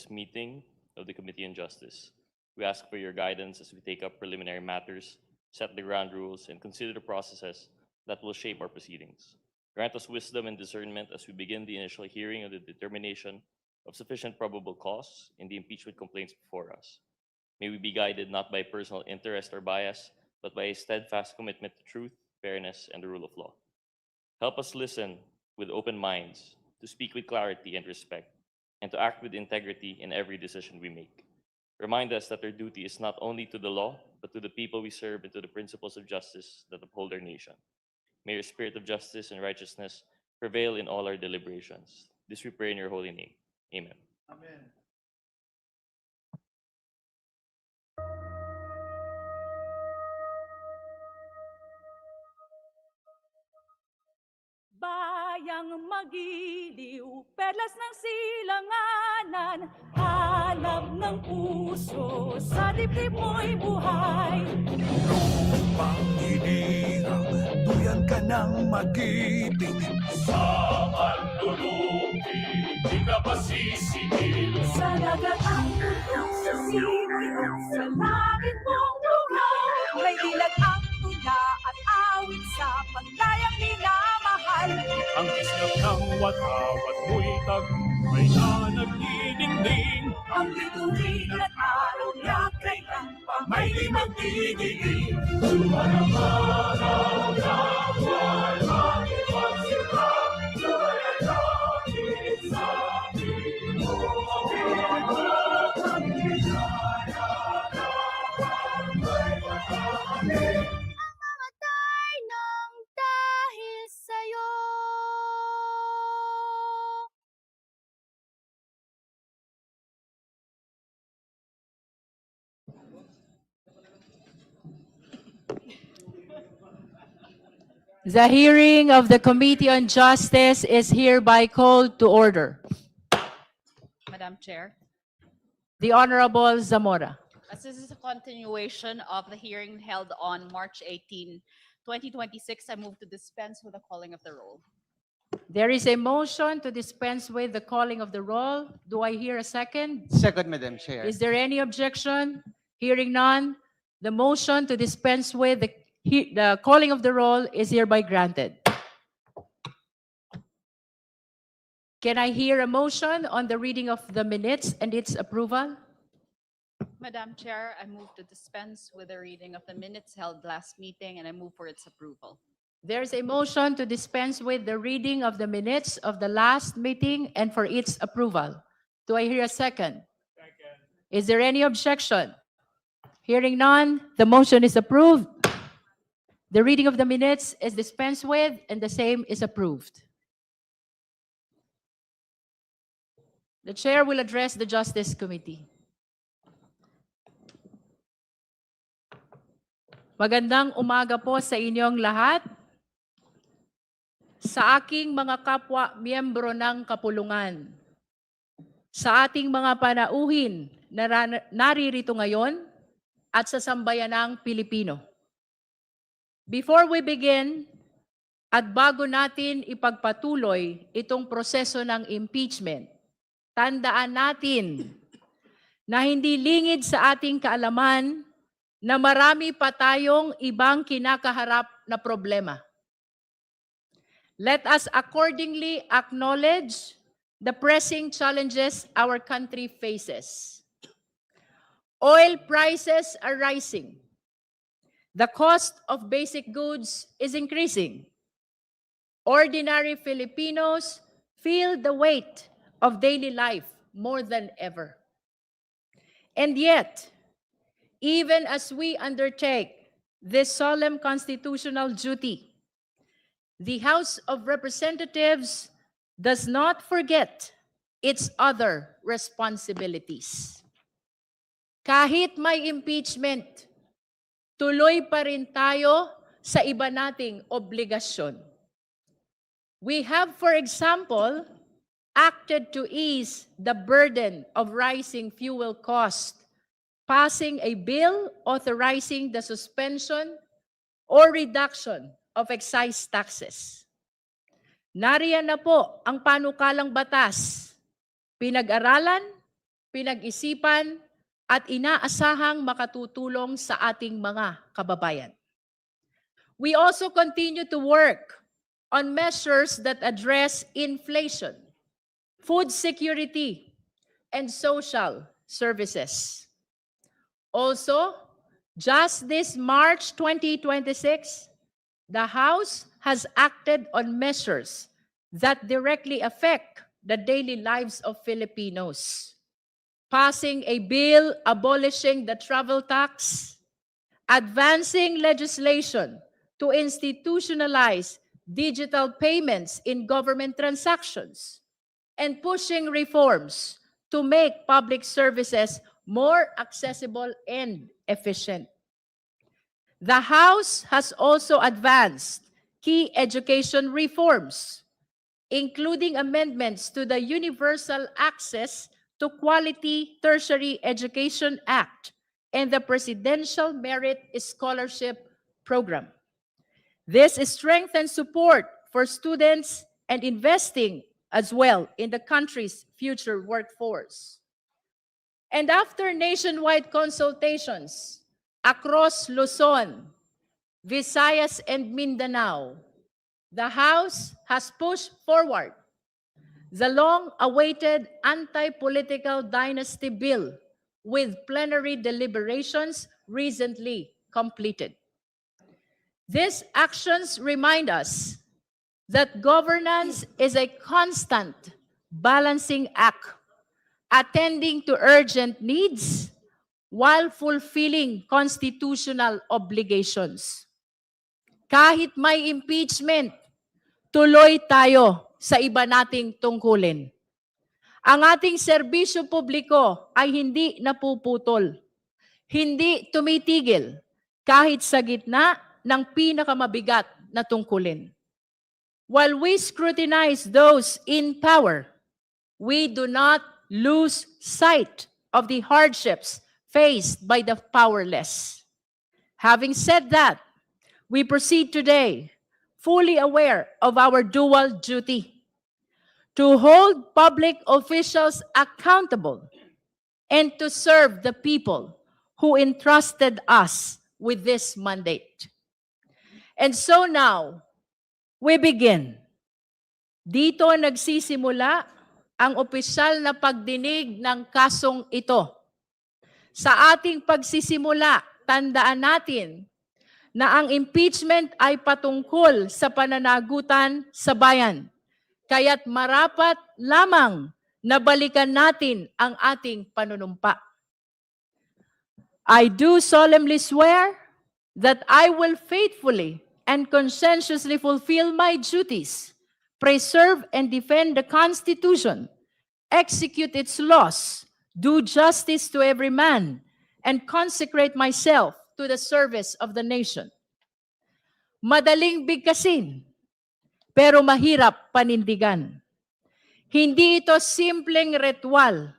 this meeting of the Committee on Justice. We ask for your guidance as we take up preliminary matters, set the ground rules, and consider the processes that will shape our proceedings. Grant us wisdom and discernment as we begin the initial hearing of the determination of sufficient probable cause in the impeachment complaints before us. May we be guided not by personal interest or bias, but by a steadfast commitment to truth, fairness, and the rule of law. Help us listen with open minds, to speak with clarity and respect, and to act with integrity in every decision we make. Remind us that our duty is not only to the law, but to the people we serve and to the principles of justice that uphold our nation. May your spirit of justice and righteousness prevail in all our deliberations. This we pray in your holy name. Amen. Amen. Bayang magiliw, perlas ng silanganan, alam ng puso, sa dibdib mo'y buhay. Lupang hinirang, duyan ka ng magiting. Sa manlulupi, di ka pasisingil. Sa dagat ang puntong sa simoy, sa langit mong lugaw, may dilag ang tula at awit sa paglayang minamahal. Ang islap ng watawat mo'y tagumpay na nagdidingding. Ang bituin at araw niya kay Rampa, May di magdidiin. Sumanamanaw na buwan, makipagsikap. Luway at langit sa ating mo. Pinagot ang biyaya na may matamin. mamatay ng dahil sa'yo. The hearing of the Committee on Justice is hereby called to order. Madam Chair, The Honorable Zamora. as this is a continuation of the hearing held on March 18, 2026, I move to dispense with the calling of the roll. There is a motion to dispense with the calling of the roll. Do I hear a second? Second, Madam Chair. Is there any objection? Hearing none, the motion to dispense with the calling of the roll is hereby granted. Can I hear a motion on the reading of the minutes and its approval? Madam Chair, I move to dispense with the reading of the minutes held last meeting, and I move for its approval. There's a motion to dispense with the reading of the minutes of the last meeting and for its approval. Do I hear a second? Second. Is there any objection? Hearing none, the motion is approved. The reading of the minutes is dispensed with and the same is approved. The chair will address the Justice Committee. Magandang umaga po sa inyong lahat. Sa aking mga kapwa miyembro ng kapulungan, sa ating mga panauhin na naririto ngayon at sa sambayanang Pilipino. Before we begin, at bago natin ipagpatuloy itong proseso ng impeachment, tandaan natin na hindi lingid sa ating kaalaman na marami pa tayong ibang kinakaharap na problema. Let us accordingly acknowledge the pressing challenges our country faces. Oil prices are rising. The cost of basic goods is increasing. Ordinary Filipinos feel the weight of daily life more than ever. And yet, even as we undertake this solemn constitutional duty, the House of Representatives does not forget its other responsibilities. Kahit may impeachment, tuloy pa rin tayo sa iba nating obligasyon. We have, for example, acted to ease the burden of rising fuel costs, passing a bill authorizing the suspension or reduction of excise taxes. Nariyan na po ang panukalang batas. Pinag-aralan, pinag-isipan at inaasahang makatutulong sa ating mga kababayan. We also continue to work on measures that address inflation, food security, and social services. Also, just this March 2026, the House has acted on measures that directly affect the daily lives of Filipinos, passing a bill abolishing the travel tax, advancing legislation to institutionalize digital payments in government transactions, and pushing reforms to make public services more accessible and efficient. The House has also advanced key education reforms, including amendments to the Universal Access to Quality Tertiary Education Act and the Presidential Merit Scholarship Program. This strengthens support for students and investing as well in the country's future workforce. And after nationwide consultations across Luzon, Visayas, and Mindanao, the House has pushed forward the long-awaited anti-political dynasty bill with plenary deliberations recently completed. These actions remind us that governance is a constant balancing act, attending to urgent needs while fulfilling constitutional obligations. Kahit may impeachment, tuloy tayo sa iba nating tungkulin. Ang ating serbisyo publiko ay hindi napuputol, hindi tumitigil kahit sa gitna ng pinakamabigat na tungkulin. While we scrutinize those in power, we do not lose sight of the hardships faced by the powerless. Having said that, we proceed today fully aware of our dual duty to hold public officials accountable and to serve the people who entrusted us with this mandate. And so now, we begin. Dito nagsisimula ang opisyal na pagdinig ng kasong ito. Sa ating pagsisimula, tandaan natin na ang impeachment ay patungkol sa pananagutan sa bayan. Kaya't marapat lamang na balikan natin ang ating panunumpa. I do solemnly swear that I will faithfully and conscientiously fulfill my duties, preserve and defend the Constitution, execute its laws, do justice to every man, and consecrate myself to the service of the nation. Madaling bigkasin, pero mahirap panindigan. Hindi ito simpleng ritual.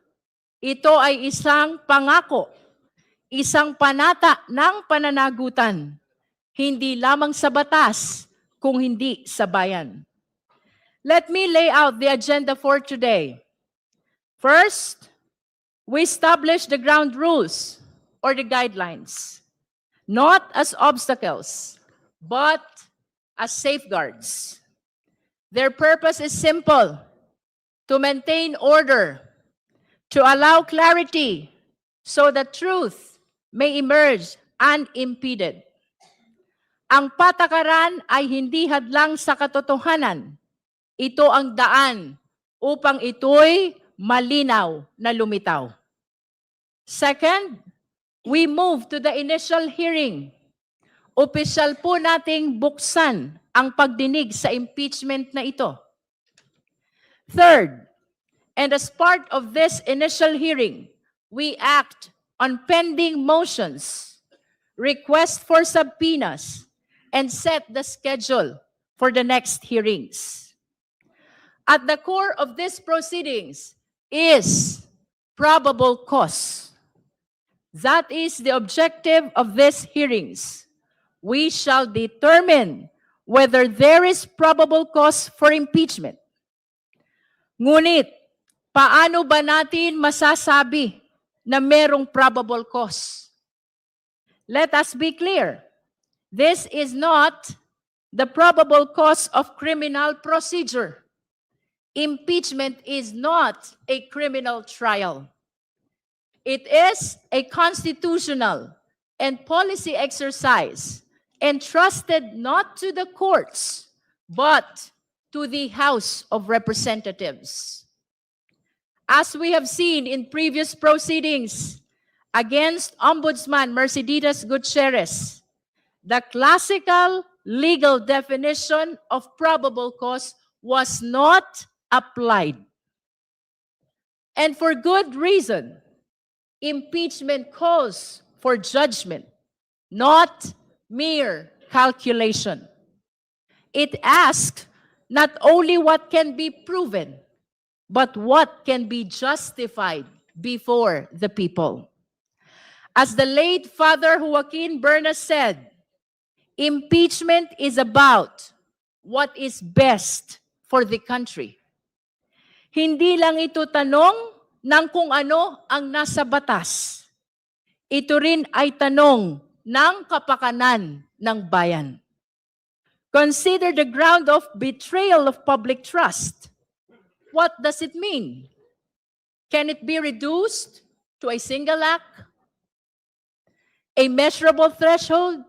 Ito ay isang pangako, isang panata ng pananagutan, hindi lamang sa batas, kung hindi sa bayan. Let me lay out the agenda for today. First, we establish the ground rules or the guidelines, not as obstacles, but as safeguards. Their purpose is simple: to maintain order, to allow clarity, so that truth may emerge unimpeded. Ang patakaran ay hindi hadlang sa katotohanan. Ito ang daan upang ito'y malinaw na lumitaw. Second, we move to the initial hearing. Opisyal po nating buksan ang pagdinig sa impeachment na ito. Third, and as part of this initial hearing, we act on pending motions, request for subpoenas, and set the schedule for the next hearings. At the core of these proceedings is probable cause. That is the objective of these hearings. We shall determine whether there is probable cause for impeachment. Ngunit, Paano ba natin masasabi na merong probable cause? Let us be clear. This is not the probable cause of criminal procedure. Impeachment is not a criminal trial. It is a constitutional and policy exercise entrusted not to the courts, but to the House of Representatives. As we have seen in previous proceedings against Ombudsman Mercedes Gutierrez, the classical legal definition of probable cause was not applied. And for good reason. Impeachment calls for judgment, not mere calculation. It asks not only what can be proven, but what can be justified before the people. As the late Father Joaquin Berna said, impeachment is about what is best for the country. Hindi lang ito tanong ng kung ano ang nasa batas. Ito rin ay tanong ng kapakanan ng bayan. Consider the ground of betrayal of public trust. What does it mean? Can it be reduced to a single act? A measurable threshold?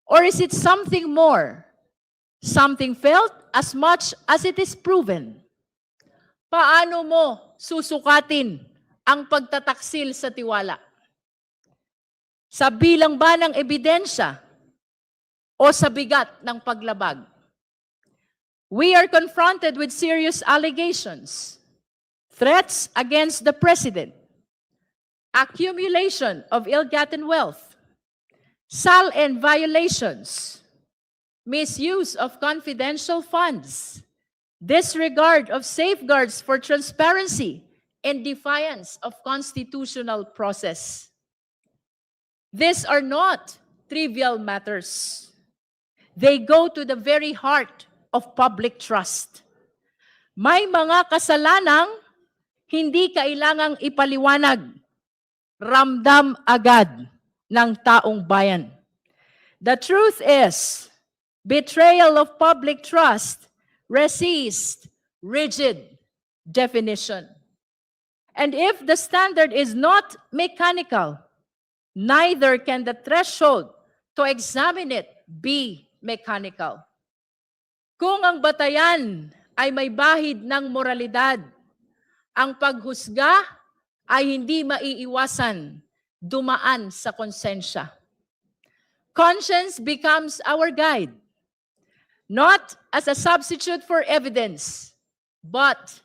Or is it something more? Something felt as much as it is proven? Paano mo susukatin ang pagtataksil sa tiwala? Sa bilang ba ng ebidensya o sa bigat ng paglabag? We are confronted with serious allegations, threats against the President, accumulation of ill-gotten wealth, SALN violations, misuse of confidential funds, disregard of safeguards for transparency, and defiance of constitutional process. These are not trivial matters. They go to the very heart of public trust. May mga kasalanang hindi kailangang ipaliwanag, ramdam agad ng taong bayan. The truth is, betrayal of public trust resist rigid definition. And if the standard is not mechanical, neither can the threshold to examine it be mechanical. Kung ang batayan ay may bahid ng moralidad, ang paghusga ay hindi maiiwasan dumaan sa konsensya. Conscience becomes our guide, not as a substitute for evidence, but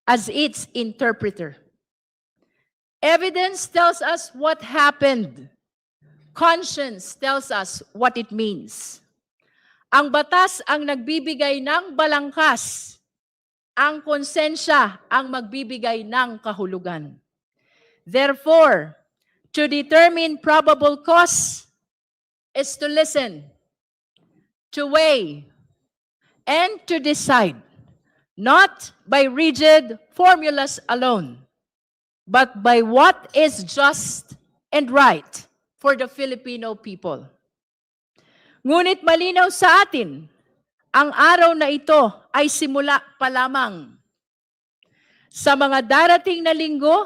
as its interpreter. Evidence tells us what happened. Conscience tells us what it means. Ang batas ang nagbibigay ng balangkas. Ang konsensya ang magbibigay ng kahulugan. Therefore, to determine probable cause is to listen, to weigh, and to decide, not by rigid formulas alone, but by what is just and right for the Filipino people. Ngunit malinaw sa atin, ang araw na ito ay simula pa lamang. Sa mga darating na linggo,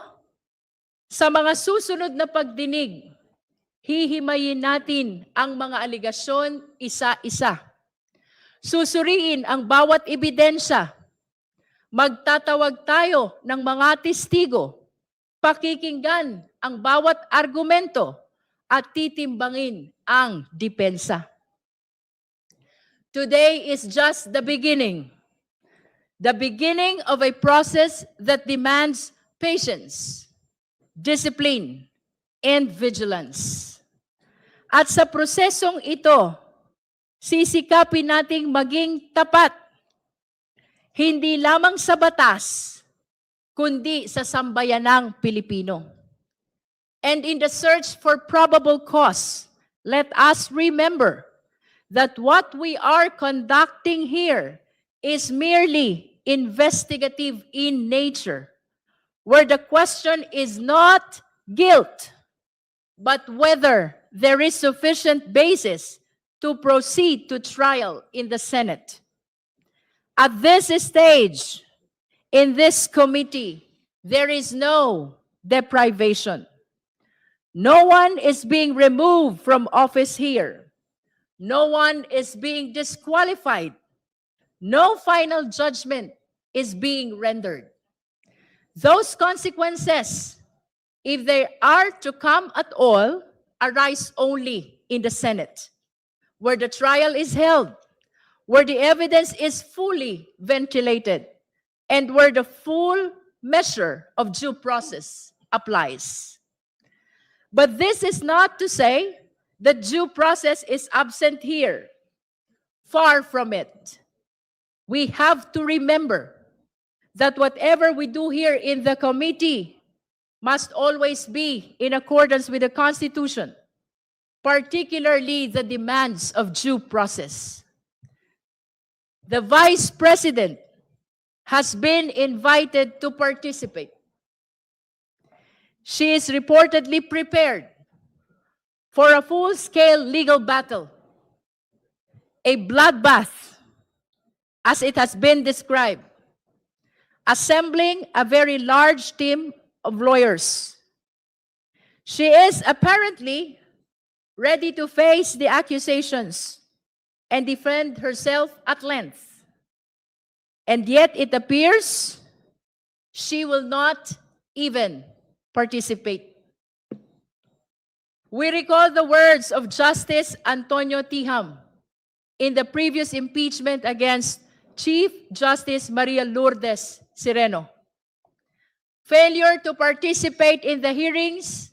sa mga susunod na pagdinig, hihimayin natin ang mga aligasyon isa-isa. Susuriin ang bawat ebidensya. Magtatawag tayo ng mga testigo. Pakikinggan ang bawat argumento at titimbangin ang depensa. Today is just the beginning of a process that demands patience, discipline, and vigilance. At sa prosesong ito, sisikapin nating maging tapat, hindi lamang sa batas, kundi sa sambayanang Pilipino. And in the search for probable cause, let us remember that what we are conducting here is merely investigative in nature, where the question is not guilt, but whether there is sufficient basis to proceed to trial in the Senate. At this stage, in this committee, there is no deprivation. No one is being removed from office here. No one is being disqualified. No final judgment is being rendered. Those consequences, if they are to come at all, arise only in the Senate, where the trial is held, where the evidence is fully ventilated, and where the full measure of due process applies. But this is not to say that due process is absent here. Far from it. We have to remember that whatever we do here in the committee must always be in accordance with the Constitution, particularly the demands of due process. The Vice President has been invited to participate. She is reportedly prepared for a full-scale legal battle, a bloodbath, as it has been described, assembling a very large team of lawyers. She is apparently ready to face the accusations and defend herself at length. And yet it appears she will not even participate. We recall the words of Justice Antonio Tiham in the previous impeachment against Chief Justice Maria Lourdes Sireno. Failure to participate in the hearings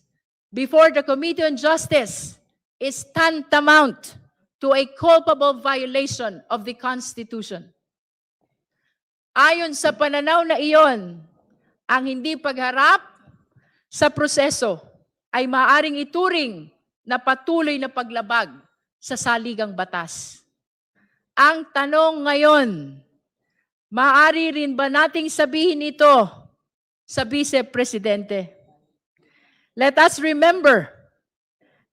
before the Committee on Justice is tantamount to a culpable violation of the Constitution. Ayon sa pananaw na iyon, ang hindi pagharap sa proseso ay maaaring ituring na patuloy na paglabag sa saligang batas. Ang tanong ngayon, maaari rin ba nating sabihin ito sa Vice Presidente? Let us remember,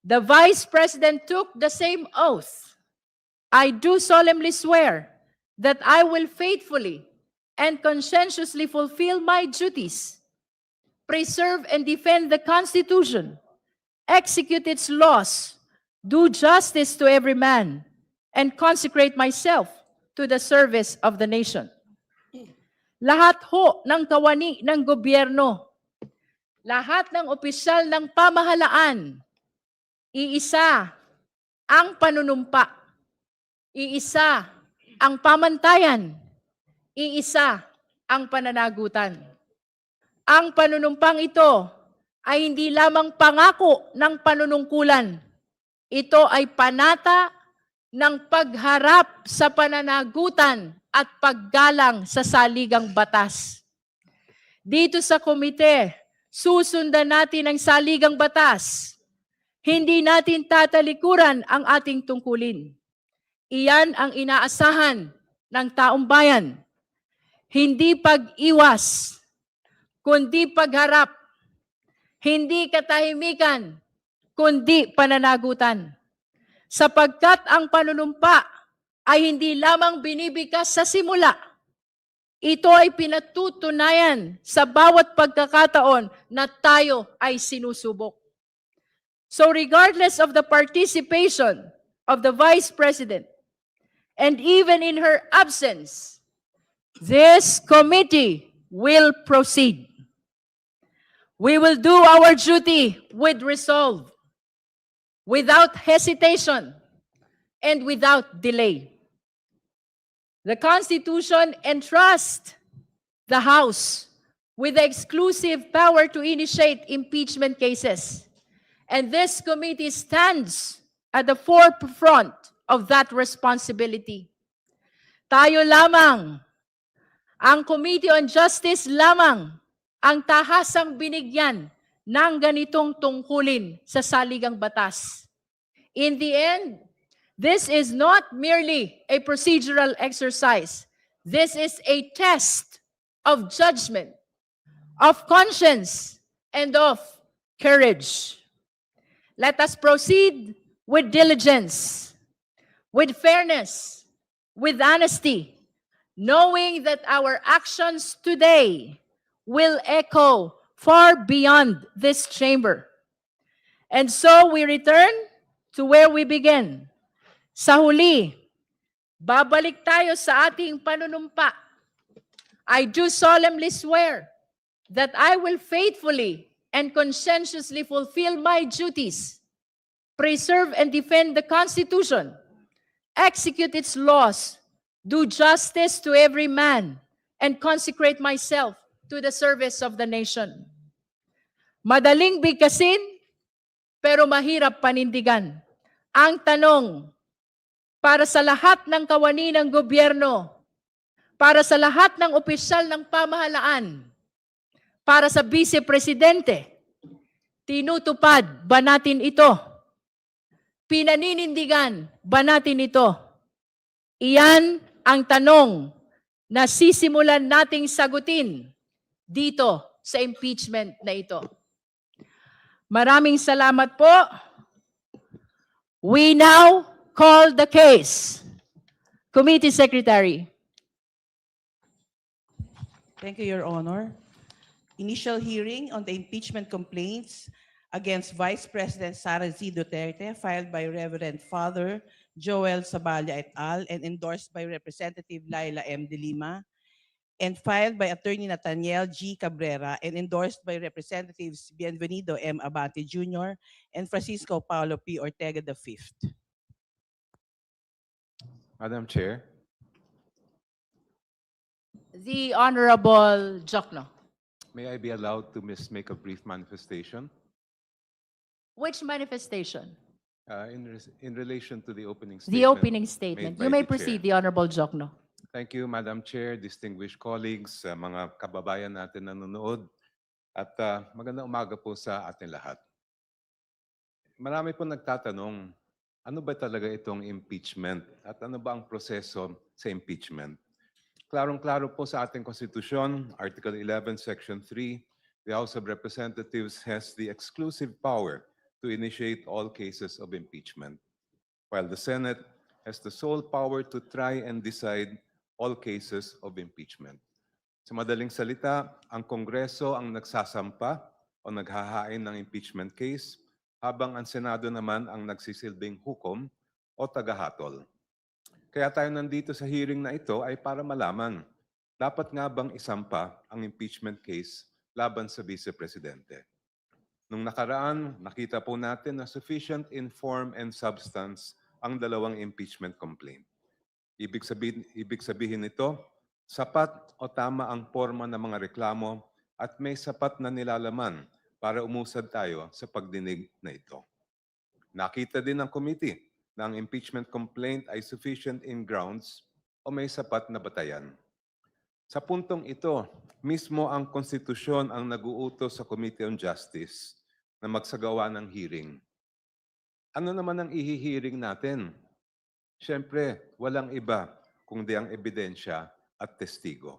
the Vice President took the same oath. I do solemnly swear that I will faithfully and conscientiously fulfill my duties, preserve and defend the Constitution, execute its laws, do justice to every man, and consecrate myself to the service of the nation. Lahat ho ng kawani ng gobyerno, lahat ng opisyal ng pamahalaan, iisa ang panunumpa, iisa ang pamantayan, iisa ang pananagutan. Ang panunumpang ito ay hindi lamang pangako ng panunungkulan. Ito ay panata ng pagharap sa pananagutan at paggalang sa saligang batas. Dito sa komite, susundan natin ang saligang batas. Hindi natin tatalikuran ang ating tungkulin. Iyan ang inaasahan ng taong bayan. Hindi pag-iwas, kundi pagharap. Hindi katahimikan, kundi pananagutan. Sapagkat ang panunumpa ay hindi lamang binibigas sa simula. Ito ay pinatutunayan sa bawat pagkakataon na tayo ay sinusubok. So regardless of the participation of the Vice President, and even in her absence, this committee will proceed. We will do our duty with resolve, without hesitation, and without delay. The Constitution entrusts the House with the exclusive power to initiate impeachment cases. And this committee stands at the forefront of that responsibility. Tayo lamang, ang Committee on Justice lamang, ang tahasang binigyan ng ganitong tungkulin sa saligang batas. In the end, this is not merely a procedural exercise. This is a test of judgment, of conscience, and of courage. Let us proceed with diligence, with fairness, with honesty, knowing that our actions today will echo far beyond this chamber. And so we return to where we began. Sa huli, babalik tayo sa ating panunumpa. I do solemnly swear that I will faithfully and conscientiously fulfill my duties, preserve and defend the Constitution, execute its laws, do justice to every man, and consecrate myself to the service of the nation. Madaling bigkasin, pero mahirap panindigan. Ang tanong, para sa lahat ng kawani ng gobyerno, para sa lahat ng opisyal ng pamahalaan, para sa vice-presidente, tinutupad ba natin ito? Pinaninindigan ba natin ito? Iyan ang tanong na sisimulan nating sagutin dito sa impeachment na ito. Maraming salamat po. We now call the case. Committee Secretary. Thank you, Your Honor. Initial hearing on the impeachment complaints against Vice President Sara Z. Duterte filed by Reverend Father Joel Saballa et al. And endorsed by Representative Laila M. De Lima, and filed by Attorney Nathaniel G. Cabrera and endorsed by Representatives Bienvenido M. Abante Jr. and Francisco Paulo P. Ortega V. Madam Chair, The Honorable Jokno. may I be allowed to make a brief manifestation Which manifestation? in relation to the opening statement? The opening statement. by You may the Chair. proceed, the Honorable Jokno. Thank you, Madam Chair, distinguished colleagues, mga kababayan natin na nanonood, at magandang umaga po sa atin lahat. Marami po nagtatanong, ano ba talaga itong impeachment at ano ba ang proseso sa impeachment? Klarong-klaro po sa ating konstitusyon, Article 11, Section 3, the House of Representatives has the exclusive power to initiate all cases of impeachment, while the Senate has the sole power to try and decide all cases of impeachment. Sa madaling salita, ang Kongreso ang nagsasampa o naghahain ng impeachment case, habang ang Senado naman ang nagsisilbing hukom o tagahatol. Kaya tayo nandito sa hearing na ito ay para malaman, dapat nga bang isampa ang impeachment case laban sa Vice Presidente? Nung nakaraan, nakita po natin na sufficient in form and substance ang dalawang impeachment complaint. Ibig sabihin nito, sapat o tama ang forma ng mga reklamo at may sapat na nilalaman para umusad tayo sa pagdinig na ito. Nakita din ng committee na ang impeachment complaint ay sufficient in grounds o may sapat na batayan. Sa puntong ito, mismo ang konstitusyon ang nag-uutos sa Committee on Justice na magsagawa ng hearing. Ano naman ang ihihiring natin? Siyempre, walang iba kundi ang ebidensya at testigo.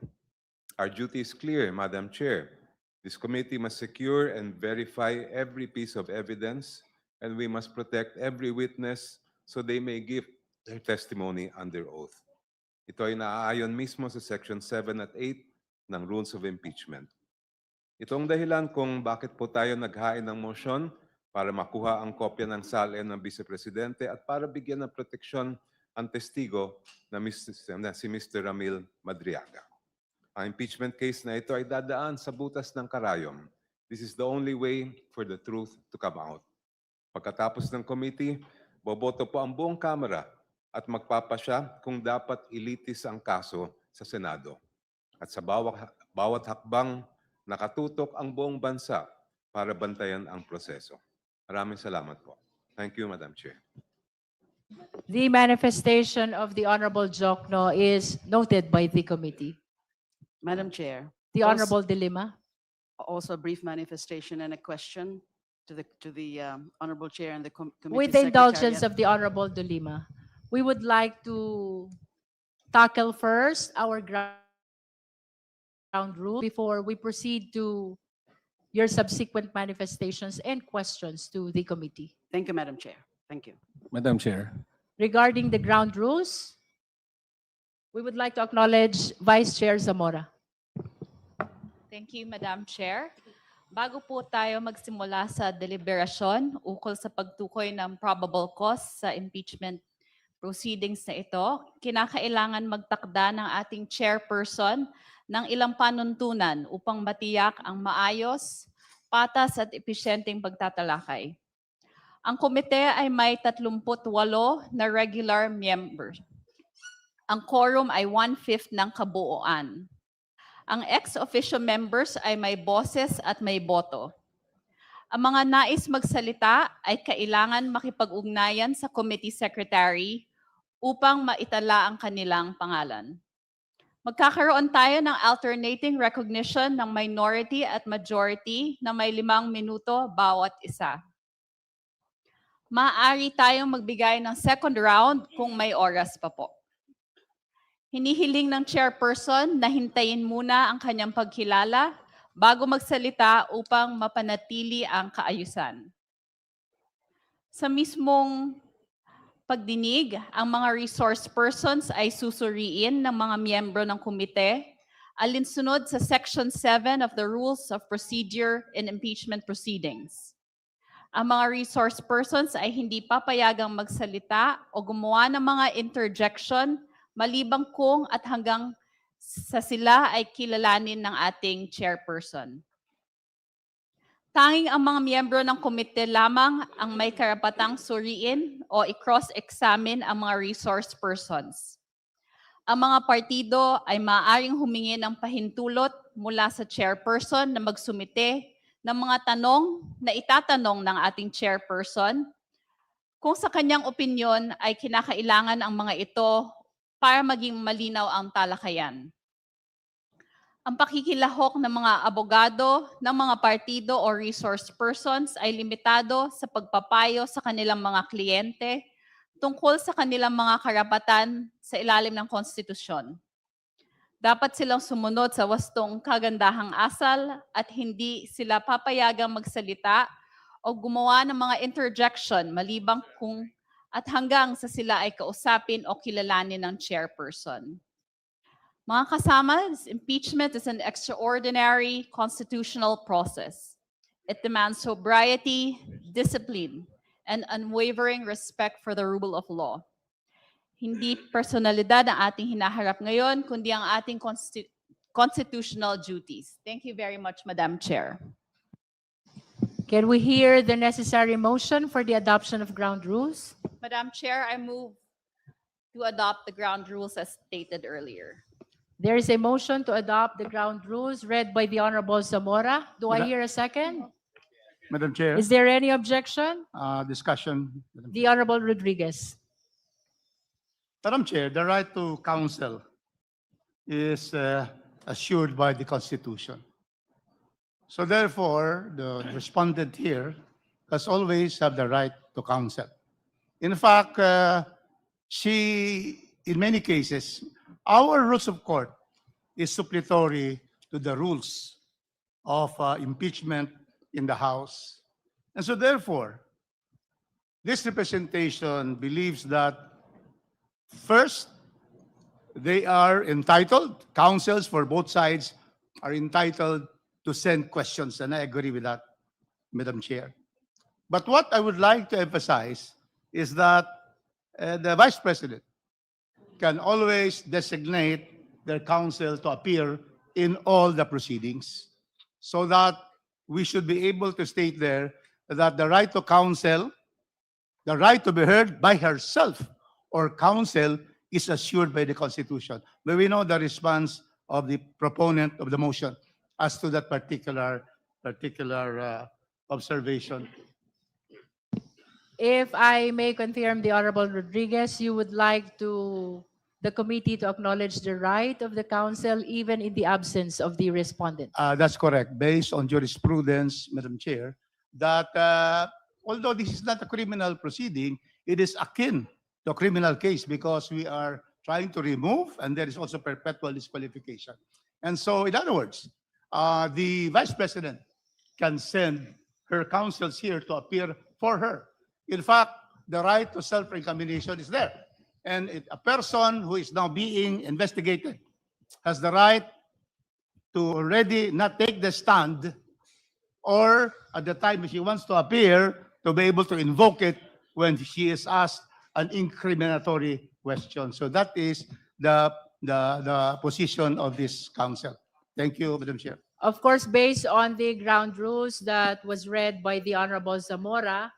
Our duty is clear, Madam Chair. This committee must secure and verify every piece of evidence, and we must protect every witness so they may give their testimony under oath. Ito ay naaayon mismo sa Section 7 at 8 ng Rules of Impeachment. Ito ang dahilan kung bakit po tayo naghain ng motion para makuha ang kopya ng SALN ng Vice Presidente at para bigyan ng proteksyon ang testigo na si Mr. Ramil Madriaga. Ang impeachment case na ito ay dadaan sa butas ng karayom. This is the only way for the truth to come out. Pagkatapos ng committee, boboto po ang buong Kamara at magpapasya kung dapat ilitis ang kaso sa Senado. At sa bawat hakbang, nakatutok ang buong bansa para bantayan ang proseso. Maraming salamat po. Thank you, Madam Chair. The manifestation of the Honorable Jokno is noted by the committee. Madam Chair. The also- Honorable De Lima. Also a brief manifestation and a question to the Honorable Chair and the Committee With the indulgence Secretariat. of the Honorable De Lima, we would like to tackle first our ground rule before we proceed to your subsequent manifestations and questions to the committee. Thank you, Madam Chair. Thank you. Madam Chair. Regarding the ground rules, we would like to acknowledge Vice Chair Zamora. Thank you, Madam Chair. Bago po tayo magsimula sa deliberasyon ukol sa pagtukoy ng probable cause sa impeachment proceedings na ito, kinakailangan magtakda ng ating chairperson ng ilang panuntunan upang matiyak ang maayos, patas at episyenteng pagtatalakay. Ang komite ay may 38 na regular members. Ang quorum ay 1/5 ng kabuuan. Ang ex-officio members ay may boses at may boto. Ang mga nais magsalita ay kailangan makipag-ugnayan sa committee secretary upang maitala ang kanilang pangalan. Magkakaroon tayo ng alternating recognition ng minority at majority na may 5 minuto bawat isa. Maaari tayong magbigay ng second round kung may oras pa po. Hinihiling ng chairperson na hintayin muna ang kanyang pagkilala bago magsalita upang mapanatili ang kaayusan. Sa mismong pagdinig, ang mga resource persons ay susuriin ng mga miyembro ng komite alinsunod sa Section 7 of the Rules of Procedure in Impeachment Proceedings. Ang mga resource persons ay hindi papayagang magsalita o gumawa ng mga interjection maliban kung at hanggang sa sila ay kilalanin ng ating chairperson. Tanging ang mga miyembro ng komite lamang ang may karapatang suriin o i-cross-examine ang mga resource persons. Ang mga partido ay maaaring humingi ng pahintulot mula sa chairperson na magsumite ng mga tanong na itatanong ng ating chairperson kung sa kanyang opinyon ay kinakailangan ang mga ito para maging malinaw ang talakayan. Ang pakikilahok ng mga abogado ng mga partido o resource persons ay limitado sa pagpapayo sa kanilang mga kliyente tungkol sa kanilang mga karapatan sa ilalim ng konstitusyon. Dapat silang sumunod sa wastong kagandahang asal at hindi sila papayagang magsalita o gumawa ng mga interjection maliban kung at hanggang sa sila ay kausapin o kilalanin ng chairperson. Mga kasama, impeachment is an extraordinary constitutional process. It demands sobriety, discipline, and unwavering respect for the rule of law. Hindi personalidad ang ating hinaharap ngayon, kundi ang ating constitutional duties. Thank you very much, Madam Chair. Can we hear the necessary motion for the adoption of ground rules? Madam Chair, I move to adopt the ground rules as stated earlier. There is a motion to adopt the ground rules read by the Honorable Zamora. Do I hear a second? Madam Chair, Is there any objection? discussion. The Honorable Rodriguez. Madam Chair, the right to counsel is assured by the Constitution. So therefore, the respondent here has always have the right to counsel. In fact, in many cases, our rules of court is supplementary to the rules of impeachment in the House. And so therefore, this representation believes that first, they are entitled, counsels for both sides are entitled to send questions, and I agree with that, Madam Chair. But what I would like to emphasize is that the Vice President can always designate their counsel to appear in all the proceedings, so that we should be able to state there that the right to counsel, the right to be heard by herself or counsel is assured by the Constitution. But we know the response of the proponent of the motion as to that particular observation. If I may confirm, the Honorable Rodriguez, you would like the committee to acknowledge the right of the counsel even in the absence of the respondent. That's correct. Based on jurisprudence, Madam Chair, that although this is not a criminal proceeding, it is akin to a criminal case because we are trying to remove, and there is also perpetual disqualification. And so, in other words, the Vice President can send her counsels here to appear for her. In fact, the right to self-incrimination is there. And a person who is now being investigated has the right to already not take the stand, or at the time she wants to appear, to be able to invoke it when she is asked an incriminatory question. So that is the position of this council. Thank you, Madam Chair. Of course, based on the ground rules that was read by the Honorable Zamora,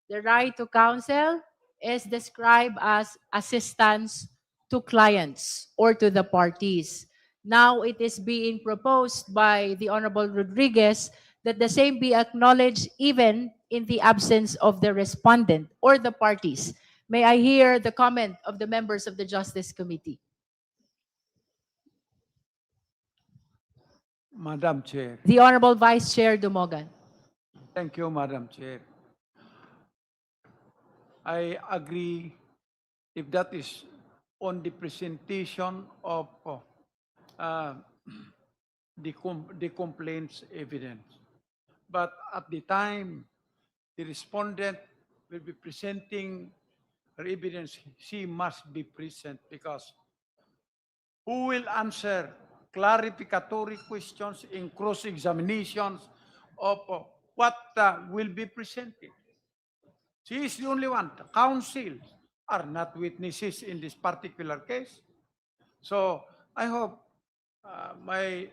the right to counsel is described as assistance to clients or to the parties. Now it is being proposed by the Honorable Rodriguez that the same be acknowledged even in the absence of the respondent or the parties. May I hear the comment of the members of the Justice Committee? Madam Chair. The Honorable Vice Chair Dumogan. Thank you, Madam Chair. I agree if that is on the presentation of the complaints evidence. But at the time the respondent will be presenting her evidence, she must be present, because who will answer clarificatory questions in cross-examinations of what will be presented? She is the only one. The counsel are not witnesses in this particular case. So I hope my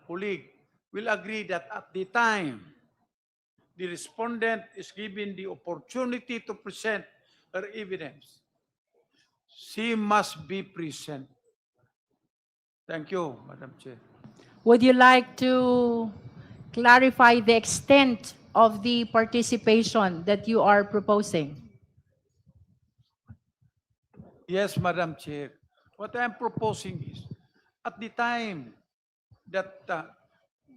colleague will agree that at the time the respondent is given the opportunity to present her evidence, she must be present. Thank you, Madam Chair. Would you like to clarify the extent of the participation that you are proposing? Yes, Madam Chair. What I'm proposing is, at the time that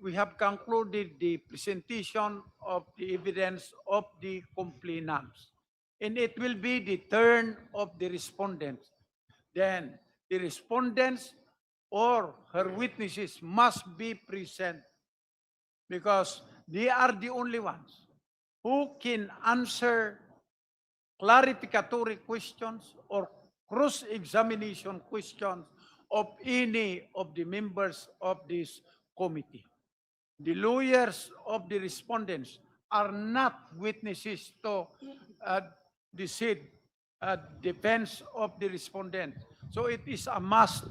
we have concluded the presentation of the evidence of the complainants, and it will be the turn of the respondents, then the respondents or her witnesses must be present, because they are the only ones who can answer clarificatory questions or cross-examination questions of any of the members of this committee. The lawyers of the respondents are not witnesses to the said defense of the respondent. So it is a must,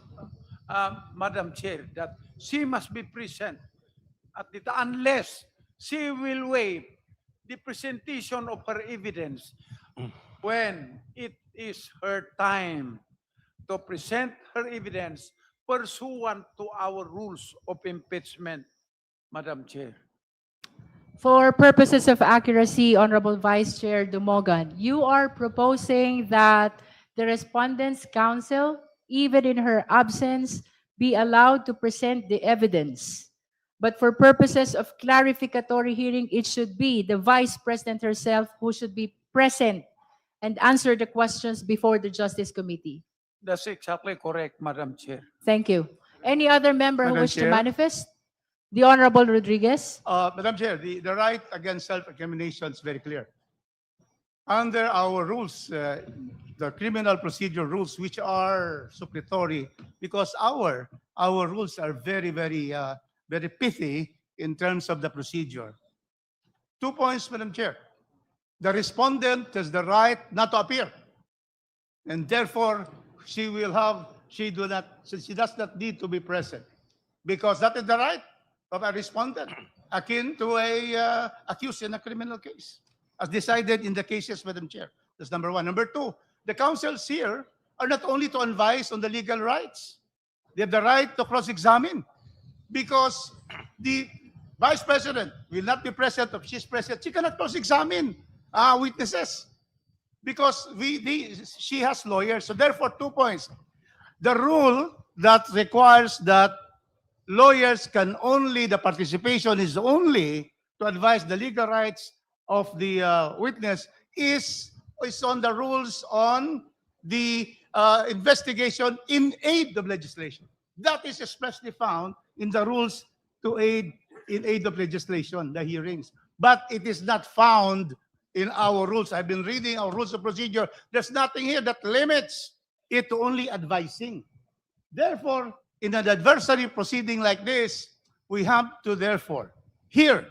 Madam Chair, that she must be present at the unless she will waive the presentation of her evidence when it is her time to present her evidence pursuant to our rules of impeachment, Madam Chair. For purposes of accuracy, Honorable Vice Chair Dumogan, you are proposing that the respondent's counsel, even in her absence, be allowed to present the evidence. But for purposes of clarificatory hearing, it should be the Vice President herself who should be present and answer the questions before the Justice Committee. That's exactly correct, Madam Chair. Thank you. Any other member who Madam wish to Chair? manifest? The Honorable Rodriguez. Madam Chair, the right against self-incrimination is very clear. Under our rules, the criminal procedure rules, which are suppletory, because our rules are very, very, very pithy in terms of the procedure. 2 points, Madam Chair. The respondent has the right not to appear, and therefore she does not need to be present, because that is the right of a respondent, akin to a accused in a criminal case, as decided in the cases, Madam Chair. That's number one. Number two, the counsels here are not only to advise on the legal rights, they have the right to cross-examine, because the Vice President will not be present. If she's present, she cannot cross-examine witnesses, because she has lawyers. So therefore, 2 points. The rule that requires that lawyers can only, the participation is only to advise the legal rights of the witness is on the rules on the investigation in aid of legislation. That is expressly found in the rules in aid of legislation, the hearings. But it is not found in our rules. I've been reading our rules of procedure. There's nothing here that limits it to only advising. Therefore, in an adversary proceeding like this, we have to therefore hear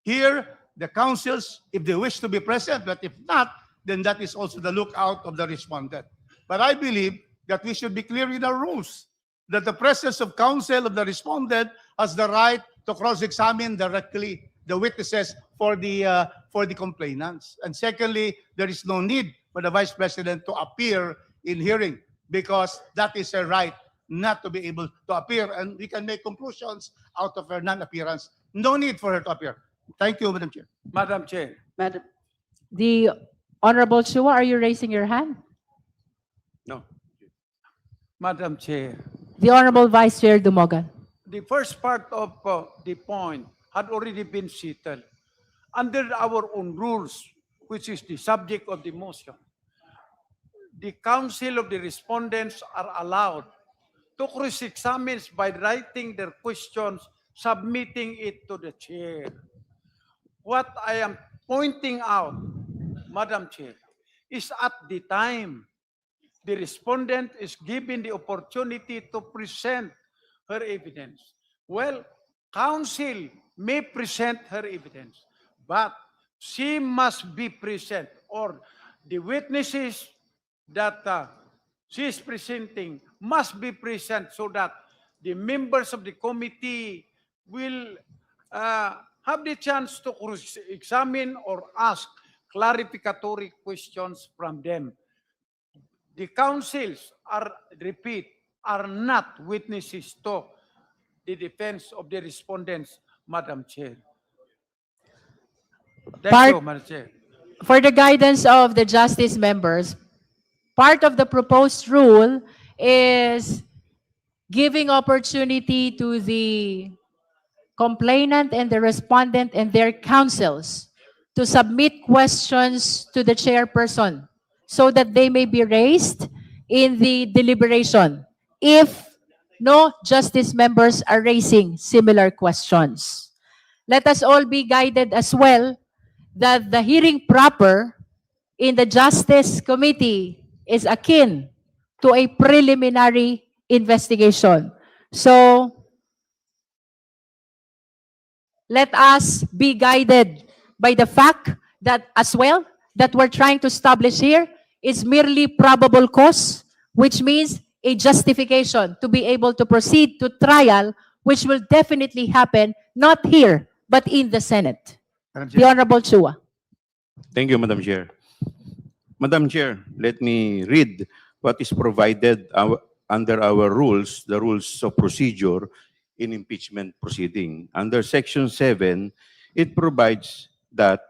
the counsels if they wish to be present, but if not, then that is also the lookout of the respondent. But I believe that we should be clear in our rules that the presence of counsel of the respondent has the right to cross-examine directly the witnesses for the complainants. And secondly, there is no need for the Vice President to appear in hearing because that is her right not to be able to appear, and we can make conclusions out of her non-appearance. No need for her to appear. Thank you, Madam Chair. Madam Chair. Madam, The Honorable Chua, are you raising your hand? No. Madam Chair, The Honorable Vice Chair Dumogan. the first part of the point had already been settled. Under our own rules, which is the subject of the motion, the counsel of the respondents are allowed to cross-examine by writing their questions, submitting it to the chair. What I am pointing out, Madam Chair, is at the time the respondent is given the opportunity to present her evidence. Well, counsel may present her evidence, but she must be present, or the witnesses that she is presenting must be present so that the members of the committee will have the chance to examine or ask clarificatory questions from them. The counsels are not witnesses to the defense of the respondents, Madam Chair. Thank you, Madam Chair. For the guidance of the justice members, part of the proposed rule is giving opportunity to the complainant and the respondent and their counsels to submit questions to the chairperson so that they may be raised in the deliberation if no justice members are raising similar questions. Let us all be guided as well that the hearing proper in the Justice Committee is akin to a preliminary investigation. So, let us be guided by the fact that as well, that we're trying to establish here is merely probable cause, which means a justification to be able to proceed to trial, which will definitely happen not here, but in the Senate. Madam The Chair. Honorable Chua. Thank you, Madam Chair. Madam Chair, let me read what is provided under our rules, the rules of procedure in impeachment proceeding. Under Section 7, it provides that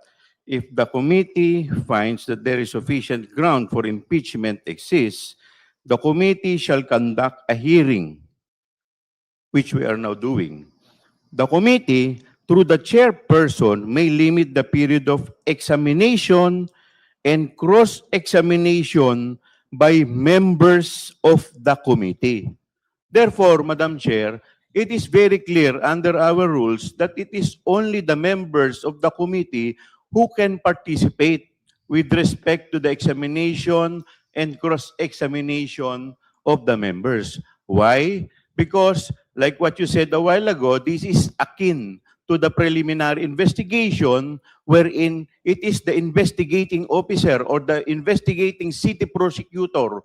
if the committee finds that there is sufficient ground for impeachment exists, the committee shall conduct a hearing, which we are now doing. The committee, through the chairperson, may limit the period of examination and cross-examination by members of the committee. Therefore, Madam Chair, it is very clear under our rules that it is only the members of the committee who can participate with respect to the examination and cross-examination of the members. Why? Because, like what you said a while ago, this is akin to the preliminary investigation wherein it is the investigating officer or the investigating city prosecutor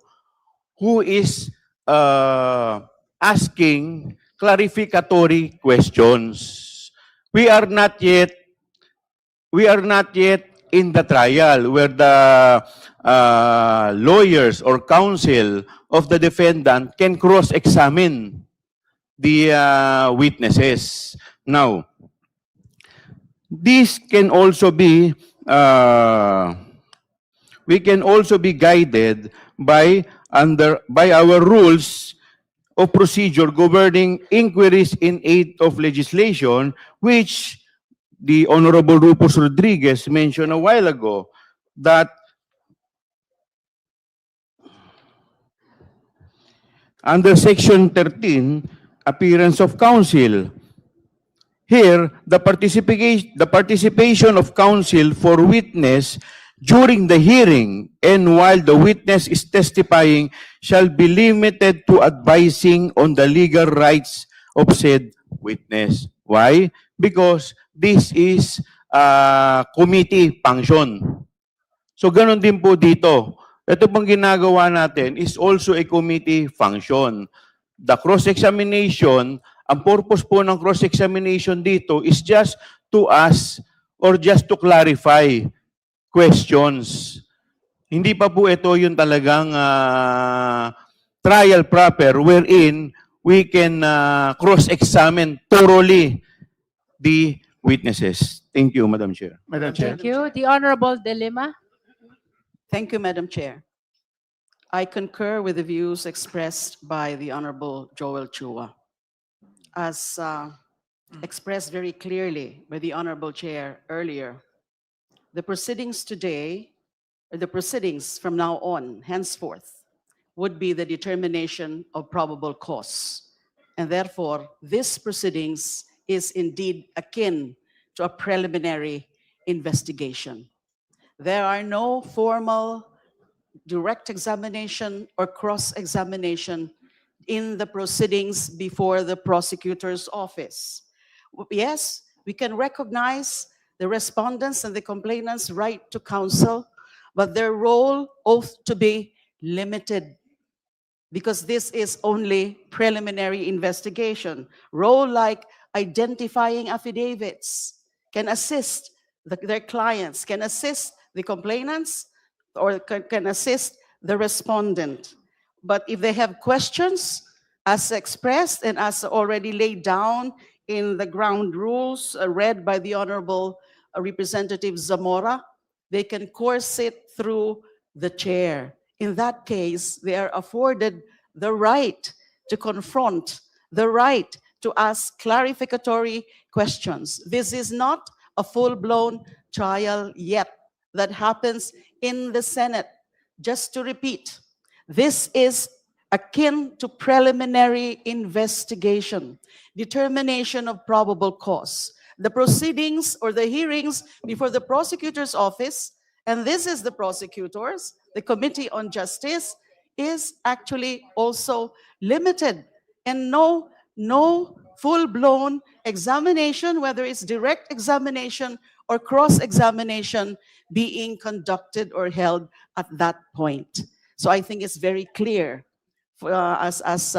who is asking clarificatory questions. We are not yet in the trial where the lawyers or counsel of the defendant can cross-examine the witnesses. Now, this can also be, we can also be guided by our rules of procedure governing inquiries in aid of legislation, which the Honorable Rufus Rodriguez mentioned a while ago, that Under Section 13, appearance of counsel. Here, the participation of counsel for witness during the hearing and while the witness is testifying shall be limited to advising on the legal rights of said witness. Why? Because this is committee function. So ganun din po dito. Ito pong ginagawa natin is also a committee function. The cross-examination, ang purpose po ng cross-examination dito is just to ask or just to clarify questions. Hindi pa po ito yung talagang trial proper wherein we can cross-examine thoroughly the witnesses. Thank you, Madam Chair. Madam Chair. Thank you. The Honorable De Lima. Thank you, Madam Chair. I concur with the views expressed by the Honorable Joel Chua. As expressed very clearly by the Honorable Chair earlier, the proceedings today, or the proceedings from now on, henceforth, would be the determination of probable cause. And therefore, this proceedings is indeed akin to a preliminary investigation. There are no formal direct examination or cross-examination in the proceedings before the prosecutor's office. Yes, we can recognize the respondents and the complainants' right to counsel, but their role ought to be limited because this is only preliminary investigation. Role like identifying affidavits can assist their clients, can assist the complainants, or can assist the respondent. But if they have questions, as expressed and as already laid down in the ground rules read by the Honorable Representative Zamora, they can course it through the chair. In that case, they are afforded the right to confront, the right to ask clarificatory questions. This is not a full-blown trial yet that happens in the Senate. Just to repeat, this is akin to preliminary investigation, determination of probable cause. The proceedings or the hearings before the prosecutor's office, and this is the prosecutors, the Committee on Justice, is actually also limited, and no full-blown examination, whether it's direct examination or cross-examination, being conducted or held at that point. So I think it's very clear as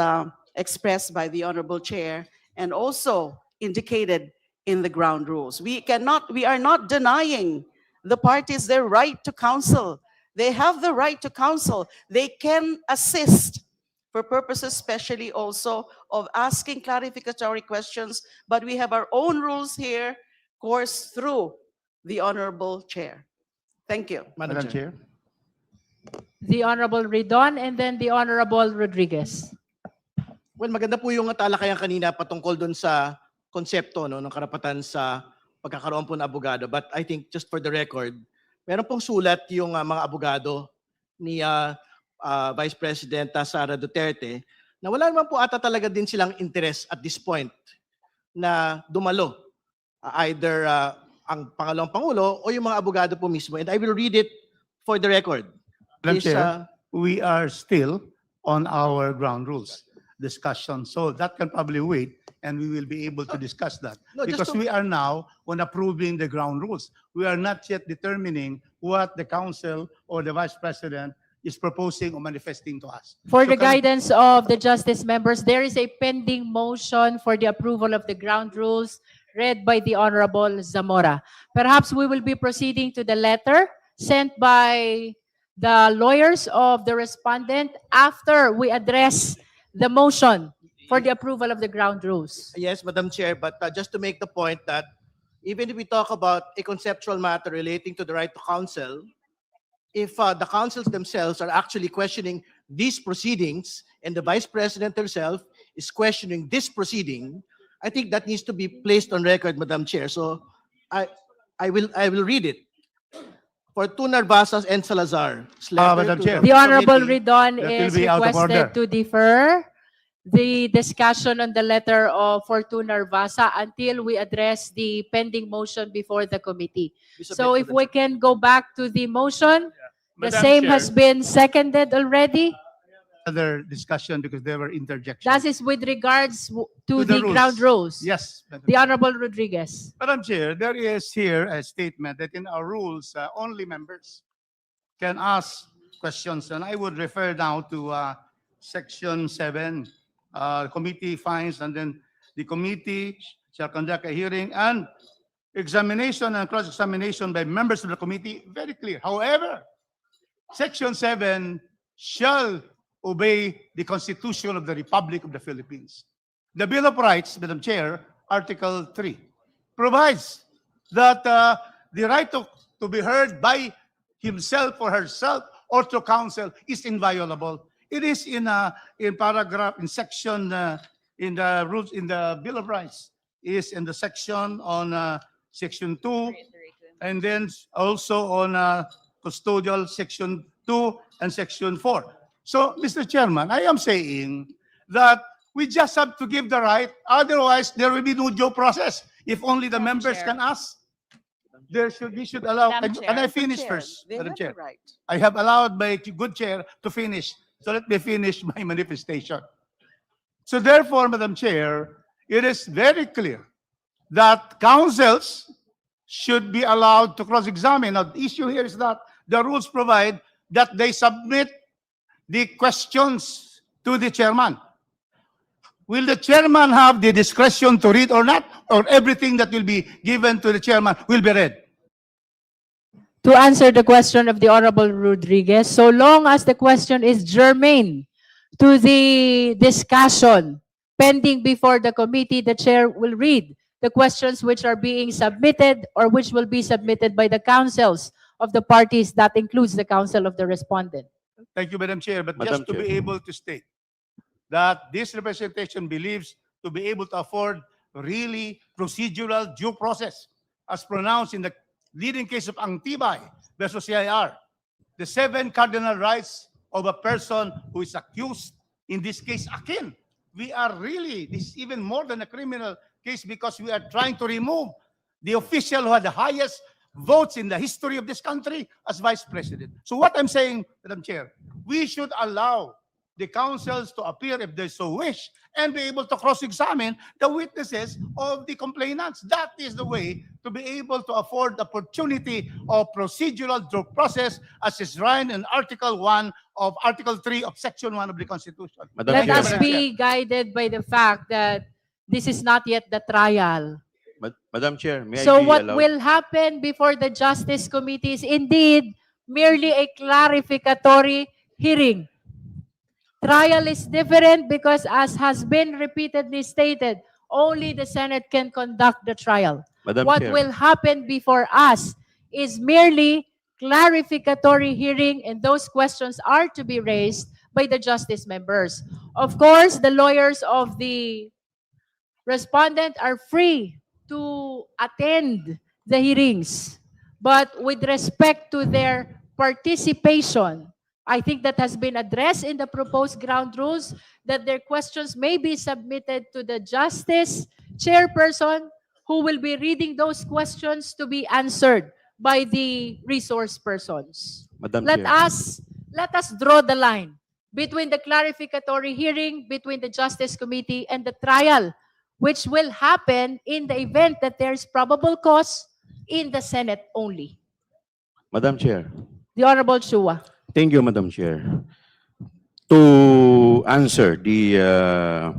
expressed by the Honorable Chair and also indicated in the ground rules. We are not denying the parties their right to counsel. They have the right to counsel. They can assist for purposes especially also of asking clarificatory questions, but we have our own rules here, coursed through the Honorable Chair. Thank you. Madam Chair. The Honorable Ridon and then the Honorable Rodriguez. Well, maganda po yung talakayan kanina patungkol doon sa konsepto ng karapatan sa pagkakaroon po ng abogado. But I think just for the record, meron pong sulat yung mga abogado ni Vice President Sara Duterte na wala naman po ata talaga din silang interest at this point na dumalo either ang pangalawang pangulo o yung mga abogado po mismo. And I will read it for the record. Madam Chair, we are still on our ground rules discussion. So that can probably wait and we will be able to discuss that. No, just because we are now on approving the ground rules. We are not yet determining what the council or the Vice President is proposing or manifesting to us. For So the can- guidance of the justice members, there is a pending motion for the approval of the ground rules read by the Honorable Zamora. Perhaps we will be proceeding to the letter sent by the lawyers of the respondent after we address the motion for the approval of the ground rules. Yes, Madam Chair, but just to make the point that even if we talk about a conceptual matter relating to the right to counsel, if the counsels themselves are actually questioning these proceedings and the Vice President herself is questioning this proceeding, I think that needs to be placed on record, Madam Chair. So I will read it. For two Narvasas and Salazar. Madam Chair. The Honorable Ridon That will is be out of order. requested to defer the discussion on the letter of Fortuna Narvasa until we address the pending motion before the committee. So if we can go back to the motion, the Madam same Chair. has been seconded already. Other discussion because there were interjections. That is with regards to the the ground rules. Yes. Madam The Chair. Honorable Rodriguez. Madam Chair, there is here a statement that in our rules, only members can ask questions. And I would refer now to Section 7, committee finds, and then the committee shall conduct a hearing and examination and cross-examination by members of the committee. Very clear. However, Section 7 shall obey the Constitution of the Republic of the Philippines. The Bill of Rights, Madam Chair, Article 3, provides that the right to be heard by himself or herself or to counsel is inviolable. It is in paragraph, in section, in the rules, in the Bill of Rights, is in the section on Section 2, and then also on custodial Section 2 and Section 4. So, Mr. Chairman, I am saying that we just have to give the right, otherwise there will be no due process. If only the members Chair. can ask, we should allow, Madam and Chair. I finish Chair, first, they Madam have Chair. the right. I have allowed my good chair to finish. So let me finish my manifestation. So therefore, Madam Chair, it is very clear that councils should be allowed to cross-examine. Now, the issue here is that the rules provide that they submit the questions to the chairman. Will the chairman have the discretion to read or not? Or everything that will be given to the chairman will be read? To answer the question of the Honorable Rodriguez, so long as the question is germane to the discussion pending before the committee, the chair will read the questions which are being submitted or which will be submitted by the councils of the parties. That includes the council of the respondent. Thank you, Madam Chair. But Madam just to Chair. be able to state that this representation believes to be able to afford really procedural due process as pronounced in the leading case of Angtibay versus CIR. The 7 cardinal rights of a person who is accused, in this case, akin. We are really, this is even more than a criminal case because we are trying to remove the official who had the highest votes in the history of this country as vice president. So what I'm saying, Madam Chair, we should allow the councils to appear if they so wish and be able to cross-examine the witnesses of the complainants. That is the way to be able to afford the opportunity of procedural due process as is written in Article 3 of Section 1 of the Constitution. Madam Let Chair. us be guided by the fact that this is not yet the trial. Madam Chair, may So I be what allowed? will happen before the Justice Committee is indeed merely a clarificatory hearing. Trial is different because, as has been repeatedly stated, only the Senate can conduct the trial. Madam What Chair. will happen before us is merely clarificatory hearing, and those questions are to be raised by the justice members. Of course, the lawyers of the respondent are free to attend the hearings, but with respect to their participation, I think that has been addressed in the proposed ground rules, that their questions may be submitted to the justice chairperson, who will be reading those questions to be answered by the resource persons. Madam Let Chair. us draw the line between the clarificatory hearing, between the Justice Committee and the trial, which will happen in the event that there is probable cause in the Senate only. Madam Chair. The Honorable Chua. Thank you, Madam Chair. To answer the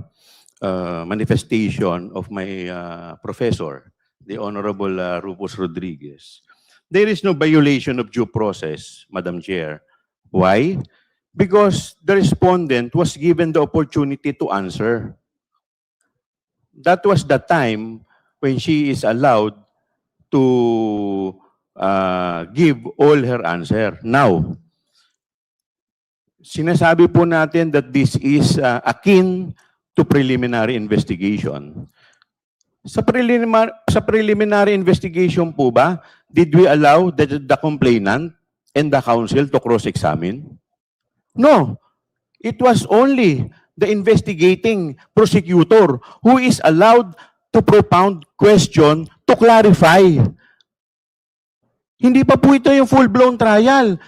manifestation of my professor, the Honorable Rufus Rodriguez, there is no violation of due process, Madam Chair. Why? Because the respondent was given the opportunity to answer. That was the time when she is allowed to give all her answer. Now, sinasabi po natin that this is akin to preliminary investigation. Sa preliminary investigation po ba, did we allow the complainant and the counsel to cross-examine? No. It was only the investigating prosecutor who is allowed to propound question to clarify. Hindi pa po ito yung full-blown trial.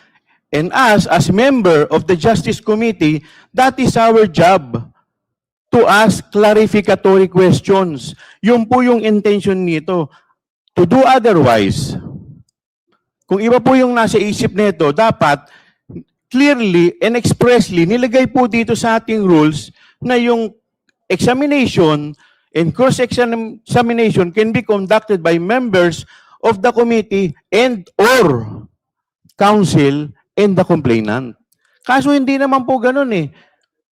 And us, as member of the Justice Committee, that is our job to ask clarificatory questions. Yun po yung intention nito. To do otherwise, kung iba po yung nasa isip nito, dapat clearly and expressly nilagay po dito sa ating rules na yung examination and cross-examination can be conducted by members of the committee and or counsel and the complainant. Kaso hindi naman po ganun eh.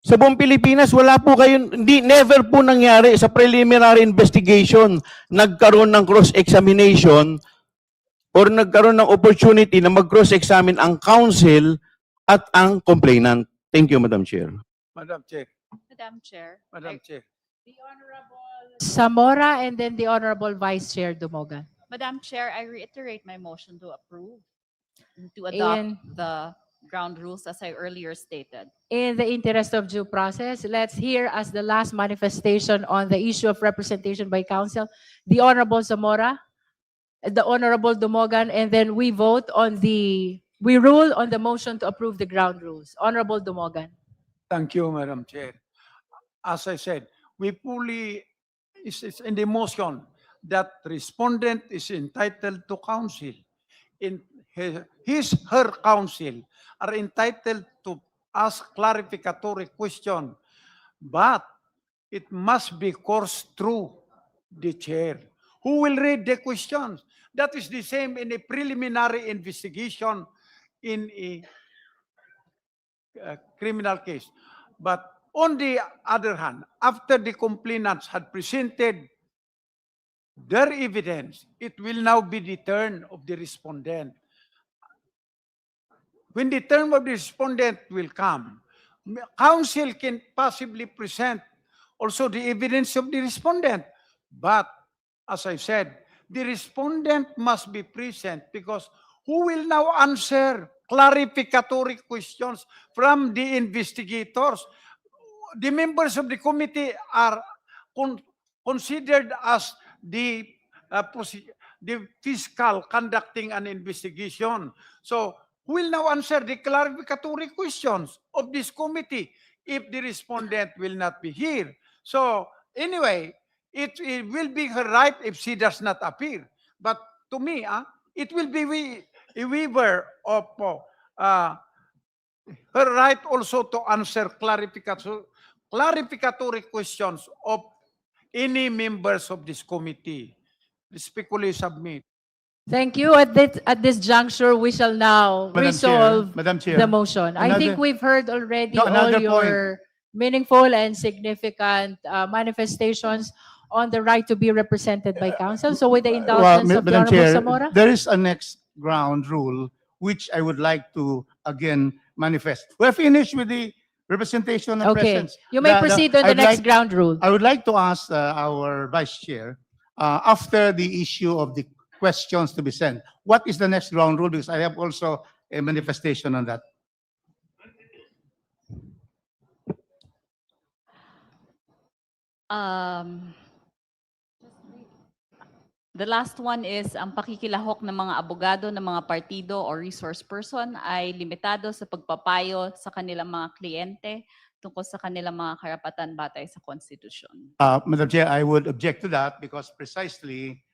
Sa buong Pilipinas, wala po kayo, never po nangyari sa preliminary investigation, nagkaroon ng cross-examination or nagkaroon ng opportunity na mag-cross-examine ang counsel at ang complainant. Thank you, Madam Chair. Madam Chair, Madam Chair. Madam Chair. The Honorable Zamora and then the Honorable Vice Chair Dumogan. Madam Chair, I reiterate my motion to approve, to adopt And- the ground rules as I earlier stated. In the interest of due process, let's hear as the last manifestation on the issue of representation by counsel, the Honorable Zamora, the Honorable Dumogan, and then we rule on the motion to approve the ground rules. Honorable Dumogan. Thank you, Madam Chair. As I said, we fully, is in the motion that respondent is entitled to counsel. In her counsel are entitled to ask clarificatory question, but it must be coursed through the chair, who will read the questions. That is the same in a preliminary investigation in a criminal case. But on the other hand, after the complainants had presented their evidence, it will now be the turn of the respondent. When the term of the respondent will come, counsel can possibly present also the evidence of the respondent. But as I said, the respondent must be present because who will now answer clarificatory questions from the investigators? The members of the committee are considered as the fiscal conducting an investigation. So who will now answer the clarificatory questions of this committee if the respondent will not be here? So anyway, it will be her right if she does not appear. But to me, it will be a waiver of her right also to answer clarificatory questions of any members of this committee. Respectfully submit. Thank you. At this juncture, we shall now resolve Madam Chair, the motion. I think another- we've heard already No, all another your meaningful and significant manifestations on the right to be represented by counsel. So with the indulgence of the Madam Honorable Chair, Zamora. there is a next ground rule which I would like to again manifest. We're finished with the representation and Okay, presence. you may proceed on the I'd next like- ground rule. I would like to ask our Vice Chair, after the issue of the questions to be sent, what is the next ground rule? Because I have also a manifestation on that. The last one is ang pakikilahok ng mga abogado ng mga partido or resource person ay limitado sa pagpapayo sa kanilang mga kliyente tungkol sa kanilang mga karapatan batay sa konstitusyon. Madam Chair, I would object to that because precisely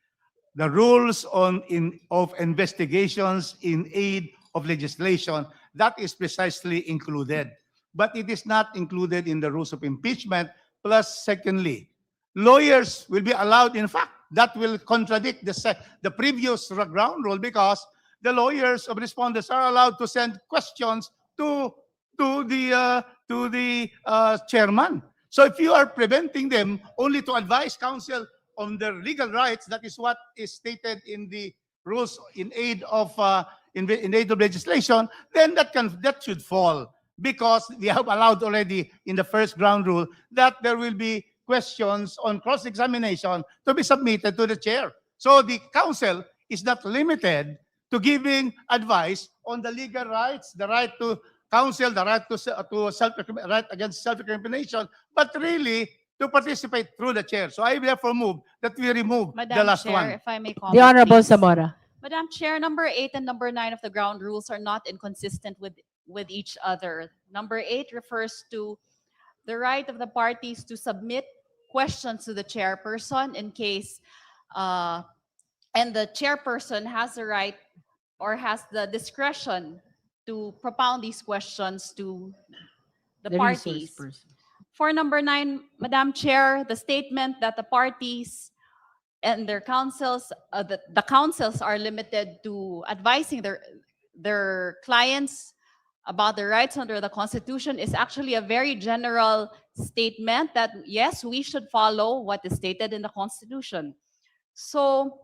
the rules of investigations in aid of legislation, that is precisely included. But it is not included in the rules of impeachment. Plus, secondly, lawyers will be allowed, in fact, that will contradict the previous ground rule because the lawyers of respondents are allowed to send questions to the chairman. So if you are preventing them only to advise counsel on their legal rights, that is what is stated in the rules in aid of legislation, then that should fall because we have allowed already in the first ground rule that there will be questions on cross-examination to be submitted to the chair. So the counsel is not limited to giving advice on the legal rights, the right to counsel the right to right against self-incrimination, but really to participate through the chair. So I therefore move that we remove the Madam last Chair, one. if I may comment, The Honorable please. Zamora. Madam Chair, number 8 and number 9 of the ground rules are not inconsistent with each other. Number 8 refers to the right of the parties to submit questions to the chairperson in case, and the chairperson has the right or has the discretion to propound these questions to the resource parties. person. For number 9, Madam Chair, the statement that the parties and their counsels, the counsels are limited to advising their clients about their rights under the Constitution is actually a very general statement that, yes, we should follow what is stated in the Constitution. So,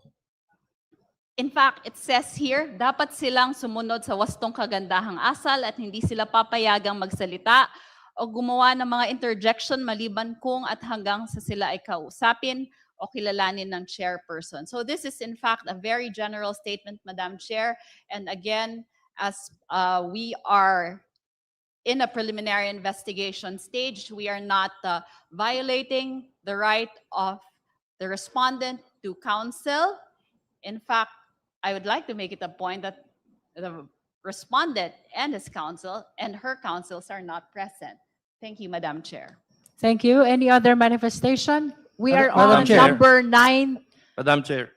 in fact, it says here, dapat silang sumunod sa wastong kagandahang asal at hindi sila papayagang magsalita o gumawa ng mga interjection maliban kung at hanggang sa sila ay kausapin o kilalanin ng chairperson. So this is in fact a very general statement, Madam Chair. And again, as we are in a preliminary investigation stage, we are not violating the right of the respondent to counsel. In fact, I would like to make it a point that the respondent and his counsel and her counsels are not present. Thank you, Madam Chair. Thank you. Any other manifestation? We are Madam on Chair. number 9 Madam Chair.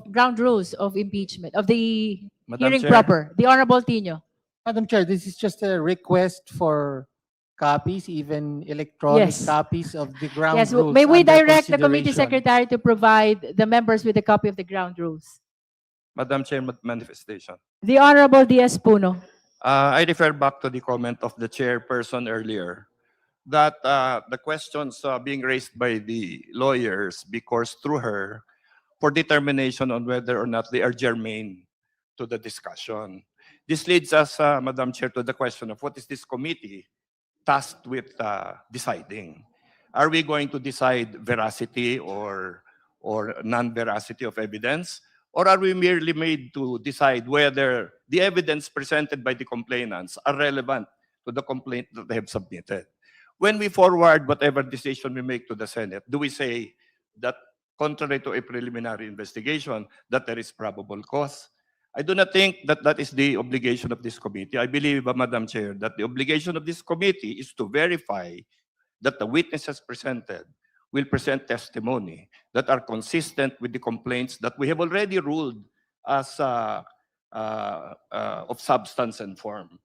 ground rules of impeachment of the Madam hearing Chair. proper. The Honorable Tino. Madam Chair, this is just a request for copies, even electronic Yes. copies of the ground Yes, rules. may we under direct the committee consideration. secretary to provide the members with a copy of the ground rules? Madam Chair, manifestation. The Honorable Diaz Puno. I refer back to the comment of the chairperson earlier that the questions being raised by the lawyers because through her for determination on whether or not they are germane to the discussion. This leads us, Madam Chair, to the question of what is this committee tasked with deciding? Are we going to decide veracity or non-veracity of evidence? Or are we merely made to decide whether the evidence presented by the complainants are relevant to the complaint that they have submitted? When we forward whatever decision we make to the Senate, do we say that contrary to a preliminary investigation, that there is probable cause? I do not think that that is the obligation of this committee. I believe, Madam Chair, that the obligation of this committee is to verify that the witnesses presented will present testimony that are consistent with the complaints that we have already ruled as of substance and form.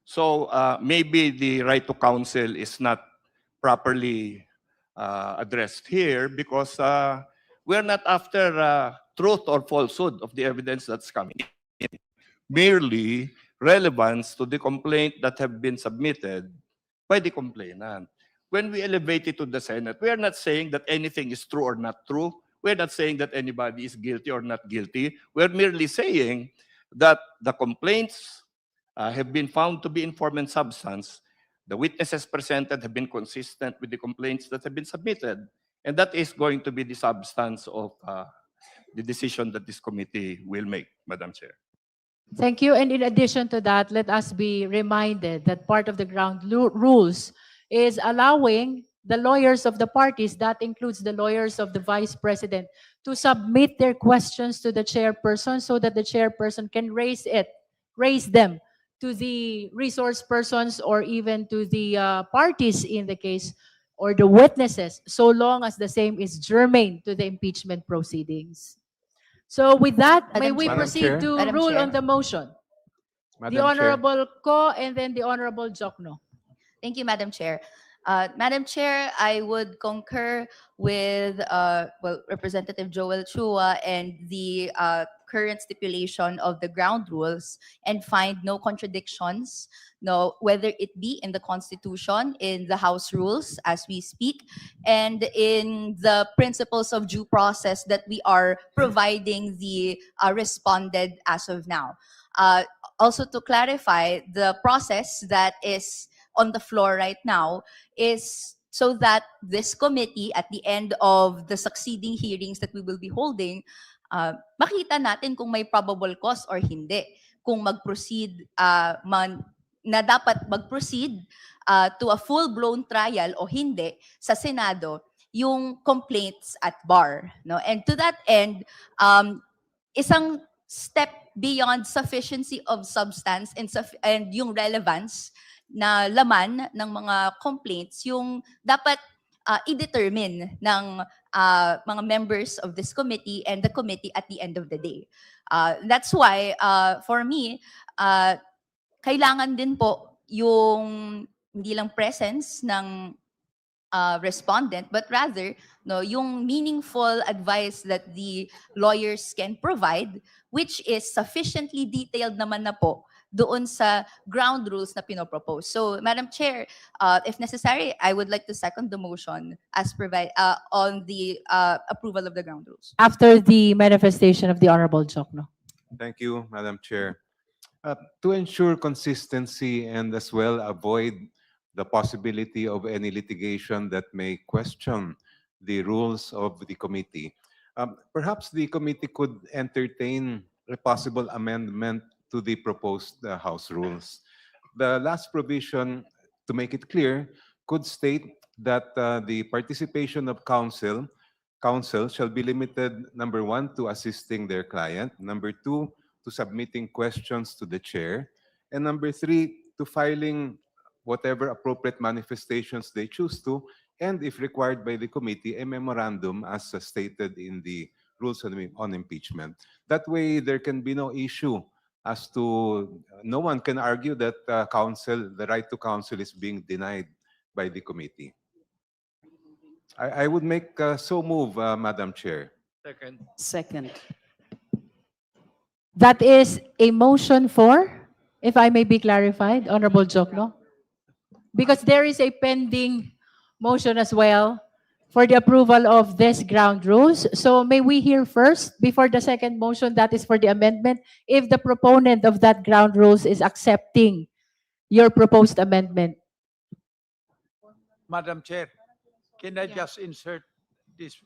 So maybe the right to counsel is not properly addressed here because we're not after truth or falsehood of the evidence that's coming in. Merely relevance to the complaint that have been submitted by the complainant. When we elevate it to the Senate, we are not saying that anything is true or not true. We're not saying that anybody is guilty or not guilty. We're merely saying that the complaints have been found to be in form and substance. The witnesses presented have been consistent with the complaints that have been submitted. And that is going to be the substance of the decision that this committee will make, Madam Chair. Thank you. And in addition to that, let us be reminded that part of the ground rules is allowing the lawyers of the parties, that includes the lawyers of the Vice President, to submit their questions to the chairperson so that the chairperson can raise them to the resource persons or even to the parties in the case or the witnesses, so long as the same is germane to the impeachment proceedings. So with that, may we proceed to rule on the motion? The Honorable Ko and then the Honorable Jokno. Thank you, Madam Chair. Madam Chair, I would concur with Representative Joel Chua and the current stipulation of the ground rules and find no contradictions, whether it be in the Constitution, in the House rules as we speak, and in the principles of due process that we are providing the respondent as of now. Also to clarify, the process that is on the floor right now is so that this committee at the end of the succeeding hearings that we will be holding, makita natin kung may probable cause or hindi. Kung mag-proceed man na dapat mag-proceed to a full-blown trial o hindi sa Senado yung complaints at bar. No? And to that end, isang step beyond sufficiency of substance and yung relevance na laman ng mga complaints, yung dapat i-determine ng mga members of this committee and the committee at the end of the day. That's why, for me, kailangan din po yung hindi lang presence ng respondent, but rather yung meaningful advice that the lawyers can provide, which is sufficiently detailed naman na po doon sa ground rules na pinopropose. So, Madam Chair, if necessary, I would like to second the motion as on the approval of the ground rules. After the manifestation of the Honorable Jokno. Thank you, Madam Chair. To ensure consistency and as well avoid the possibility of any litigation that may question the rules of the committee, perhaps the committee could entertain a possible amendment to the proposed House rules. The last provision, to make it clear, could state that the participation of counsel shall be limited, number one, to assisting their client, number two, to submitting questions to the chair, and number three, to filing whatever appropriate manifestations they choose to, and if required by the committee, a memorandum as stated in the rules on impeachment. That way, there can be no issue as to, no one can argue that the right to counsel is being denied by the committee. I would make so move, Madam Chair. Second. Second. That is a motion for, if I may be clarified, Honorable Jokno? Because there is a pending motion as well for the approval of this ground rules. So may we hear first, before the second motion, that is for the amendment, if the proponent of that ground rules is accepting your proposed amendment. Madam Chair, can I just insert this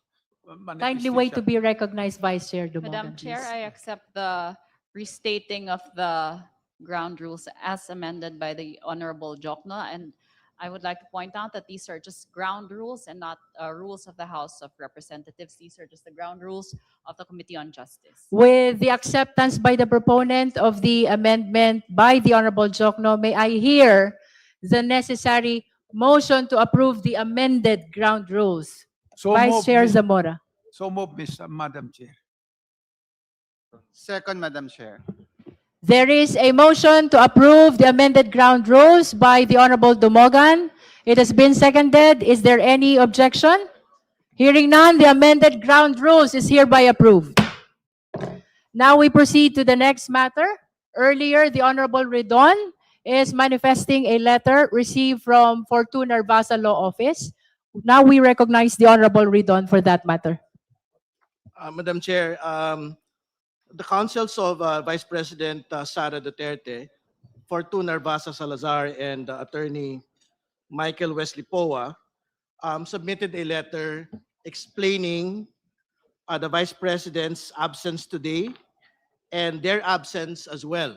Kindly wait to manifestation? be recognized, Vice Chair Dumogan, Madam Chair, please. I accept the restating of the ground rules as amended by the Honorable Jokno, and I would like to point out that these are just ground rules and not rules of the House of Representatives. These are just the ground rules of the Committee on Justice. With the acceptance by the proponent of the amendment by the Honorable Jokno, may I hear the necessary motion to approve the amended ground rules? So Vice moved, Chair Miss- Zamora. So move, Madam Chair. Second, Madam Chair. There is a motion to approve the amended ground rules by the Honorable Dumogan. It has been seconded. Is there any objection? Hearing none, the amended ground rules is hereby approved. Now we proceed to the next matter. Earlier, the Honorable Redon is manifesting a letter received from Fortuna Narvasa Law Office. Now we recognize the Honorable Redon for that matter. Madam Chair, the counsels of Vice President Sara Duterte, Fortuna Narvasa Salazar, and Attorney Michael Wesley Poa submitted a letter explaining the Vice President's absence today and their absence as well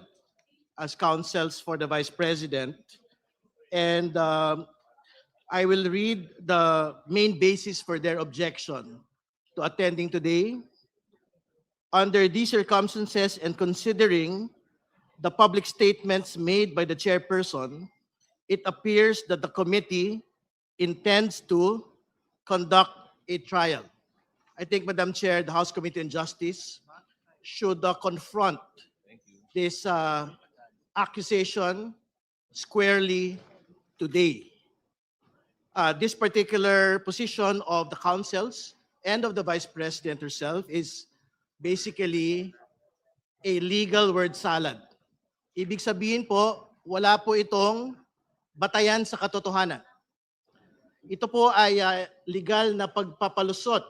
as counsels for the Vice President. And I will read the main basis for their objection to attending today. Under these circumstances and considering the public statements made by the chairperson, it appears that the committee intends to conduct a trial. I think, Madam Chair, the House Committee on Justice should confront this accusation squarely today. This particular position of the counsels and of the Vice President herself is basically a legal word salad. Ibig sabihin po, wala po itong batayan sa katotohanan. Ito po ay legal na pagpapalusot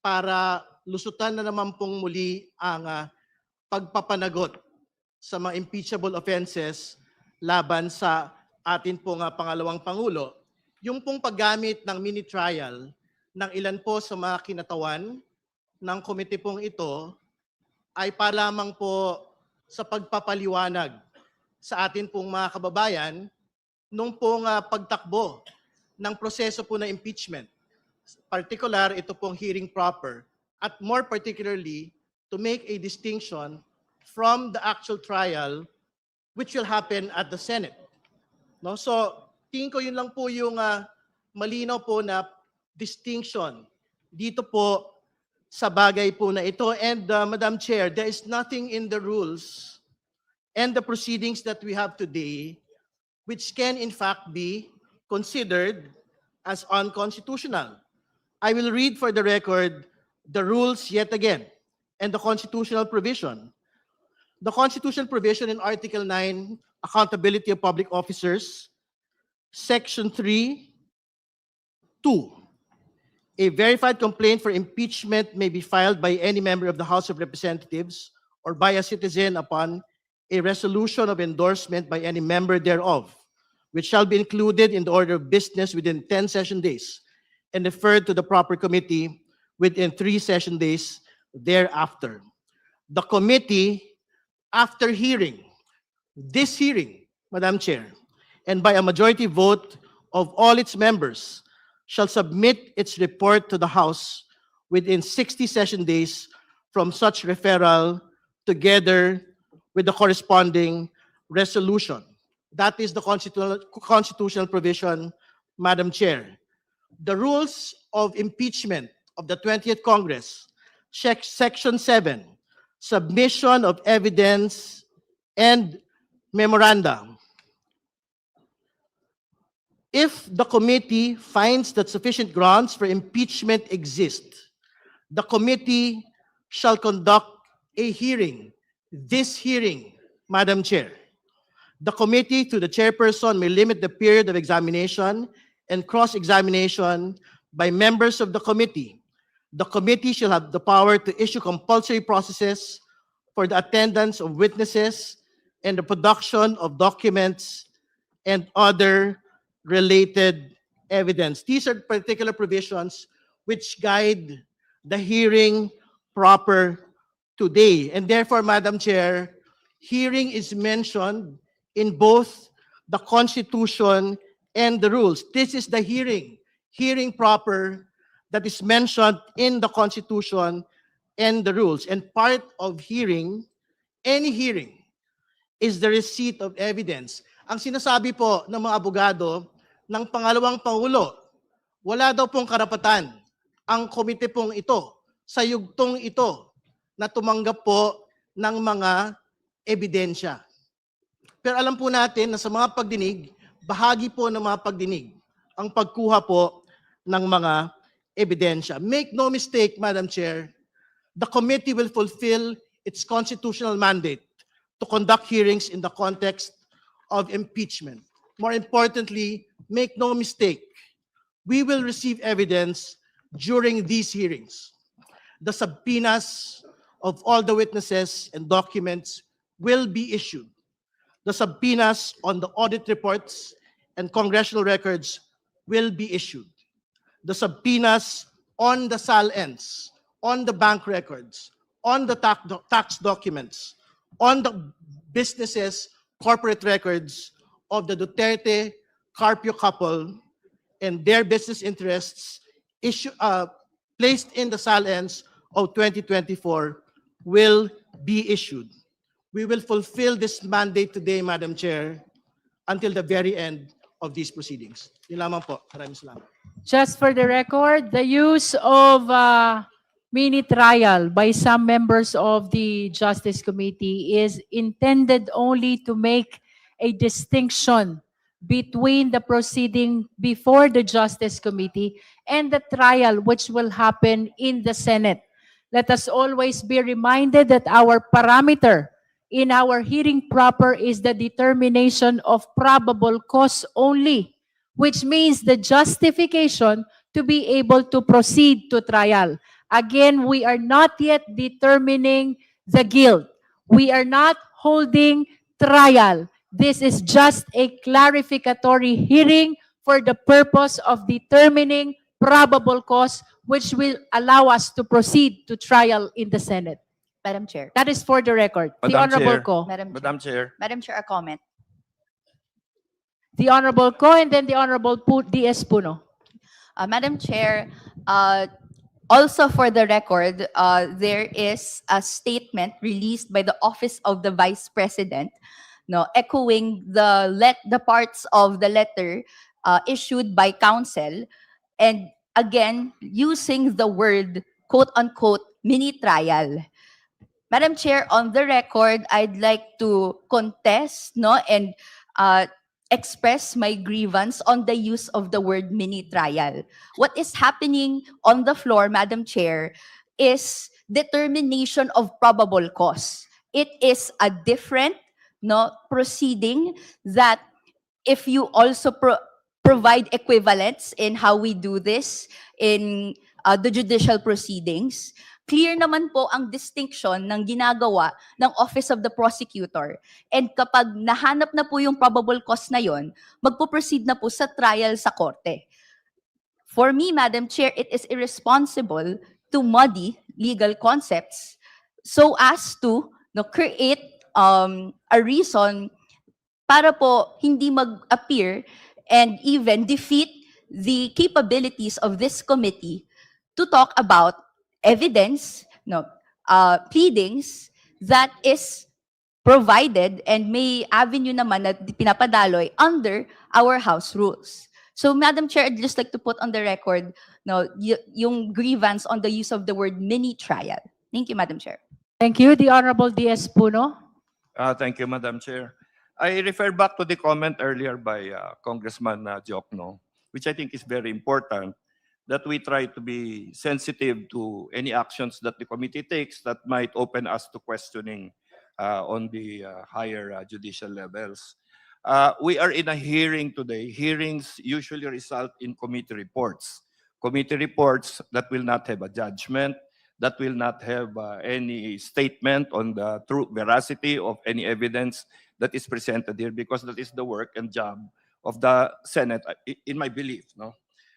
para lusutan na naman pong muli ang pagpapanagot sa mga impeachable offenses laban sa atin pong pangalawang Pangulo. Yung pong paggamit ng mini trial ng ilan po sa mga kinatawan ng komite pong ito ay para lamang po sa pagpapaliwanag sa atin pong mga kababayan nung pong pagtakbo ng proseso po na impeachment. Particular, ito pong hearing proper, at more particularly, to make a distinction from the actual trial which will happen at the Senate. No? So, tingin ko yun lang po yung malinaw po na distinction dito po sa bagay po na ito. And Madam Chair, there is nothing in the rules and the proceedings that we have today which can in fact be considered as unconstitutional. I will read for the record the rules yet again and the constitutional provision. The constitutional provision in Article 9, Accountability of Public Officers, Section 3, 2. A verified complaint for impeachment may be filed by any member of the House of Representatives or by a citizen upon a resolution of endorsement by any member thereof, which shall be included in the order of business within 10 session days and referred to the proper committee within 3 session days thereafter. The committee, after hearing, this hearing, Madam Chair, and by a majority vote of all its members, shall submit its report to the House within 60 session days from such referral, together with the corresponding resolution. That is the constitutional provision, Madam Chair. The rules of impeachment of the 20th Congress, Section 7, submission of evidence and memoranda. If the committee finds that sufficient grounds for impeachment exist, the committee shall conduct a hearing. This hearing, Madam Chair. The committee, through the chairperson, may limit the period of examination and cross-examination by members of the committee. The committee shall have the power to issue compulsory processes for the attendance of witnesses and the production of documents and other related evidence. These are particular provisions which guide the hearing proper today. And therefore, Madam Chair, hearing is mentioned in both the Constitution and the rules. This is the hearing proper that is mentioned in the Constitution and the rules. And part of hearing, any hearing, is the receipt of evidence. Ang sinasabi po ng mga abogado ng pangalawang Pangulo, wala daw pong karapatan ang komite pong ito sa yugtong ito na tumanggap po ng mga ebidensya. Pero alam po natin na sa mga pagdinig, bahagi po ng mga pagdinig ang pagkuha po ng mga ebidensya. Make no mistake, Madam Chair, the committee will fulfill its constitutional mandate to conduct hearings in the context of impeachment. More importantly, make no mistake, we will receive evidence during these hearings. The subpoenas of all the witnesses and documents will be issued. The subpoenas on the audit reports and congressional records will be issued. The subpoenas on the SALNs, on the bank records, on the tax documents, on the businesses, corporate records of the Duterte Carpio couple and their business interests placed in the SALNs of 2024 will be issued. We will fulfill this mandate today, Madam Chair, until the very end of these proceedings. Yun lamang po. Maraming salamat. Just for the record, the use of mini trial by some members of the Justice Committee is intended only to make a distinction between the proceeding before the Justice Committee and the trial which will happen in the Senate. Let us always be reminded that our parameter in our hearing proper is the determination of probable cause only, which means the justification to be able to proceed to trial. Again, we are not yet determining the guilt. We are not holding trial. This is just a clarificatory hearing for the purpose of determining probable cause, which will allow us to proceed to trial in the Senate. Madam Chair. That is for the record. The Honorable Ko. Madam Madam Chair. Madam Chair, a comment. The Honorable Ko and then the Honorable D.S. Puno. Madam Chair, also for the record, there is a statement released by the Office of the Vice President, no, echoing the parts of the letter issued by Council, and again using the word quote unquote mini trial. Madam Chair, on the record, I'd like to contest, no, and express my grievance on the use of the word mini trial. What is happening on the floor, Madam Chair, is determination of probable cause. It is a different, no, proceeding that if you also provide equivalents in how we do this in the judicial proceedings, clear naman po ang distinction ng ginagawa ng Office of the Prosecutor. And kapag nahanap na po yung probable cause na yon, magpo-proceed na po sa trial sa korte. For me, Madam Chair, it is irresponsible to muddy legal concepts so as to create a reason para po hindi mag-appear and even defeat the capabilities of this committee to talk about evidence, pleadings that is provided and may avenue naman na pinapadaloy under our House rules. So, Madam Chair, I'd just like to put on the record yung grievance on the use of the word mini trial. Thank you, Madam Chair. Thank you. The Honorable D.S. Puno. Thank you, Madam Chair. I refer back to the comment earlier by Congressman Jokno, which I think is very important, that we try to be sensitive to any actions that the committee takes that might open us to questioning on the higher judicial levels. We are in a hearing today. Hearings usually result in committee reports. Committee reports that will not have a judgment, that will not have any statement on the true veracity of any evidence that is presented here, because that is the work and job of the Senate, in my belief. No?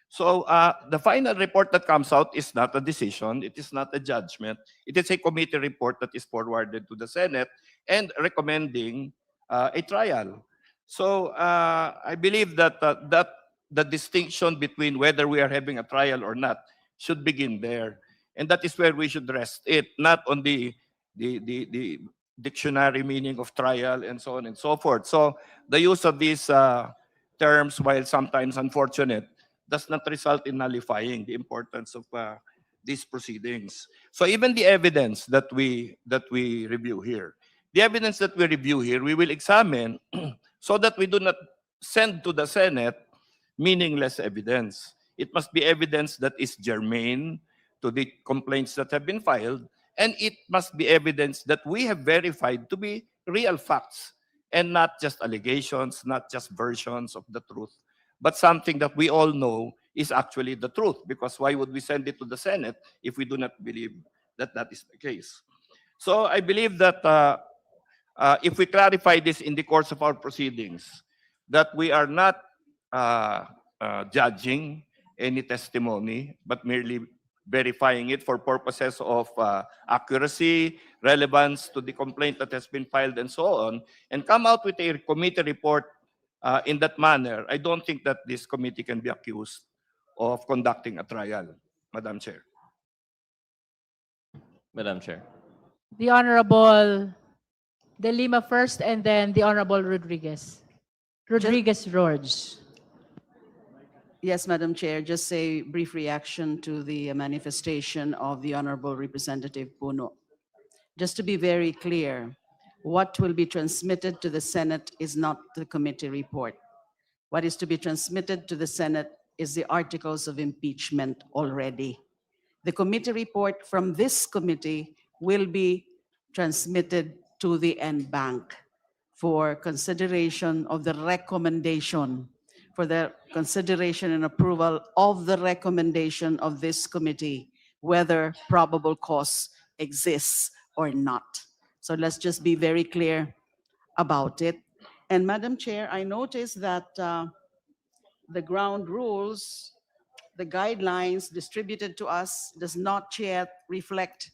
So the final report that comes out is not a decision, it is not a judgment, it is a committee report that is forwarded to the Senate and recommending a trial. So I believe that the distinction between whether we are having a trial or not should begin there. And that is where we should rest it, not on the dictionary meaning of trial and so on and so forth. So the use of these terms, while sometimes unfortunate, does not result in nullifying the importance of these proceedings. So even the evidence that we review here, we will examine so that we do not send to the Senate meaningless evidence. It must be evidence that is germane to the complaints that have been filed, and it must be evidence that we have verified to be real facts and not just allegations, not just versions of the truth, but something that we all know is actually the truth, because why would we send it to the Senate if we do not believe that that is the case? So I believe that if we clarify this in the course of our proceedings, that we are not judging any testimony, but merely verifying it for purposes of accuracy, relevance to the complaint that has been filed, and so on, and come out with a committee report in that manner, I don't think that this committee can be accused of conducting a trial, Madam Chair. Madam Chair. The Honorable De Lima first and then the Honorable Rodriguez. Rodriguez George. Yes, Madam Chair, just a brief reaction to the manifestation of the Honorable Representative Puno. Just to be very clear, what will be transmitted to the Senate is not the committee report. What is to be transmitted to the Senate is the articles of impeachment already. The committee report from this committee will be transmitted to the NBank for consideration of the recommendation, for the consideration and approval of the recommendation of this committee, whether probable cause exists or not. So let's just be very clear about it. And Madam Chair, I noticed that the ground rules, the guidelines distributed to us does not yet reflect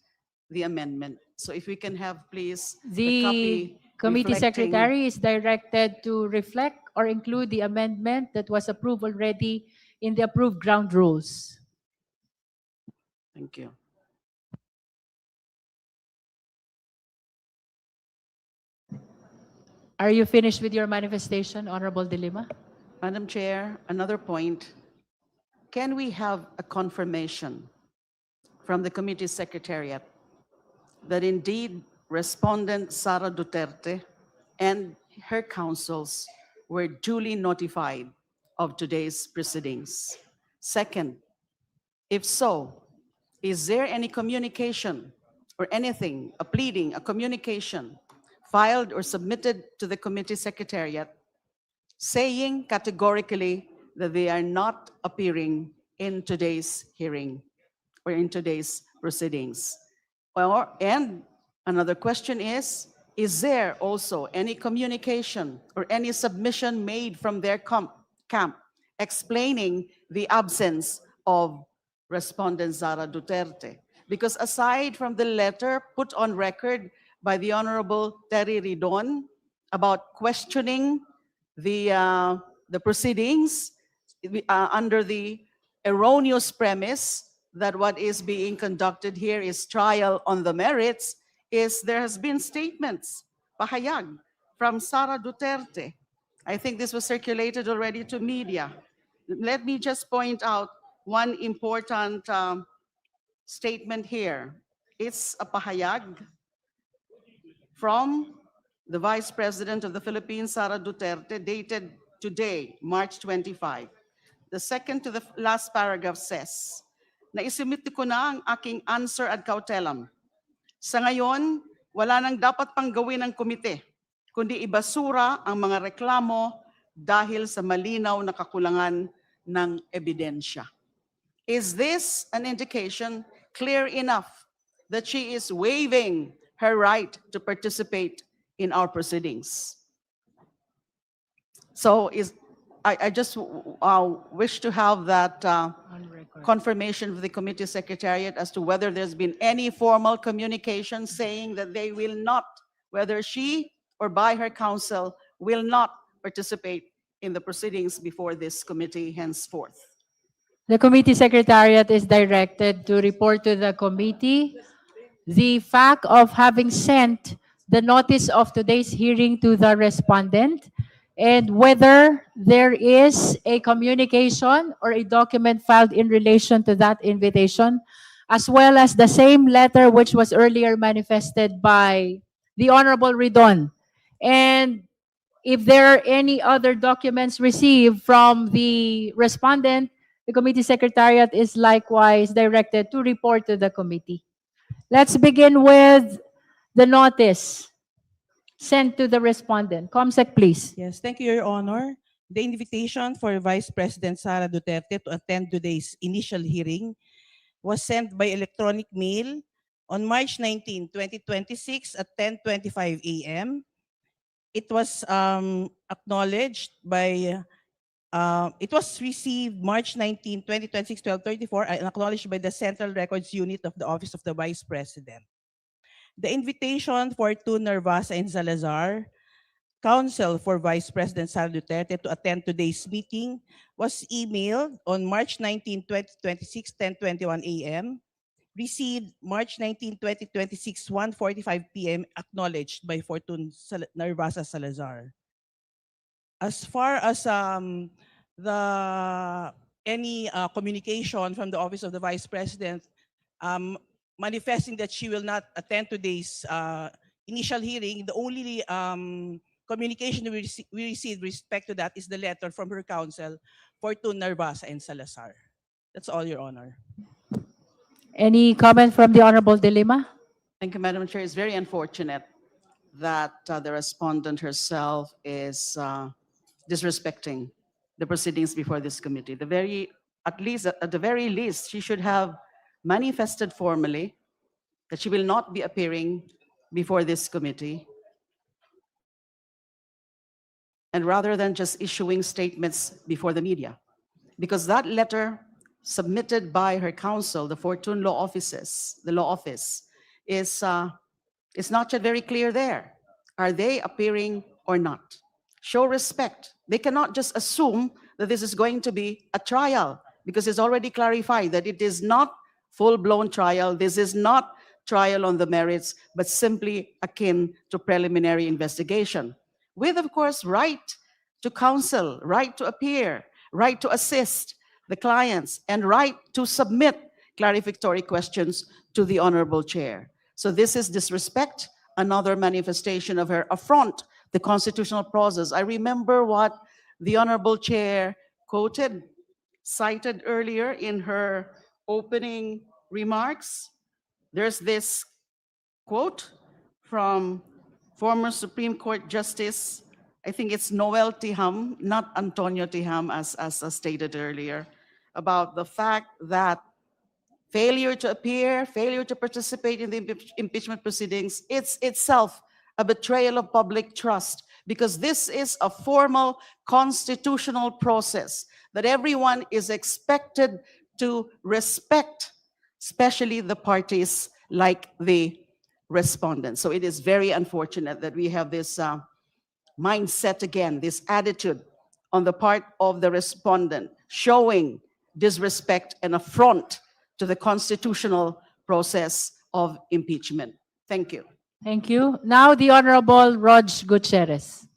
the amendment. So if we can have, please, the The copy committee reflecting- secretary is directed to reflect or include the amendment that was approved already in the approved ground rules. Thank you. Are you finished with your manifestation, Honorable De Lima? Madam Chair, another point. Can we have a confirmation from the committee secretariat that indeed respondent Sara Duterte and her counsels were duly notified of today's proceedings? Second, if so, is there any communication or anything, a pleading, a communication filed or submitted to the committee secretariat saying categorically that they are not appearing in today's hearing or in today's proceedings? And another question is there also any communication or any submission made from their camp explaining the absence of respondent Sara Duterte? Because aside from the letter put on record by the Honorable Terry Ridon about questioning the proceedings under the erroneous premise that what is being conducted here is trial on the merits, is there has been statements, pahayag, from Sara Duterte. I think this was circulated already to media. Let me just point out one important statement here. It's a pahayag from the Vice President of the Philippines, Sara Duterte, dated today, March 25. The second to the last paragraph says, naisumit ko na ang aking answer ad cautelam. Sa ngayon, wala nang dapat pang gawin ng komite, kundi ibasura ang mga reklamo dahil sa malinaw na kakulangan ng ebidensya. Is this an indication clear enough that she is waiving her right to participate in our proceedings? So I just wish to have that confirmation of the committee secretariat as to whether there's been any formal communication saying that they will not, whether she or by her counsel, will not participate in the proceedings before this committee henceforth. The committee secretariat is directed to report to the committee the fact of having sent the notice of today's hearing to the respondent, and whether there is a communication or a document filed in relation to that invitation, as well as the same letter which was earlier manifested by the Honorable Ridon. And if there are any other documents received from the respondent, the committee secretariat is likewise directed to report to the committee. Let's begin with the notice sent to the respondent. Comsec, please. Yes, thank you, Your Honor. The invitation for Vice President Sara Duterte to attend today's initial hearing was sent by electronic mail on March 19, 2026 at 10:25 a.m. It was acknowledged by, it was received March 19, 2026, 12:34, and acknowledged by the Central Records Unit of the Office of the Vice President. The invitation for two Narvasa and Salazar, counsel for Vice President Sara Duterte, to attend today's meeting was emailed on March 19, 2026, 10:21 a.m., received March 19, 2026, 1:45 p.m., acknowledged by Fortune Narvasa Salazar. As far as any communication from the Office of the Vice President manifesting that she will not attend today's initial hearing, the only communication we received with respect to that is the letter from her counsel, Fortune Narvasa and Salazar. That's all, Your Honor. Any comment from the Honorable De Lima? Thank you, Madam Chair. It's very unfortunate that the respondent herself is disrespecting the proceedings before this committee. At the very least, she should have manifested formally that she will not be appearing before this committee. And rather than just issuing statements before the media, because that letter submitted by her counsel, the Fortune Law Office, is not yet very clear there. Are they appearing or not? show respect. They cannot just assume that this is going to be a trial, because it's already clarified that it is not full-blown trial. This is not trial on the merits, but simply akin to preliminary investigation. With, of course, right to counsel, right to appear, right to assist the clients, and right to submit clarificatory questions to the Honorable Chair. So this is disrespect, another manifestation of her affront the constitutional process. I remember what the Honorable Chair cited earlier in her opening remarks. There's this quote from former Supreme Court Justice, I think it's Noel Tiham, not Antonio Tiham, as stated earlier, about the fact that failure to appear, failure to participate in the impeachment proceedings, it's itself a betrayal of public trust, because this is a formal constitutional process that everyone is expected to respect, especially the parties like the respondents. So it is very unfortunate that we have this mindset again, this attitude on the part of the respondent, showing disrespect and affront to the constitutional process of impeachment. Thank you. Thank you. Now the Honorable Rog Gutierrez.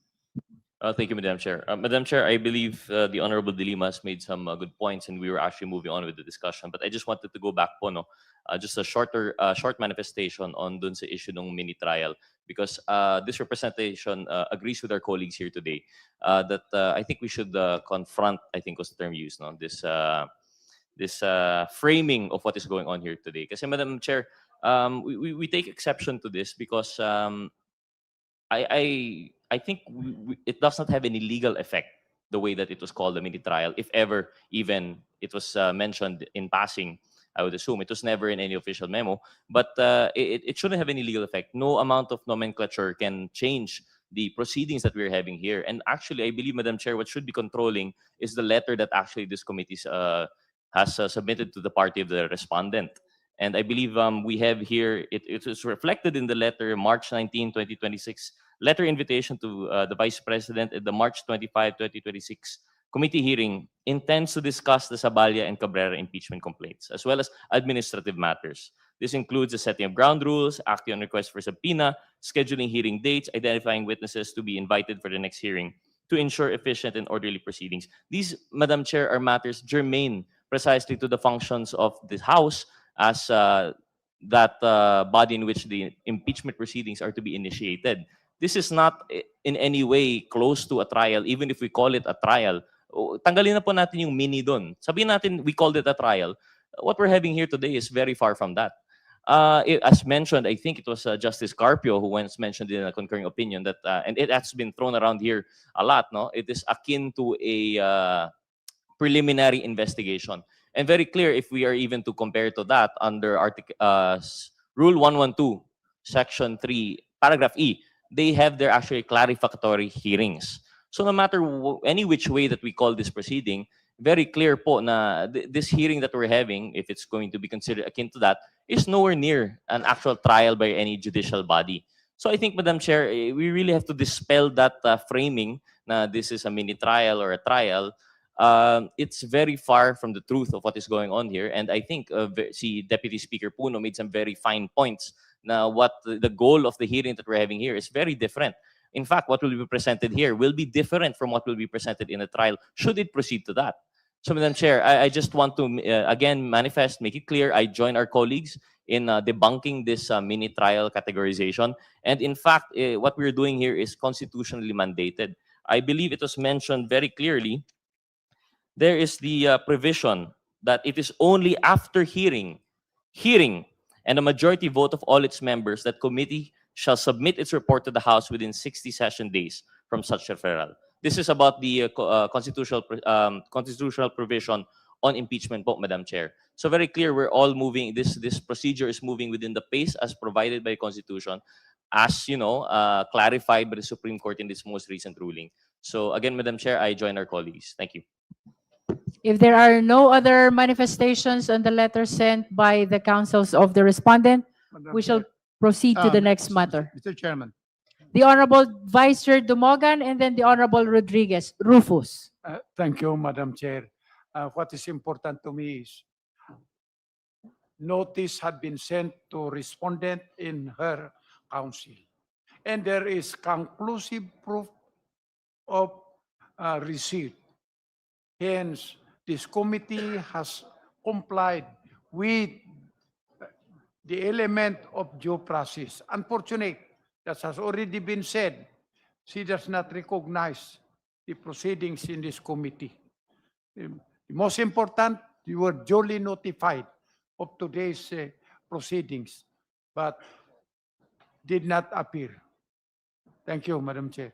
Thank you, Madam Chair. Madam Chair, I believe the Honorable Dilima has made some good points, and we were actually moving on with the discussion. But I just wanted to go back po, no? Just a short manifestation on dun sa issue ng mini trial, because this representation agrees with our colleagues here today that I think we should confront, I think was the term used, no? This framing of what is going on here today. Kasi Madam Chair, we take exception to this because I think it does not have any legal effect the way that it was called a mini trial, if ever even it was mentioned in passing. I would assume it was never in any official memo, but it shouldn't have any legal effect. No amount of nomenclature can change the proceedings that we're having here. And actually, I believe, Madam Chair, what should be controlling is the letter that actually this committee has submitted to the party of the respondent. And I believe we have here, it is reflected in the letter, March 19, 2026, letter invitation to the Vice President at the March 25, 2026 committee hearing intends to discuss the Saballa and Cabrera impeachment complaints, as well as administrative matters. This includes the setting of ground rules, acting on request for subpoena, scheduling hearing dates, identifying witnesses to be invited for the next hearing to ensure efficient and orderly proceedings. These, Madam Chair, are matters germane precisely to the functions of this House as that body in which the impeachment proceedings are to be initiated. This is not in any way close to a trial, even if we call it a trial. Tanggalin na po natin yung mini doon. Sabihin natin we called it a trial. What we're having here today is very far from that. As mentioned, I think it was Justice Carpio who once mentioned in a concurring opinion that, and it has been thrown around here a lot, no? It is akin to a preliminary investigation. And very clear, if we are even to compare to that under Rule 112, Section 3, Paragraph E, they have their actually clarificatory hearings. So no matter any which way that we call this proceeding, very clear po na this hearing that we're having, if it's going to be considered akin to that, is nowhere near an actual trial by any judicial body. So I think, Madam Chair, we really have to dispel that framing na this is a mini trial or a trial. It's very far from the truth of what is going on here. And I think si Deputy Speaker Puno made some very fine points na what the goal of the hearing that we're having here is very different. In fact, what will be presented here will be different from what will be presented in a trial, should it proceed to that. So, Madam Chair, I just want to, again, manifest, make it clear, I join our colleagues in debunking this mini trial categorization. And in fact, what we're doing here is constitutionally mandated. I believe it was mentioned very clearly. There is the provision that it is only after hearing, and a majority vote of all its members that committee shall submit its report to the House within 60 session days from such referral. This is about the constitutional provision on impeachment, Madam Chair. So very clear, we're all moving, this procedure is moving within the pace as provided by the Constitution, as you know, clarified by the Supreme Court in this most recent ruling. So again, Madam Chair, I join our colleagues. Thank you. If there are no other manifestations on the letter sent by the councils of the respondent, we shall proceed to the next matter. Mr. Chairman, the Honorable Vice Chair Dumogan, and then the Honorable Rodriguez Rufus. Thank you, Madam Chair. What is important to me is notice had been sent to respondent in her counsel, and there is conclusive proof of receipt. Hence, this committee has complied with the element of due process. Unfortunate, that has already been said, she does not recognize the proceedings in this committee. The most important, you were duly notified of today's proceedings, but did not appear. Thank you, Madam Chair.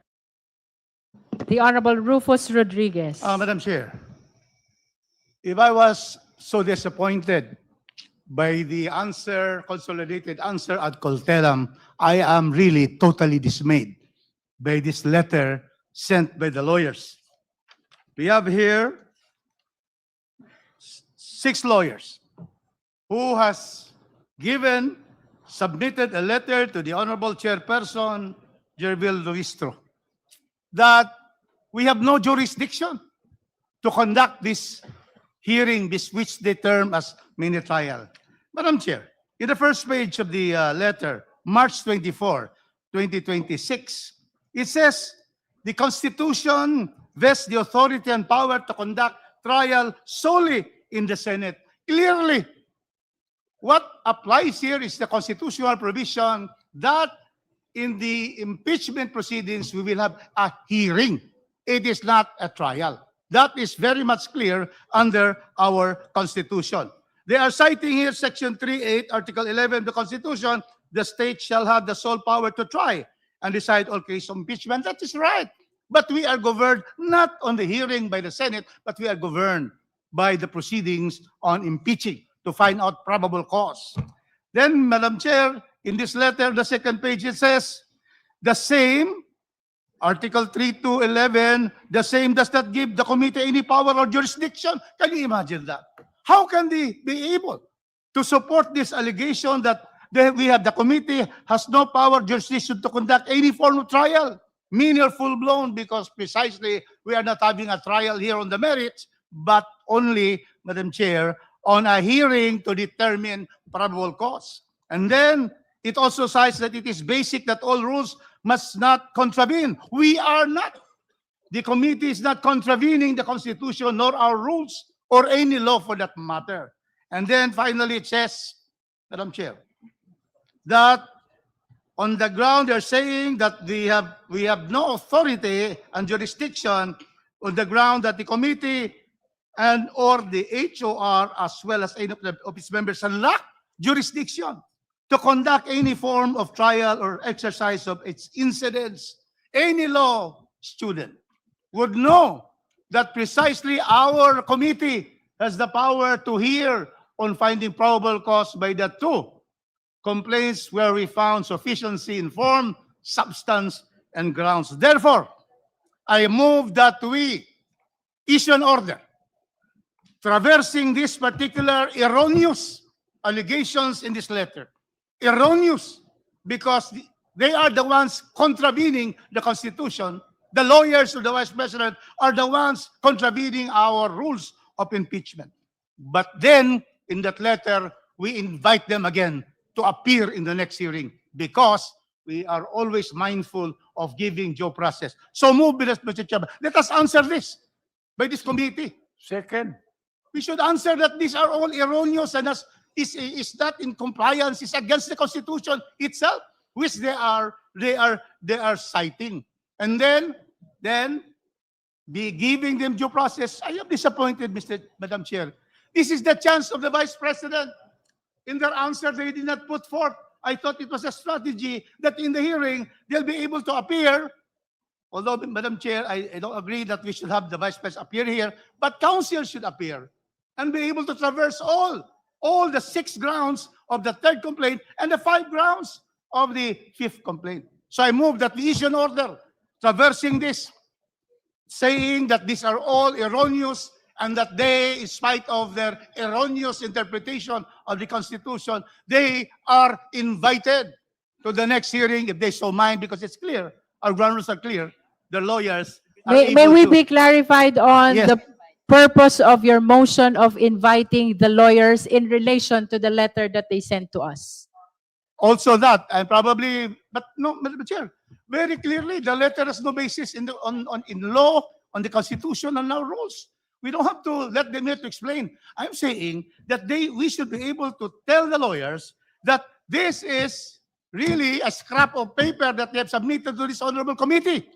The Honorable Rufus Rodriguez. Madam Chair, if I was so disappointed by the answer, consolidated answer ad coltelam, I am really totally dismayed by this letter sent by the lawyers. We have here 6 lawyers who has submitted a letter to the Honorable Chairperson, Jervil Luistro, that we have no jurisdiction to conduct this hearing, which they term as mini trial. Madam Chair, in the first page of the letter, March 24, 2026, it says, the Constitution vests the authority and power to conduct trial solely in the Senate. Clearly, what applies here is the constitutional provision that in the impeachment proceedings, we will have a hearing. It is not a trial. That is very much clear under our Constitution. They are citing here Section 3(8), Article 11 of the Constitution, the state shall have the sole power to try and decide all cases of impeachment. That is right. But we are governed not on the hearing by the Senate, but we are governed by the proceedings on impeaching to find out probable cause. Then, Madam Chair, in this letter, the second page, it says, the same, Article 3 to 11, the same does not give the committee any power or jurisdiction. Can you imagine that? How can they be able to support this allegation that the committee has no power or jurisdiction to conduct any form of trial, mini or full-blown, because precisely we are not having a trial here on the merits, but only, Madam Chair, on a hearing to determine probable cause. And then it also says that it is basic that all rules must not contravene. We are not. The committee is not contravening the Constitution nor our rules or any law for that matter. And then finally it says, Madam Chair, that on the ground they're saying that we have no authority and jurisdiction on the ground that the committee and or the HOR as well as any of its members lack jurisdiction to conduct any form of trial or exercise of its incidents. Any law student would know that precisely our committee has the power to hear on finding probable cause by the 2 complaints where we found sufficiency in form, substance, and grounds. Therefore, I move that we issue an order traversing these particular erroneous allegations in this letter. Erroneous because they are the ones contravening the Constitution. The lawyers of the Vice President are the ones contravening our rules of impeachment. But then, in that letter, we invite them again to appear in the next hearing because we are always mindful of giving due process. So move, Mr. Chairman. Let us answer this by this committee. Second. We should answer that these are all erroneous and is not in compliance, is against the Constitution itself, which they are citing. And then be giving them due process. I am disappointed, Madam Chair. This is the chance of the Vice President. In their answer, they did not put forth. I thought it was a strategy that in the hearing, they'll be able to appear. Although, Madam Chair, I don't agree that we should have the Vice President appear here, but counsel should appear and be able to traverse all the 6 grounds of the 3rd complaint and the 5 grounds of the 5th complaint. So I move that we issue an order traversing this, saying that these are all erroneous and that they, in spite of their erroneous interpretation of the Constitution, they are invited to the next hearing if they so mind, because it's clear, our ground rules are clear, the lawyers are May able we to- be clarified on Yes. the purpose of your motion of inviting the lawyers in relation to the letter that they sent to us? Also that, and probably, but no, Madam Chair, very clearly, the letter has no basis in in law, on the Constitution, on our rules. We don't have to let them here to explain. I'm saying that we should be able to tell the lawyers that this is really a scrap of paper that they have submitted to this honorable committee.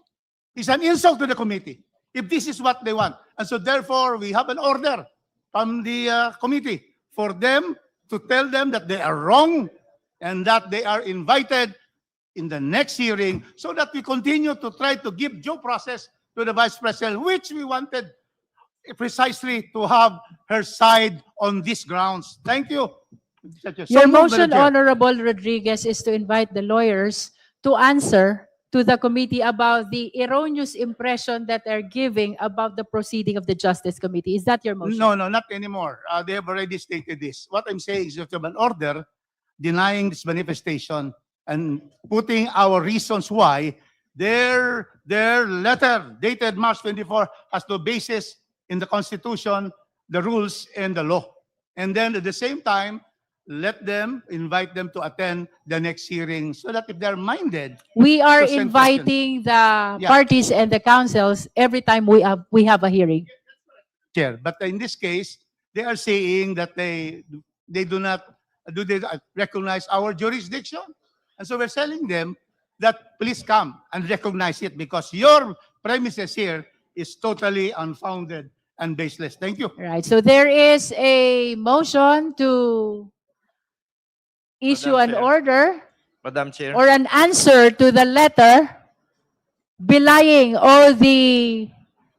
It's an insult to the committee if this is what they want. And so therefore, we have an order from the committee for them to tell them that they are wrong and that they are invited in the next hearing so that we continue to try to give due process to the Vice President, which we wanted precisely to have her side on these grounds. Thank you. Your So moved, motion, Madam Chair. Honorable Rodriguez, is to invite the lawyers to answer to the committee about the erroneous impression that they're giving about the proceeding of the Justice Committee. Is that your motion? No, not anymore. They have already stated this. What I'm saying is that you have an order denying this manifestation and putting our reasons why their letter dated March 24 has no basis in the Constitution, the rules, and the law. And then at the same time, invite them to attend the next hearing so that if they're minded. We are to send inviting the Yeah. parties and the councils every time we have a hearing. Chair. But in this case, they are saying that they do not recognize our jurisdiction. And so we're telling them that please come and recognize it because your premises here is totally unfounded and baseless. Thank you. Right. So there is a motion to issue Madam an Chair. order Madam Chair. or an answer to the letter belying all the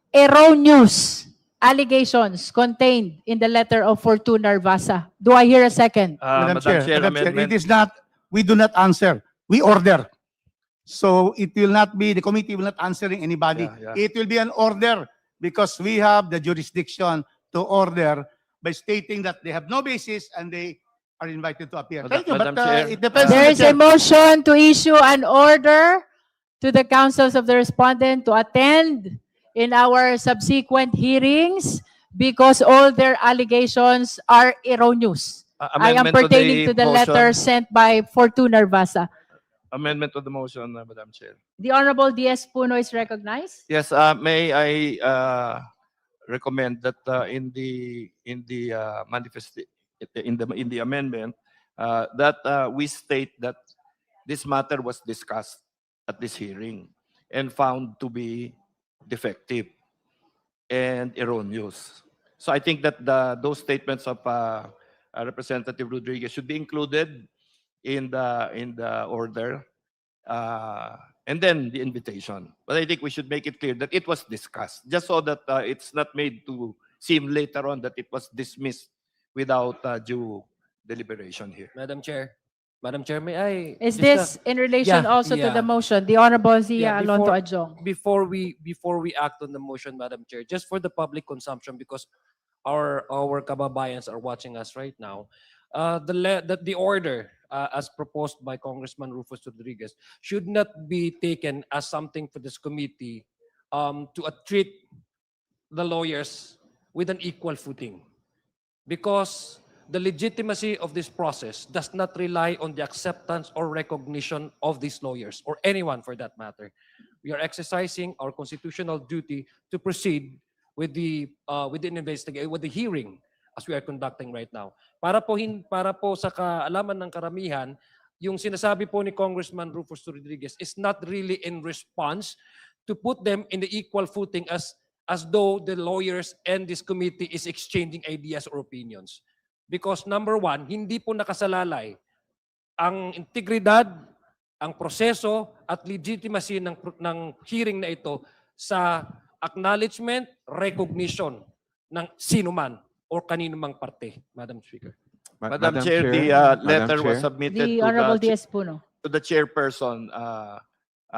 erroneous allegations contained in the letter of Fortuna Narvasa. Do I hear a second? Madam Chair, amendment. it is not, we do not answer. We order. So it will not be, the committee will not answering anybody. Yeah. It will be an order because we have the jurisdiction to order by stating that they have no basis and they are invited to appear. Thank you, Madam but Chair, it depends on There the is chair. a motion to issue an order to the councils of the respondent to attend in our subsequent hearings because all their allegations are erroneous. I am Amendment to pertaining to the motion. letter sent by Fortuna Narvasa. Amendment to the motion, Madam Chair. The Honorable DS Puno is recognized. Yes, may I recommend that in the manifest in the amendment that we state that this matter was discussed at this hearing and found to be defective and erroneous. So I think that those statements of Representative Rodriguez should be included in the order and then the invitation. But I think we should make it clear that it was discussed, just so that it's not made to seem later on that it was dismissed without due deliberation here. Madam Chair, may I? Is just, this in relation also to the motion? The Honorable Zia Alonto Adjong. Before we act on the motion, Madam Chair, just for the public consumption, because our kababayans are watching us right now, the order as proposed by Congressman Rufus Rodriguez should not be taken as something for this committee to treat the lawyers with an equal footing, because the legitimacy of this process does not rely on the acceptance or recognition of these lawyers or anyone for that matter. We are exercising our constitutional duty to proceed with the investigation, with the hearing as we are conducting right now. Para po sa kaalaman ng karamihan, yung sinasabi po ni Congressman Rufus Rodriguez is not really in response to put them in the equal footing as though the lawyers and this committee is exchanging ideas or opinions. Because number one, hindi po nakasalalay ang integridad, ang proseso at legitimacy ng hearing na ito sa acknowledgement, recognition ng sino man or kanino mang parte, Madam Speaker. Madam Chair, the letter was submitted The Honorable DS Puno. to the chairperson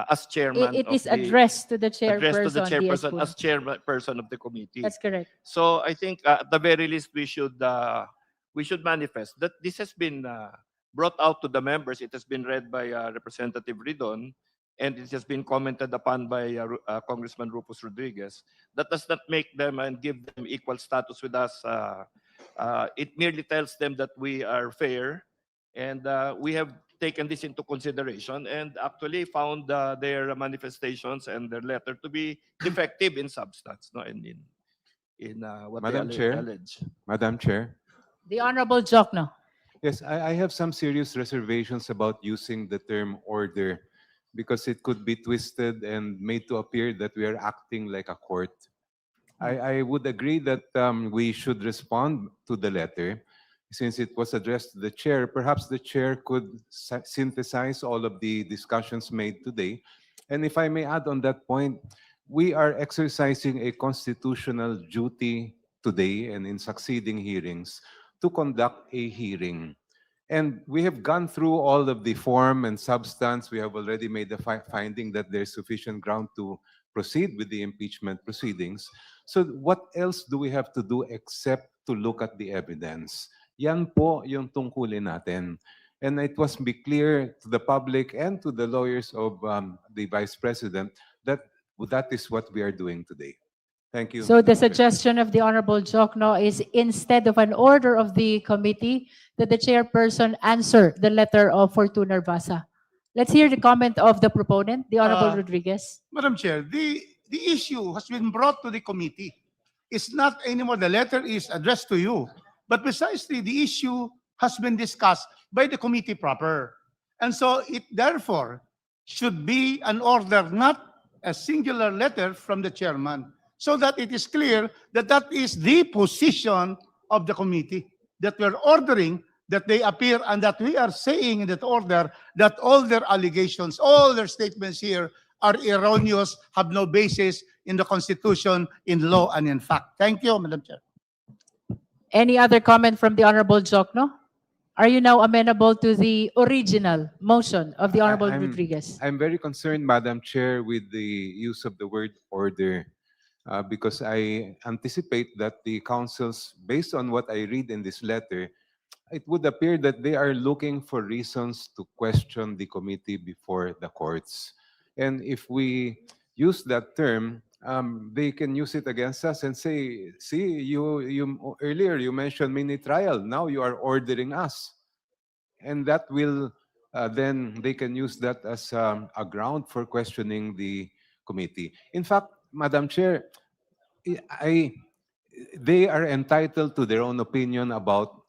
as chairman. It is addressed to the addressed to the chairperson, chairperson DS as chairperson of the committee. That's correct. So I think at the very least we should manifest that this has been brought out to the members. It has been read by Representative Ridon, and it has been commented upon by Congressman Rufus Rodriguez. That does not make them and give them equal status with us. It merely tells them that we are fair, and we have taken this into consideration and actually found their manifestations and their letter to be defective in substance, no, and in what Madam they Chair. allege. Madam Chair. The Honorable Jokno. Yes, I have some serious reservations about using the term order because it could be twisted and made to appear that we are acting like a court. I would agree that we should respond to the letter since it was addressed to the chair. Perhaps the chair could synthesize all of the discussions made today. And if I may add on that point, we are exercising a constitutional duty today and in succeeding hearings to conduct a hearing. And we have gone through all of the form and substance. We have already made the finding that there's sufficient ground to proceed with the impeachment proceedings. So what else do we have to do except to look at the evidence? Yan po yung tungkulin natin. And it was be clear to the public and to the lawyers of the Vice President that that is what we are doing today. Thank you. So the suggestion of the Honorable Jokno is instead of an order of the committee, that the chairperson answer the letter of Fortuna Basa. Let's hear the comment of the proponent, the Honorable Rodriguez. Madam Chair, the issue has been brought to the committee. It's not anymore the letter is addressed to you, but precisely the issue has been discussed by the committee proper. And so it therefore should be an order, not a singular letter from the chairman, so that it is clear that that is the position of the committee, that we're ordering that they appear and that we are saying in that order that all their allegations, all their statements here are erroneous, have no basis in the Constitution, in law, and in fact. Thank you, Madam Chair. Any other comment from the Honorable Jokno? Are you now amenable to the original motion of the Honorable Rodriguez? I'm very concerned, Madam Chair, with the use of the word order. Because I anticipate that the councils, based on what I read in this letter, it would appear that they are looking for reasons to question the committee before the courts. And if we use that term, they can use it against us and say, see, earlier you mentioned mini trial, now you are ordering us. And that will, then they can use that as a ground for questioning the committee. In fact, Madam Chair, they are entitled to their own opinion about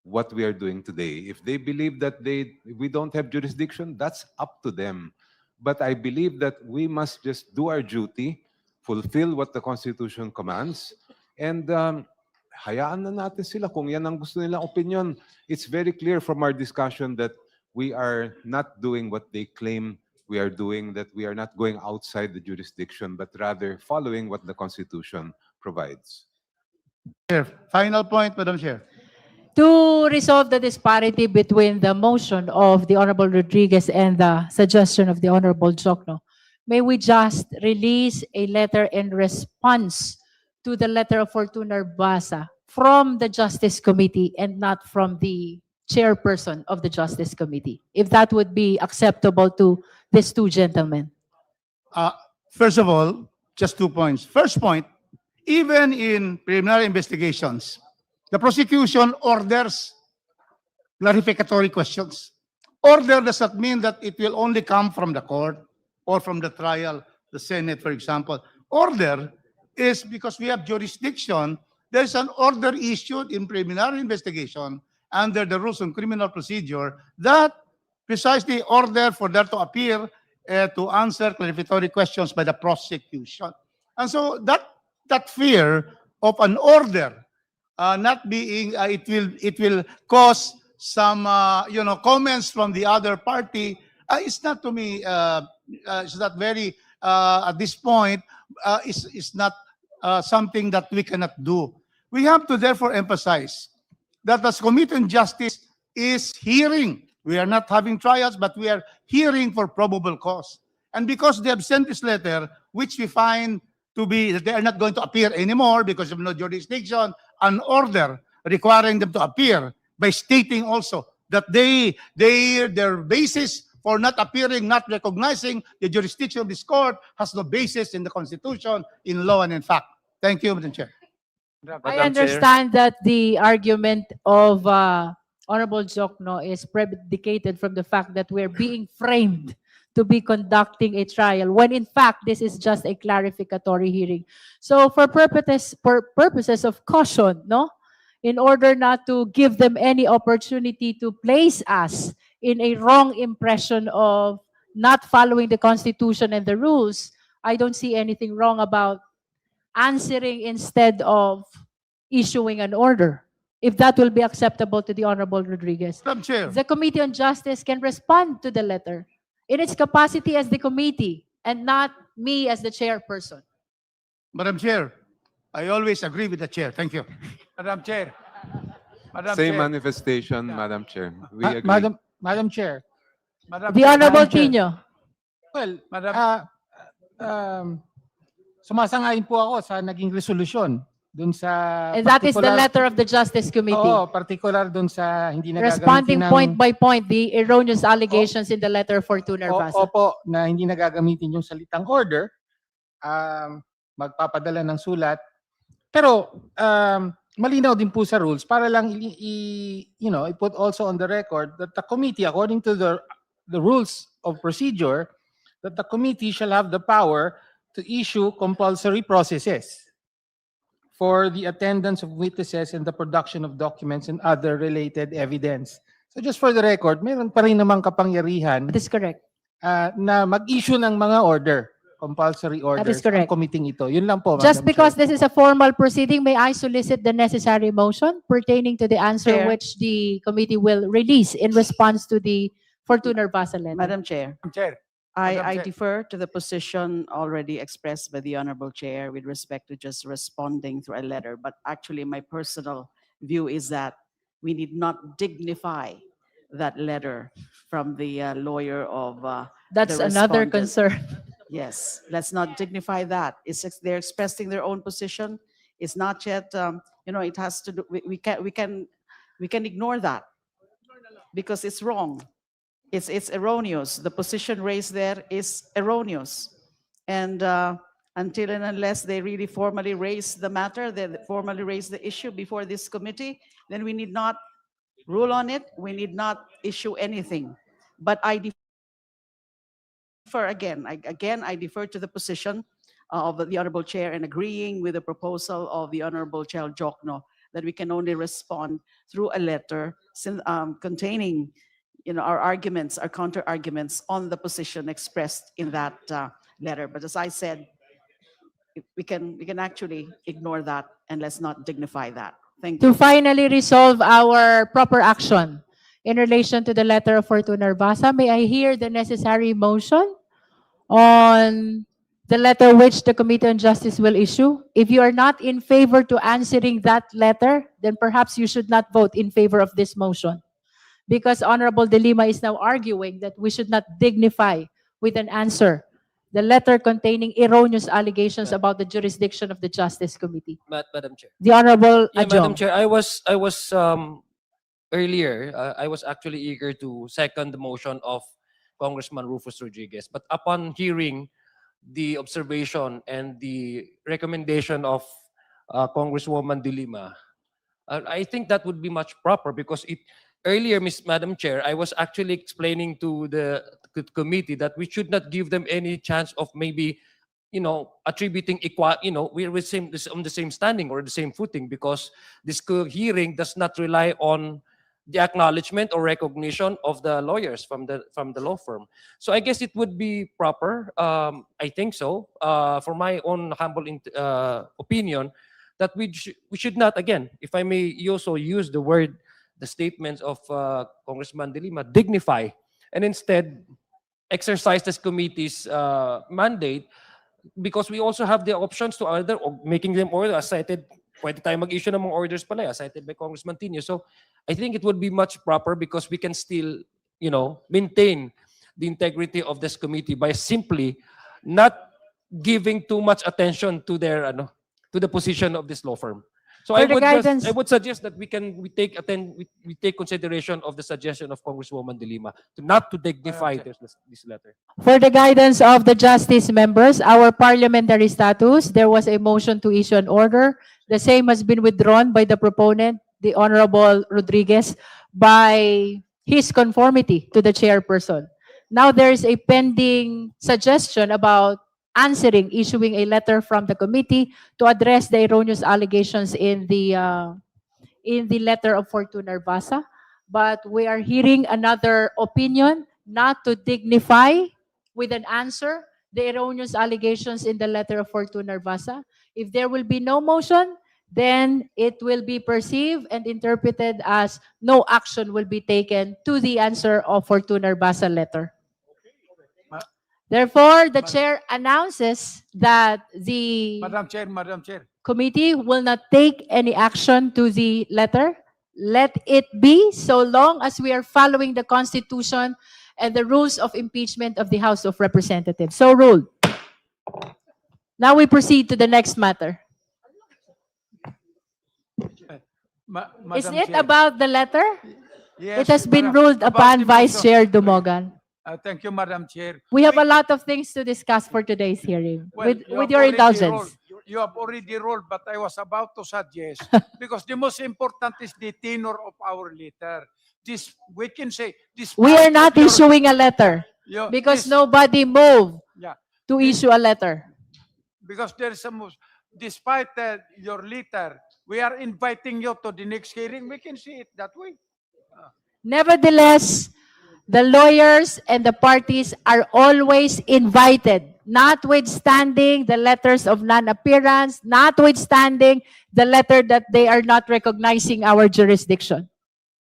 what we are doing today. If they believe that we don't have jurisdiction, that's up to them. But I believe that we must just do our duty, fulfill what the Constitution commands, and hayaan na natin sila kung yan ang gusto nilang opinion. It's very clear from our discussion that we are not doing what they claim we are doing, that we are not going outside the jurisdiction, but rather following what the Constitution provides. Final point, Madam Chair. To resolve the disparity between the motion of the Honorable Rodriguez and the suggestion of the Honorable Jokno, may we just release a letter in response to the letter of Fortuna Basa from the Justice Committee and not from the chairperson of the Justice Committee, if that would be acceptable to these two gentlemen? First of all, just 2 points. First point, even in preliminary investigations, the prosecution orders clarificatory questions. Order does not mean that it will only come from the court or from the trial, the Senate, for example. Order is because we have jurisdiction. There's an order issued in preliminary investigation under the rules on criminal procedure that precisely order for there to appear to answer clarificatory questions by the prosecution. And so that fear of an order not being, it will cause some, comments from the other party. It's not to me, it's not very, at this point, it's not something that we cannot do. We have to therefore emphasize that as Committee on Justice is hearing. We are not having trials, but we are hearing for probable cause. And because they have sent this letter, which we find to be that they are not going to appear anymore because of no jurisdiction, an order requiring them to appear by stating also that their basis for not appearing, not recognizing the jurisdiction of this court has no basis in the Constitution, in law, and in fact. Thank you, Madam Chair. I understand that the argument of Honorable Jokno is predicated from the fact that we're being framed to be conducting a trial, when in fact this is just a clarificatory hearing. So for purposes of caution, no, in order not to give them any opportunity to place us in a wrong impression of not following the Constitution and the rules, I don't see anything wrong about answering instead of issuing an order, if that will be acceptable to the Honorable Rodriguez. Madam Chair. The Committee on Justice can respond to the letter in its capacity as the committee and not me as the chairperson. Madam Chair, I always agree with the chair. Thank you. Madam Chair. Madam Same Chair. manifestation, Madam Chair. We agree. Madam Chair. Madam The Chair. Honorable Madam Chair. Tino. Well, Madam, sumasang-ayon po ako sa naging resolusyon dun sa And that is the letter of the Justice Committee. Oo, particular dun sa hindi Responding nagagamitin ng point by point the erroneous allegations in the letter for Tuner Basa. Opo, na hindi nagagamitin yung salitang order, magpapadala ng sulat. Pero malinaw din po sa rules para lang i-put also on the record that the committee, according to the rules of procedure, that the committee shall have the power to issue compulsory processes for the attendance of witnesses and the production of documents and other related evidence. So just for the record, meron pa rin namang kapangyarihan. That is correct. Na mag-issue ng mga order, compulsory orders. That is correct. Ang committee ito. Yun lang po, Just Madam because Chair. this is a formal proceeding, may I solicit the necessary motion pertaining to the answer Chair. which the committee will release in response to the Fortuner Basa letter. Madam Chair. Madam Chair. I Madam Chair. defer to the position already expressed by the Honorable Chair with respect to just responding through a letter. But actually, my personal view is that we need not dignify that letter from the lawyer of That's the another respondent. concern. Yes, let's not dignify that. They're expressing their own position. It's not yet, it has to do, we can ignore that because it's wrong. It's erroneous. The position raised there is erroneous. And until and unless they really formally raise the matter, they formally raise the issue before this committee, then we need not rule on it. We need not issue anything. But I defer again. I defer to the position of the Honorable Chair and agreeing with the proposal of the Honorable Chair Jokno that we can only respond through a letter containing our arguments, our counter arguments on the position expressed in that letter. But as I said, we can actually ignore that and let's not dignify that. Thank you. To finally resolve our proper action in relation to the letter of Fortuner Basa, may I hear the necessary motion on the letter which the Committee on Justice will issue? If you are not in favor to answering that letter, then perhaps you should not vote in favor of this motion. Because Honorable De Lima is now arguing that we should not dignify with an answer the letter containing erroneous allegations about the jurisdiction of the Justice Committee. Madam Chair. The Honorable Yeah, Madam Adjong. Chair, I was earlier, I was actually eager to second the motion of Congressman Rufus Rodriguez. But upon hearing the observation and the recommendation of Congresswoman De Lima, I think that would be much proper because earlier, Madam Chair, I was actually explaining to the committee that we should not give them any chance of maybe, attributing equal, we're on the same standing or the same footing because this hearing does not rely on the acknowledgement or recognition of the lawyers from the law firm. So I guess it would be proper, I think so, for my own humble opinion, that we should not, again, if I may also use the statements of Congressman De Lima, dignify, and instead exercise this committee's mandate because we also have the options to either making them order, as cited, pwede tayo mag-issue ng mga orders pala, as cited by Congressman Tino. So I think it would be much proper because we can still, maintain the integrity of this committee by simply not giving too much attention to their, to the position of this law firm. So For the I guidance- would suggest that we take consideration of the suggestion of Congresswoman De Lima not to dignify this letter. For the guidance of the justice members, our parliamentary status, there was a motion to issue an order. The same has been withdrawn by the proponent, the Honorable Rodriguez, by his conformity to the chairperson. Now there is a pending suggestion about issuing a letter from the committee to address the erroneous allegations in the letter of Fortune Narvasa. But we are hearing another opinion not to dignify with an answer the erroneous allegations in the letter of Fortune Narvasa. If there will be no motion, then it will be perceived and interpreted as no action will be taken to the answer of Fortune Narvasa letter. Therefore, the chair announces that the Madam Chair, committee will not take any action to the letter. Let it be, so long as we are following the Constitution and the rules of impeachment of the House of Representatives. So ruled. Now we proceed to the next matter. Is Madam it Chair. about the letter? Yes, It has been Madam- ruled about upon the Vice motion. Chair Dumogan. Thank you, Madam Chair. We have a lot of things to discuss for today's hearing. Well, with you have your already indulgence. You have already ruled, but I was about to suggest, because the most important is the tenor of our letter. This, we can say, this. We are not issuing a letter because nobody moved Yeah, to issue a letter. because there is some, despite your letter, we are inviting you to the next hearing. We can see it that way. Nevertheless, the lawyers and the parties are always invited, notwithstanding the letters of non-appearance, notwithstanding the letter that they are not recognizing our jurisdiction.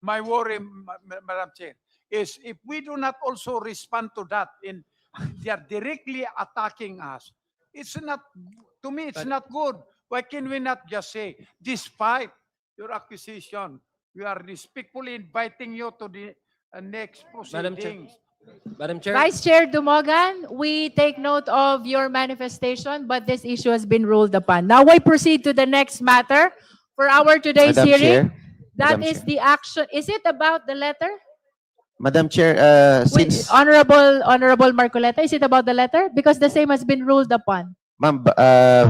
My worry, Madam Chair, is if we do not also respond to that, in they are directly attacking us. It's not, to me, it's not good. Why can we not just say, despite your accusation, we are respectfully inviting you to the next proceedings. Madam Chair. Vice Chair Dumogan, we take note of your manifestation, but this issue has been ruled upon. Now we proceed to the next matter for our today's Madam hearing. Chair. That Madam is Chair. the action. Is it about the letter? Madam Chair, since Honorable Marcoleta, is it about the letter? Because the same has been ruled upon. ma'am,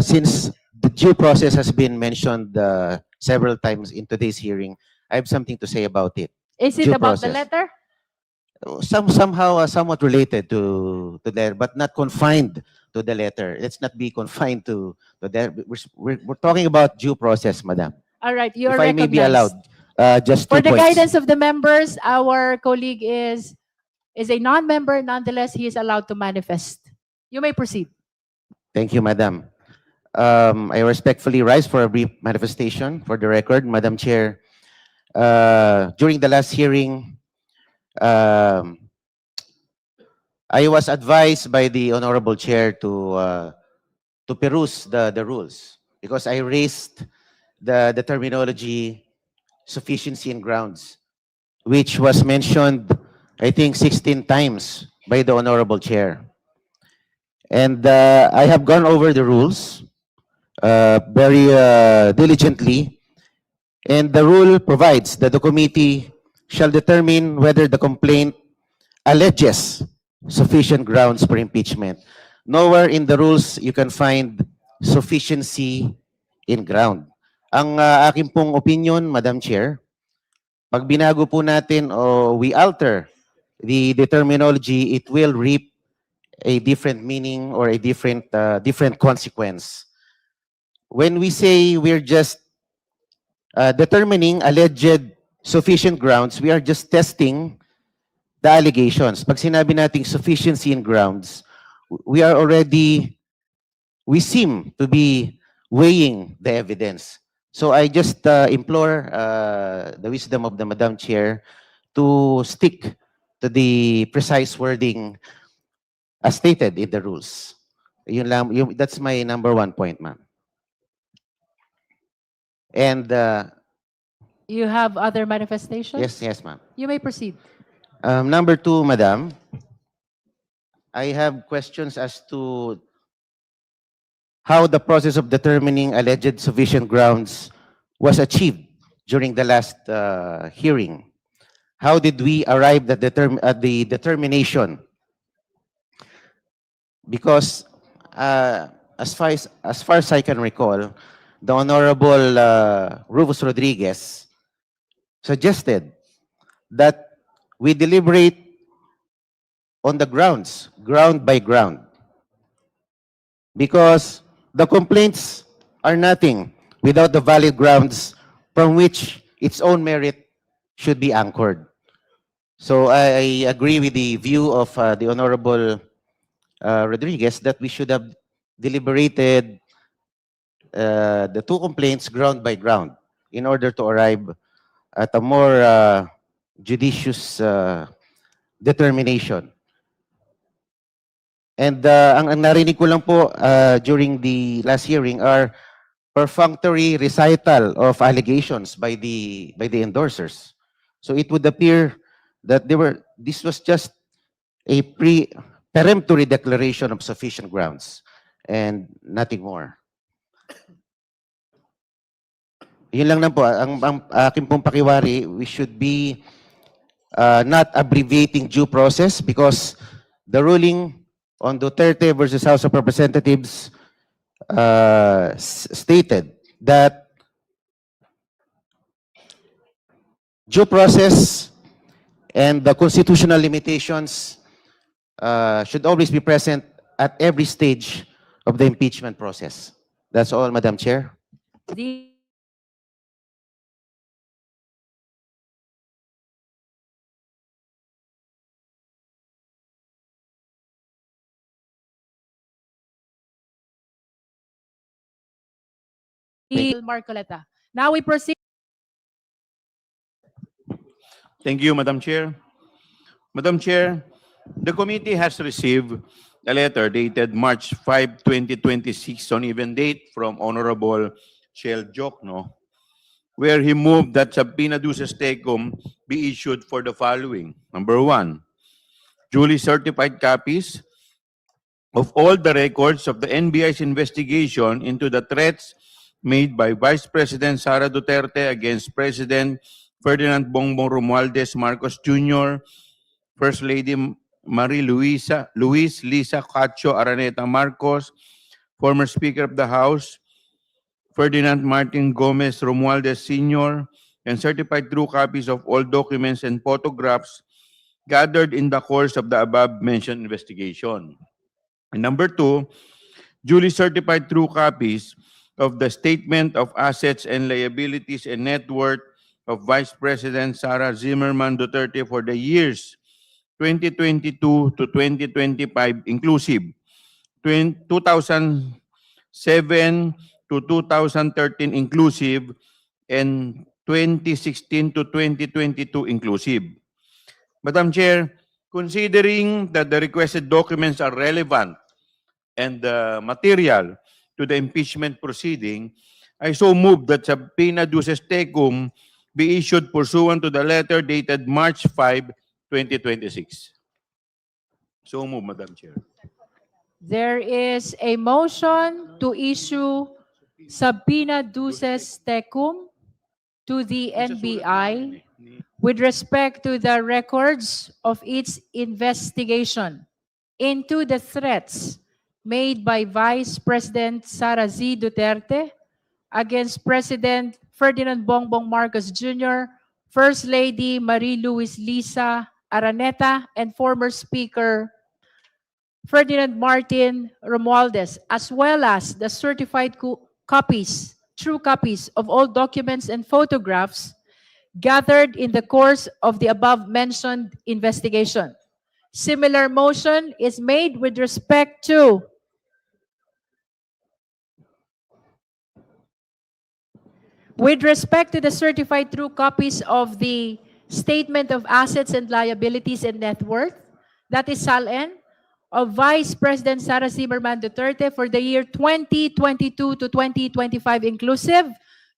since the due process has been mentioned several times in today's hearing, I have something to say about it. Is it Due about the process. letter? Somehow somewhat related to the letter, but not confined to the letter. Let's not be confined to the. We're talking about due process, madam. All right, you are If I may be allowed, recognized. just For 2 the points. guidance of the members, our colleague is a non-member. Nonetheless, he is allowed to manifest. You may proceed. Thank you, madam. I respectfully rise for a brief manifestation for the record, Madam Chair. During the last hearing, I was advised by the Honorable Chair to peruse the rules because I raised the terminology sufficiency and grounds, which was mentioned, I think, 16 times by the Honorable Chair. And I have gone over the rules very diligently, and the rule provides that the committee shall determine whether the complaint alleges sufficient grounds for impeachment. Nowhere in the rules you can find sufficiency in ground. Ang aking pong opinion, Madam Chair, pag binago po natin o we alter the terminology, it will reap a different meaning or a different consequence. When we say we're just determining alleged sufficient grounds, we are just testing the allegations. Pag sinabi nating sufficiency in grounds, we seem to be weighing the evidence. So I just implore the wisdom of the Madam Chair to stick to the precise wording as stated in the rules. Yun lang, that's my number 1 point, ma'am. And You have other manifestations? yes, ma'am. You may proceed. Number 2, madam, I have questions as to how the process of determining alleged sufficient grounds was achieved during the last hearing? How did we arrive at the determination? Because as far as I can recall, the Honorable Rufus Rodriguez suggested that we deliberate on the grounds, ground by ground, because the complaints are nothing without the valid grounds from which its own merit should be anchored. So I agree with the view of the Honorable Rodriguez that we should have deliberated the two complaints ground by ground in order to arrive at a more judicious determination. And ang narinig ko lang po during the last hearing are perfunctory recital of allegations by the endorsers. So it would appear that this was just a peremptory declaration of sufficient grounds and nothing more. Yun lang po. Ang aking pong pakiwari, we should be not abbreviating due process because the ruling on Duterte versus House of Representatives stated that due process and the constitutional limitations should always be present at every stage of the impeachment process. That's all, Madam Chair. The Marcoleta. Now we proceed. Thank you, Madam Chair. Madam Chair, the committee has received a letter dated March 5, 2026 on even date from Honorable Shell Jokno, where he moved that subpoena duces tecum be issued for the following. Number one, duly certified copies of all the records of the NBI's investigation into the threats made by Vice President Sara Duterte against President Ferdinand Bongbong Romualdez Marcos Jr., First Lady Luis Lisa Cacho Araneta Marcos, former Speaker of the House, Ferdinand Martin Gomez Romualdez Sr., and certified true copies of all documents and photographs gathered in the course of the above-mentioned investigation. And number two, duly certified true copies of the Statement of Assets and Liabilities and Net Worth of Vice President Sara Zimmerman Duterte for the years 2022 to 2025 inclusive, 2007 to 2013 inclusive, and 2016 to 2022 inclusive. Madam Chair, considering that the requested documents are relevant and material to the impeachment proceeding, I so move that subpoena duces tecum be issued pursuant to the letter dated March 5, 2026. So move, Madam Chair. There is a motion to issue subpoena duces tecum to the NBI with respect to the records of its investigation into the threats made by Vice President Sara Z. Duterte against President Ferdinand Bongbong Marcos Jr., First Lady Marie-Louise Lisa Araneta, and former Speaker Ferdinand Martin Romualdez, as well as the certified copies, true copies of all documents and photographs gathered in the course of the above-mentioned investigation. Similar motion is made with respect to the certified true copies of the Statement of Assets and Liabilities and Net Worth, that is SALN, of Vice President Sara Zimmerman Duterte for the year 2022 to 2025 inclusive,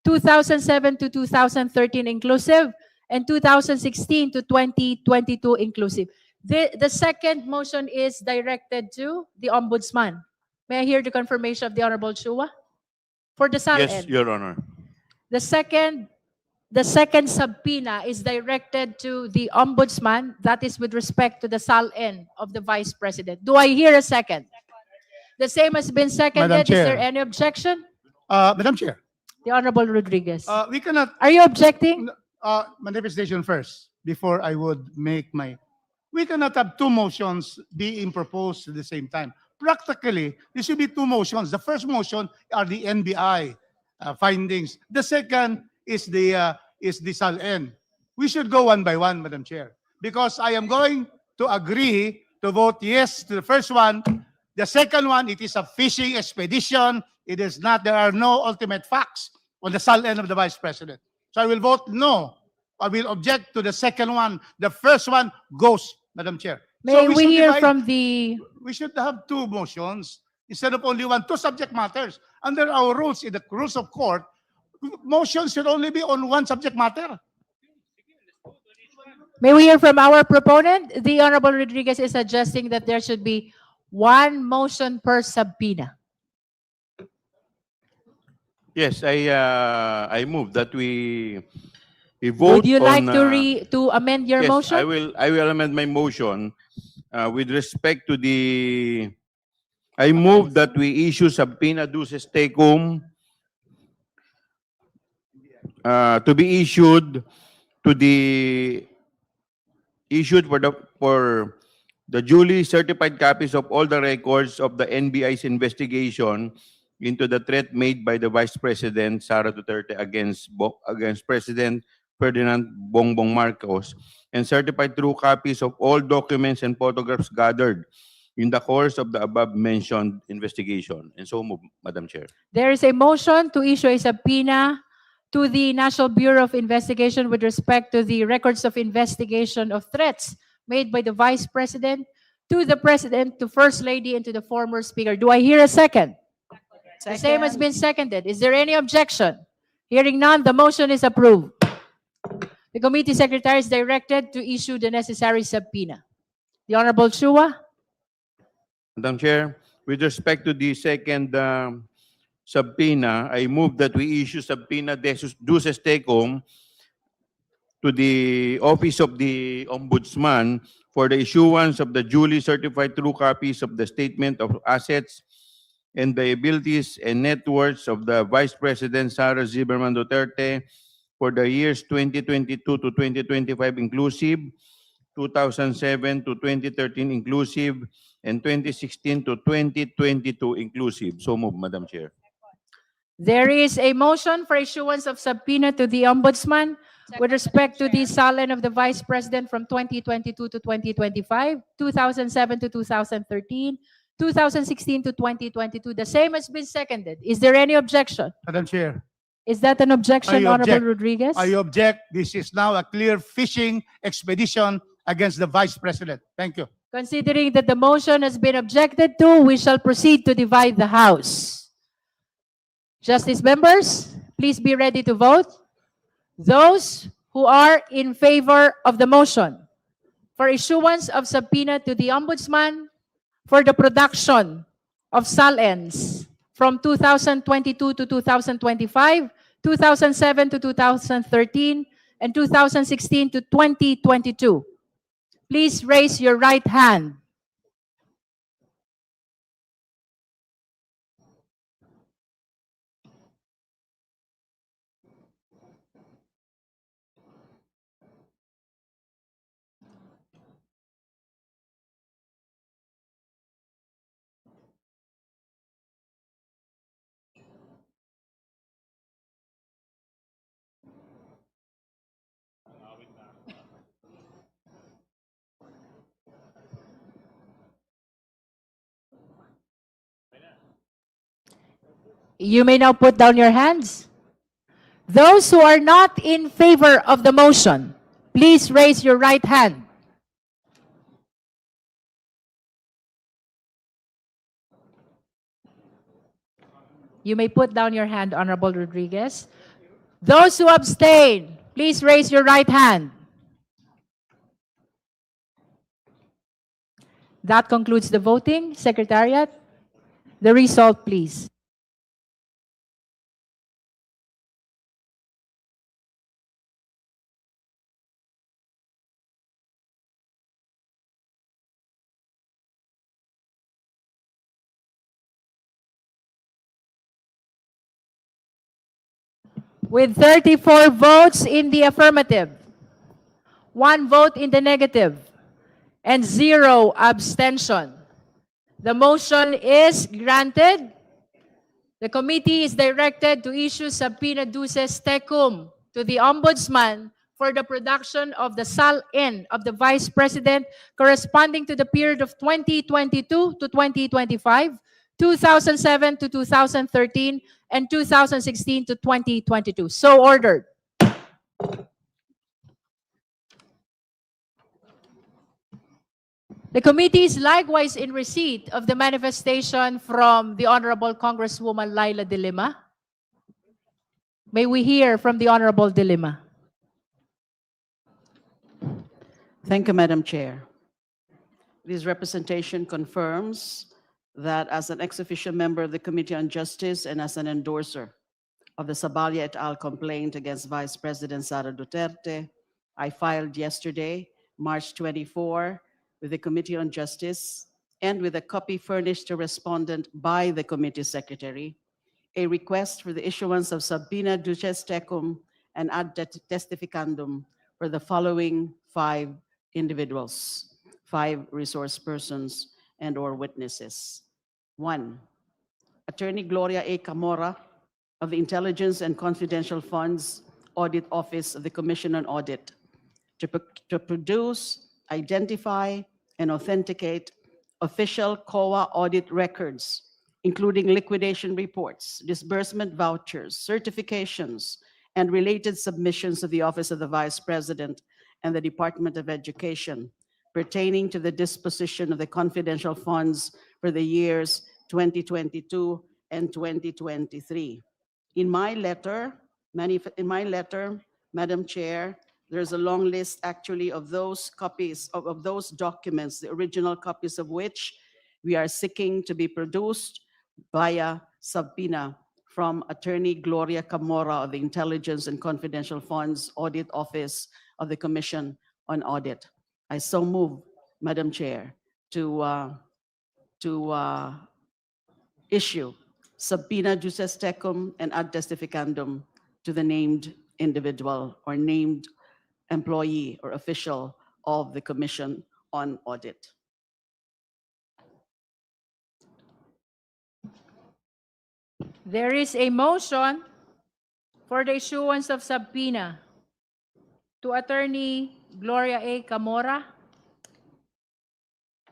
2007 to 2013 inclusive, and 2016 to 2022 inclusive. The second motion is directed to the Ombudsman. May I hear the confirmation of the Honorable Chua? For the SALN. Yes, Your Honor. The second subpoena is directed to the ombudsman. That is with respect to the SALN of the Vice President. Do I hear a second? The same has been seconded. Is there Chair. any objection? Madam Chair, The Honorable Rodriguez. we cannot Are you objecting? manifestation first before I would make my. We cannot have two motions being proposed at the same time. Practically, there should be two motions. The first motion are the NBI findings. The second is the SALN. We should go one by one, Madam Chair, because I am going to agree to vote yes to the first one. The second one, it is a fishing expedition. It is not. There are no ultimate facts on the SALN of the Vice President. So I will vote no. I will object to the second one. The first one goes, Madam Chair. May we should hear divide- from the... We should have two motions instead of only one. Two subject matters. Under our rules, in the rules of court, motions should only be on one subject matter. May we hear from our proponent? The Honorable Rodriguez is suggesting that there should be one motion per subpoena. Yes, I move that we vote Would you like on, to amend your yes, motion? I will amend my motion with respect to the. I move that we issue subpoena duces tecum to be issued for the duly certified copies of all the records of the NBI's investigation into the threat made by the Vice President Sara Duterte against President Ferdinand Bongbong Marcos, and certified true copies of all documents and photographs gathered in the course of the above-mentioned investigation. And so move, Madam Chair. There is a motion to issue a subpoena to the National Bureau of Investigation with respect to the records of investigation of threats made by the Vice President to the President, to First Lady, and to the former Speaker. Do I hear a second? The same has been seconded. Is there any objection? Hearing none, the motion is approved. The committee secretary is directed to issue the necessary subpoena. The Honorable Chua. Madam Chair, with respect to the second subpoena, I move that we issue subpoena duces tecum to the Office of the Ombudsman for the issuance of the duly certified true copies of the Statement of Assets and Liabilities and Net Worths of the Vice President Sara Zimmerman Duterte for the years 2022 to 2025 inclusive, 2007 to 2013 inclusive, and 2016 to 2022 inclusive. So move, Madam Chair. There is a motion for issuance of subpoena to the Ombudsman with respect to the SALN of the Vice President from 2022 to 2025, 2007 to 2013, 2016 to 2022. The same has been seconded. Is there any objection? Madam Chair. Is that an objection, I object. Honorable Rodriguez? I object. This is now a clear fishing expedition against the Vice President. Thank you. Considering that the motion has been objected to, we shall proceed to divide the House. Justice members, please be ready to vote. Those who are in favor of the motion for issuance of subpoena to the Ombudsman for the production of SALNs from 2022 to 2025, 2007 to 2013, and 2016 to 2022. Please raise your right hand. You may now put down your hands. Those who are not in favor of the motion, please raise your right hand. You may put down your hand, Honorable Rodriguez. Those who abstain, please raise your right hand. That concludes the voting. Secretariat, the result, please. With 34 votes in the affirmative, 1 vote in the negative, and 0 abstention. The motion is granted. The committee is directed to issue subpoena duces tecum to the Ombudsman for the production of the SAL-N of the Vice President corresponding to the period of 2022 to 2025, 2007 to 2013, and 2016 to 2022. So ordered. The committee is likewise in receipt of the manifestation from the Honorable Congresswoman Laila De Lima. May we hear from the Honorable De Lima. Thank you, Madam Chair. This representation confirms that as an ex-officio member of the Committee on Justice and as an endorser of the Sabalia et al. Complaint against Vice President Sara Duterte, I filed yesterday, March 24, with the Committee on Justice and with a copy furnished to respondent by the committee secretary, a request for the issuance of subpoena duces tecum and ad testificandum for the following 5 individuals, 5 resource persons and or witnesses. 1, Attorney Gloria A. Camora of the Intelligence and Confidential Funds Audit Office of the Commission on Audit to produce, identify, and authenticate official COA audit records, including liquidation reports, disbursement vouchers, certifications, and related submissions of the Office of the Vice President and the Department of Education pertaining to the disposition of the confidential funds for the years 2022 and 2023. In my letter, Madam Chair, there's a long list actually of those copies of those documents, the original copies of which we are seeking to be produced via subpoena from Attorney Gloria Camora of the Intelligence and Confidential Funds Audit Office of the Commission on Audit. I so move, Madam Chair, to issue subpoena duces tecum and ad testificandum to the named individual or named employee or official of the Commission on Audit. There is a motion for the issuance of subpoena to Attorney Gloria A. Camora.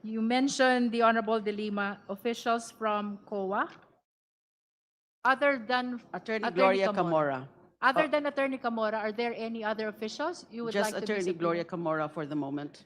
You mentioned the Honorable De Lima, officials from COA. Other than Attorney Gloria Camora. Other than Attorney Camora, are there any other officials you would Just like to be Attorney Gloria subpoenaed? Camora for the moment.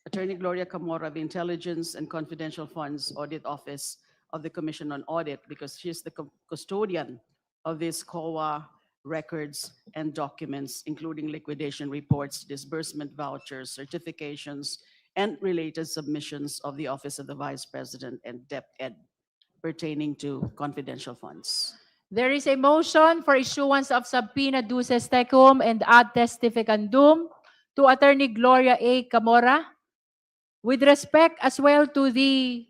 Attorney Gloria Camora of the Intelligence and Confidential Funds Audit Office of the Commission on Audit, because she's the custodian of these COA records and documents, including liquidation reports, disbursement vouchers, certifications, and related submissions of the Office of the Vice President and DepEd pertaining to confidential funds. There is a motion for issuance of subpoena duces tecum and ad testificandum to Attorney Gloria A. Camora with respect as well to the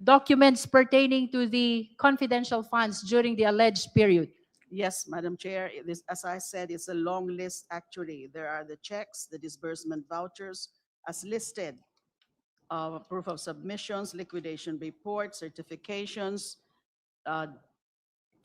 documents pertaining to the confidential funds during the alleged period. Yes, Madam Chair, as I said, it's a long list actually. There are the checks, the disbursement vouchers as listed, proof of submissions, liquidation reports, certifications,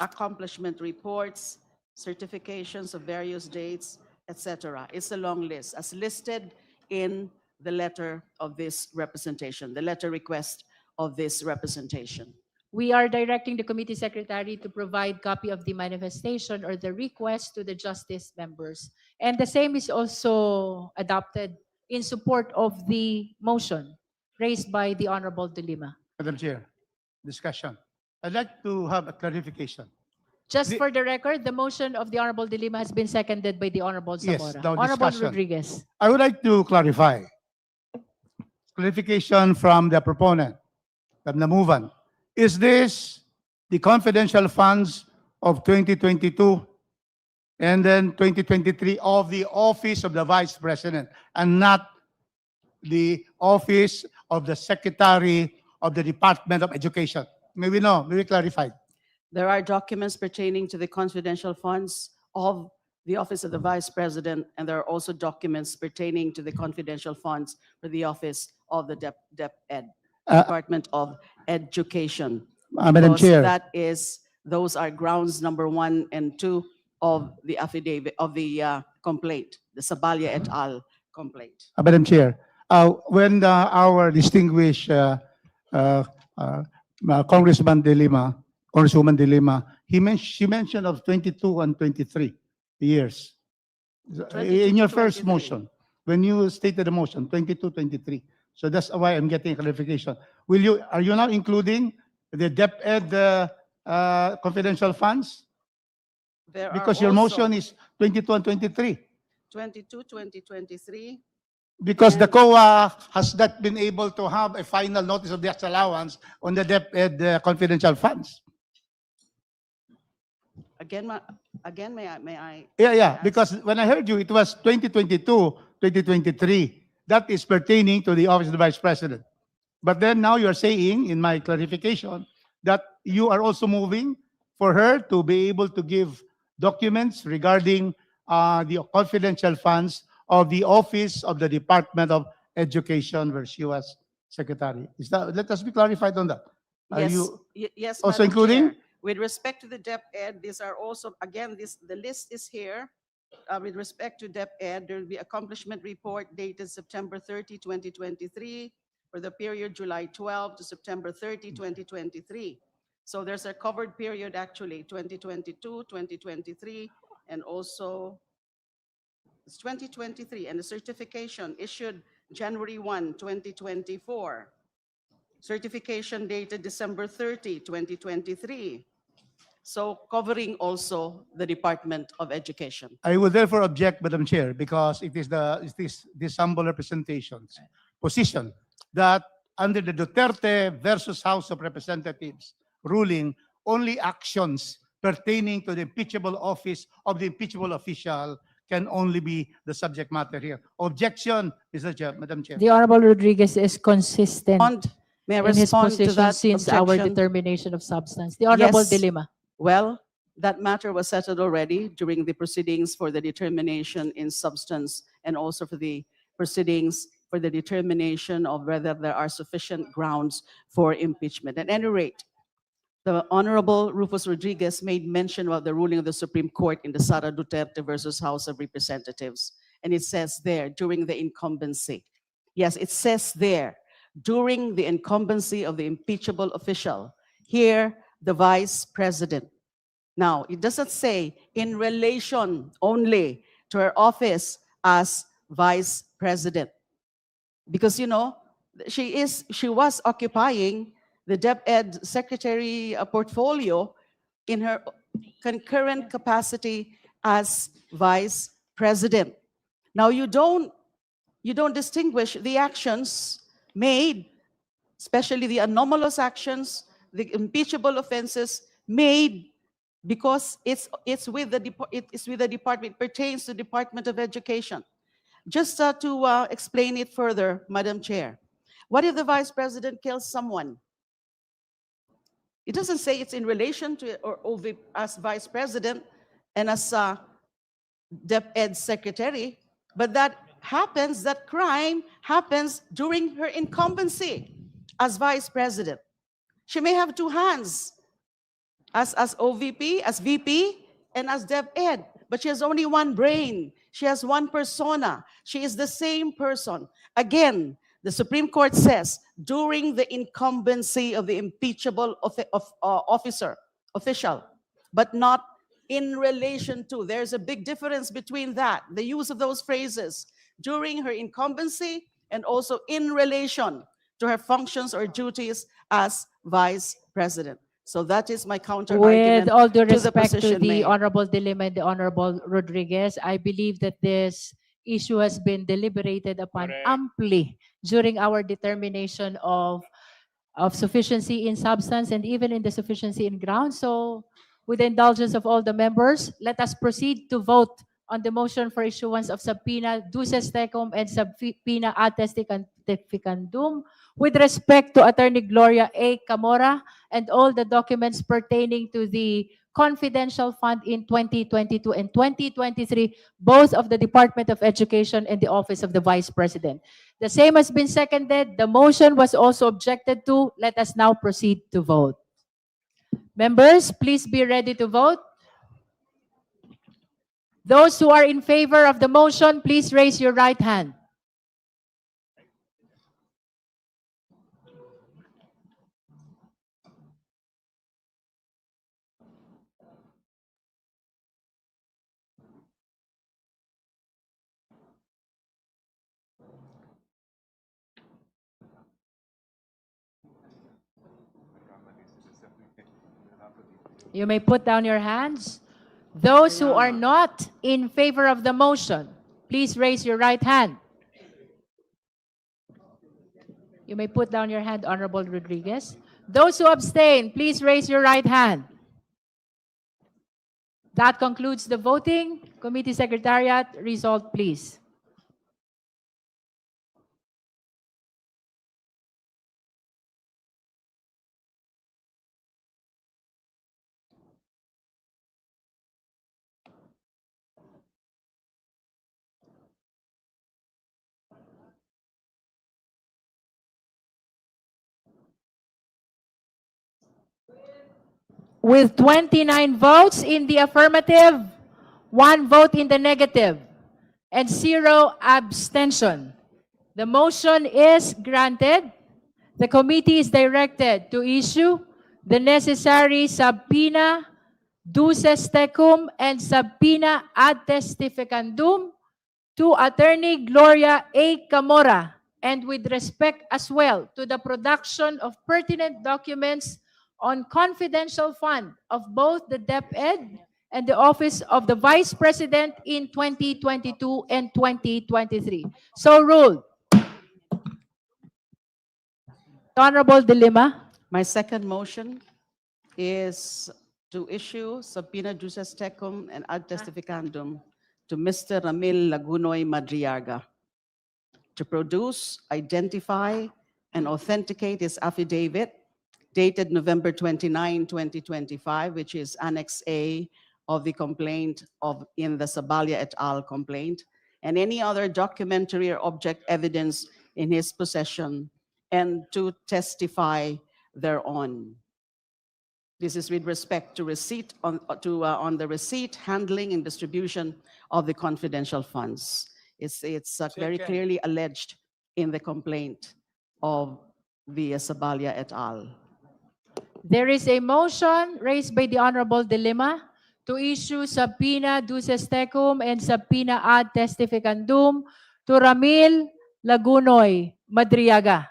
accomplishment reports, certifications of various dates, etc. It's a long list as listed in the letter of this representation, the letter request of this representation. We are directing the committee secretary to provide copy of the manifestation or the request to the justice members. And the same is also adopted in support of the motion raised by the Honorable De Lima. Madam Chair, discussion. I'd like to have a clarification. Just for the record, the motion of the Honorable De Lima has been seconded by the Honorable Yes, Zamora. now Honorable discussion. Rodriguez. I would like to clarify. Clarification from the proponent, from the movant. Is this the confidential funds of 2022 and then 2023 of the Office of the Vice President and not the Office of the Secretary of the Department of Education? May we know, may we clarify? There are documents pertaining to the confidential funds of the office of the vice president, and there are also documents pertaining to the confidential funds for the office of the DepEd, Department of Education. Madam Because Chair. those are grounds number 1 and 2 of the affidavit, of the complaint, the Saballa et al. Complaint. Madam Chair, when our distinguished Congresswoman De Lima, she mentioned of 22 and 23 years. In your first 23. motion, when you stated the motion, 22, 23. So that's why I'm getting clarification. Are you now including the DepEd confidential funds? There are Because your also motion is 22 and 23. 22, 2023. Because the COA has not been able to have a final notice of disallowance on the DepEd confidential funds. Again, may I? Yeah, because when I heard you, it was 2022, 2023. That is pertaining to the office of the vice president. But then now you are saying, in my clarification, that you are also moving for her to be able to give documents regarding the confidential funds of the office of the Department of Education where she was secretary. Let us be clarified on that. Are Yes, you yes, also Madam including? Chair. With respect to the DepEd, these are also, again, the list is here. With respect to DepEd, there will be accomplishment report dated September 30, 2023, for the period July 12 to September 30, 2023. So there's a covered period actually, 2022, 2023, and also it's 2023, and the certification issued January 1, 2024. Certification dated December 30, 2023. So covering also the Department of Education. I will therefore object, Madam Chair, because it is this humble representation's position that under the Duterte versus House of Representatives ruling, only actions pertaining to the impeachable office of the impeachable official can only be the subject matter here. Objection, Mr. Chair, Madam Chair. The Honorable Rodriguez is consistent May I in his respond to position that since our objection? determination of substance. The Honorable Yes. De Lima. Well, that matter was settled already during the proceedings for the determination in substance and also for the proceedings for the determination of whether there are sufficient grounds for impeachment. At any rate, the Honorable Rufus Rodriguez made mention about the ruling of the Supreme Court in the Sara Duterte versus House of Representatives. And it says there, during the incumbency. Yes, it says there, during the incumbency of the impeachable official. Here, the Vice President. Now, it doesn't say in relation only to her office as Vice President. Because, you know, she was occupying the DepEd Secretary portfolio in her concurrent capacity as Vice President. Now, you don't distinguish the actions made, especially the anomalous actions, the impeachable offenses made because it's with the department, it pertains to the Department of Education. Just to explain it further, Madam Chair, what if the Vice President kills someone? It doesn't say it's in relation to or as Vice President and as DepEd Secretary, but that crime happens during her incumbency as Vice President. She may have two hands, as OVP, as VP, and as DepEd, but she has only one brain. She has one persona. She is the same person. Again, the Supreme Court says, during the incumbency of the impeachable official, but not in relation to. There's a big difference between that, the use of those phrases, during her incumbency and also in relation to her functions or duties as Vice President. So that is my counter argument. With all due to the respect to position the made. Honorable De Lima and the Honorable Rodriguez, I believe that this issue has been deliberated upon amply during our determination of sufficiency in substance and even in the sufficiency in ground. So with the indulgence of all the members, let us proceed to vote on the motion for issuance of subpoena duces tecum and subpoena ad testificandum with respect to Attorney Gloria A. Camora and all the documents pertaining to the confidential fund in 2022 and 2023, both of the Department of Education and the Office of the Vice President. The same has been seconded. The motion was also objected to. Let us now proceed to vote. Members, please be ready to vote. Those who are in favor of the motion, please raise your right hand. You may put down your hands. Those who are not in favor of the motion, please raise your right hand. You may put down your hand, Honorable Rodriguez. Those who abstain, please raise your right hand. That concludes the voting. Committee Secretariat, result please. With 29 votes in the affirmative, 1 vote in the negative, and 0 abstention. The motion is granted. The committee is directed to issue the necessary subpoena, duces tecum, and subpoena ad testificandum to Attorney Gloria A. Camora, and with respect as well to the production of pertinent documents on confidential fund of both the DepEd and the Office of the Vice President in 2022 and 2023. So ruled. Honorable De Lima. My second motion is to issue subpoena duces tecum and ad testificandum to Mr. Ramil Lagunoy Madriaga to produce, identify, and authenticate his affidavit dated November 29, 2025, which is Annex A of the complaint in the Sabalia et al. Complaint, and any other documentary or object evidence in his possession, and to testify thereon. This is with respect to receipt on the receipt, handling, and distribution of the confidential funds. It's very clearly alleged in the complaint of the Sabalia et al. There is a motion raised by the Honorable De Lima to issue subpoena duces tecum and subpoena ad testificandum to Ramil Lagunoy Madriaga,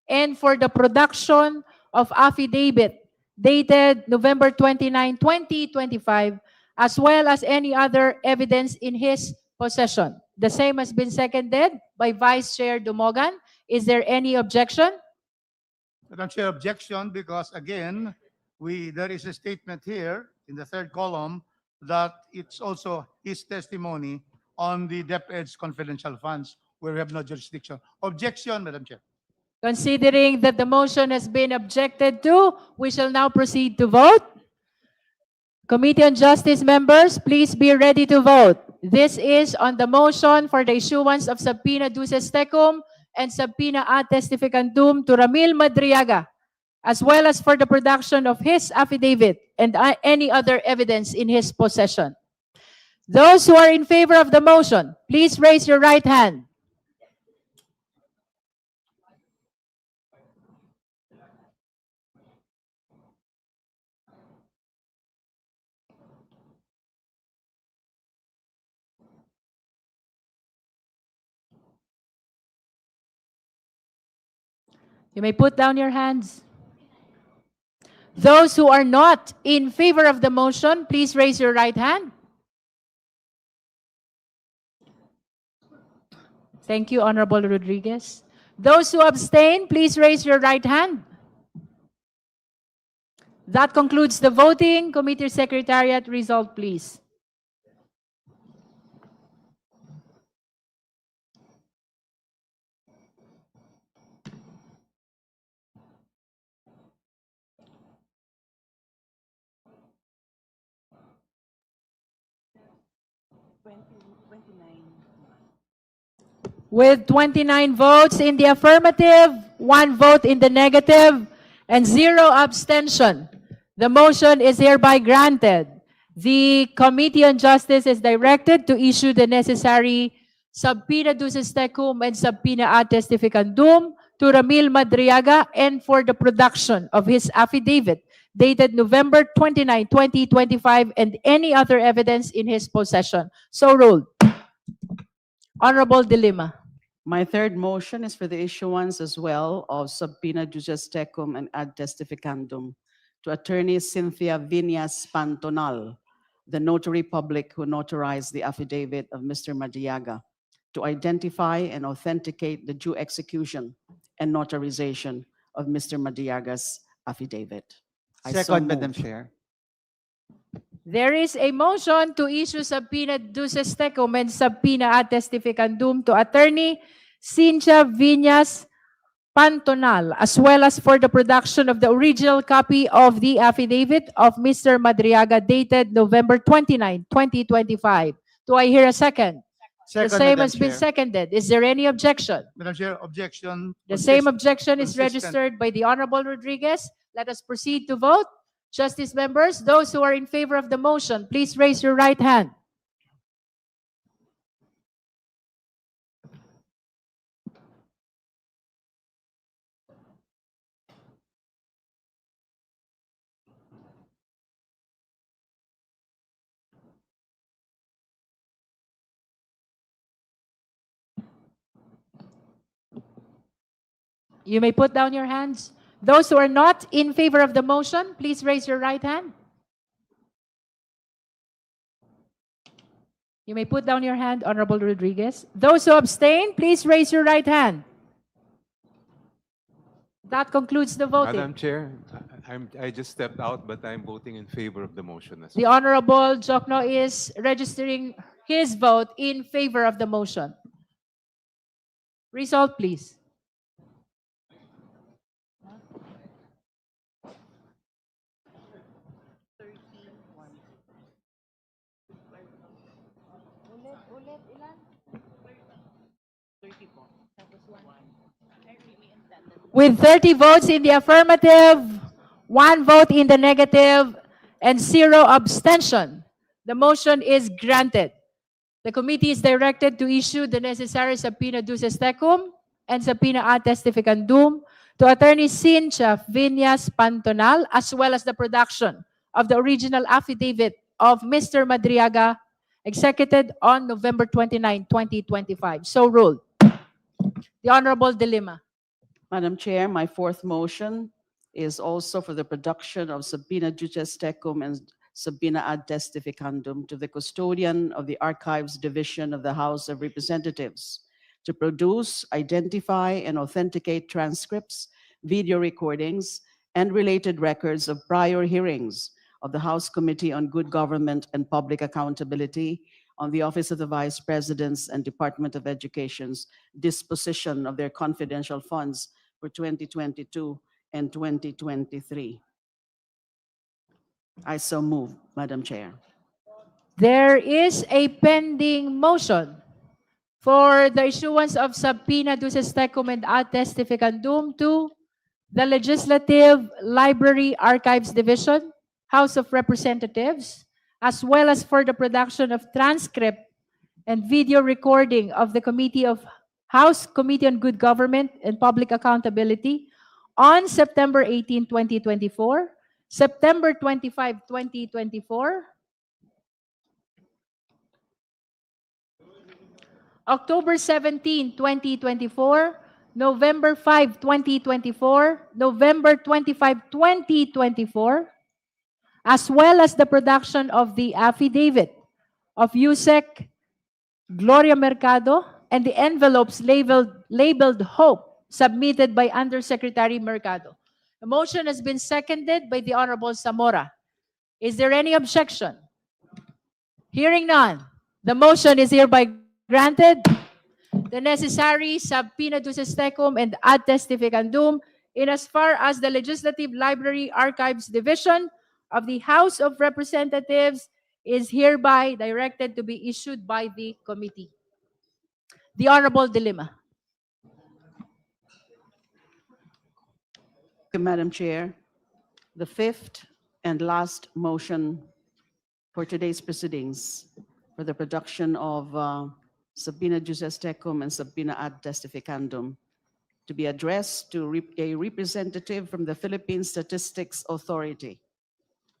and for the production of affidavit dated November 29, 2025, as well as any other evidence in his possession. The same has been seconded by Vice Chair Dumogan. Is there any objection? Madam Chair, objection because again, there is a statement here in the third column that it's also his testimony on the DepEd's confidential funds where we have no jurisdiction. Objection, Madam Chair. Considering that the motion has been objected to, we shall now proceed to vote. Committee on Justice members, please be ready to vote. This is on the motion for the issuance of subpoena duces tecum and subpoena ad testificandum to Ramil Madriaga, as well as for the production of his affidavit and any other evidence in his possession. Those who are in favor of the motion, please raise your right hand. You may put down your hands. Those who are not in favor of the motion, please raise your right hand. Thank you, Honorable Rodriguez. Those who abstain, please raise your right hand. That concludes the voting. Committee Secretariat, result please. With 29 votes in the affirmative, 1 vote in the negative, and 0 abstention, the motion is hereby granted. The Committee on Justice is directed to issue the necessary subpoena duces tecum and subpoena ad testificandum to Ramil Madriaga and for the production of his affidavit dated November 29, 2025, and any other evidence in his possession. So ruled. Honorable Dilima. My third motion is for the issuance as well of subpoena duces tecum and ad testificandum to Attorney Cynthia Viñas Pantonal, the notary public who notarized the affidavit of Mr. Madriaga, to identify and authenticate the due execution and notarization of Mr. Madriaga's affidavit. I so Second, Madam move. Chair. There is a motion to issue subpoena duces tecum and subpoena ad testificandum to Attorney Cynthia Viñas Pantonal, as well as for the production of the original copy of the affidavit of Mr. Madriaga dated November 29, 2025. Do I hear a second? Second, The same Madam has been Chair. seconded. Is there any objection? Madam Chair, objection. The same objection is consistent. registered by the Honorable Rodriguez. Let us proceed to vote. Justice members, those who are in favor of the motion, please raise your right hand. You may put down your hands. Those who are not in favor of the motion, please raise your right hand. You may put down your hand, Honorable Rodriguez. Those who abstain, please raise your right hand. That concludes the voting. Madam Chair, I just stepped out, but I'm voting in favor of the motion as The well. Honorable Jokno is registering his vote in favor of the motion. Result, please. With 30 votes in the affirmative, 1 vote in the negative, and 0 abstention, the motion is granted. The committee is directed to issue the necessary subpoena duces tecum and subpoena ad testificandum to Attorney Cynthia Viñas Pantonal, as well as the production of the original affidavit of Mr. Madriaga, executed on November 29, 2025. So ruled. The Honorable Dilima. Madam Chair, my fourth motion is also for the production of subpoena duces tecum and subpoena ad testificandum to the custodian of the Archives Division of the House of Representatives to produce, identify, and authenticate transcripts, video recordings, and related records of prior hearings of the House Committee on Good Government and Public Accountability on the Office of the Vice Presidents and Department of Education's disposition of their confidential funds for 2022 and 2023. I so move, Madam Chair. There is a pending motion for the issuance of subpoena duces tecum and ad testificandum to the Legislative Library Archives Division, House of Representatives, as well as for the production of transcript and video recording of the House Committee on Good Government and Public Accountability on September 18, 2024, September 25, 2024, October 17, 2024, November 5, 2024, November 25, 2024, as well as the production of the affidavit of USEC Gloria Mercado and the envelopes labeled Hope, submitted by Undersecretary Mercado. The motion has been seconded by the Honorable Zamora. Is there any objection? Hearing none, the motion is hereby granted. The necessary subpoena duces tecum and ad testificandum in as far as the Legislative Library Archives Division of the House of Representatives is hereby directed to be issued by the committee. The Honorable Dilima. Madam Chair, the fifth and last motion for today's proceedings for the production of subpoena juris tecum and subpoena ad testificandum to be addressed to a representative from the Philippine Statistics Authority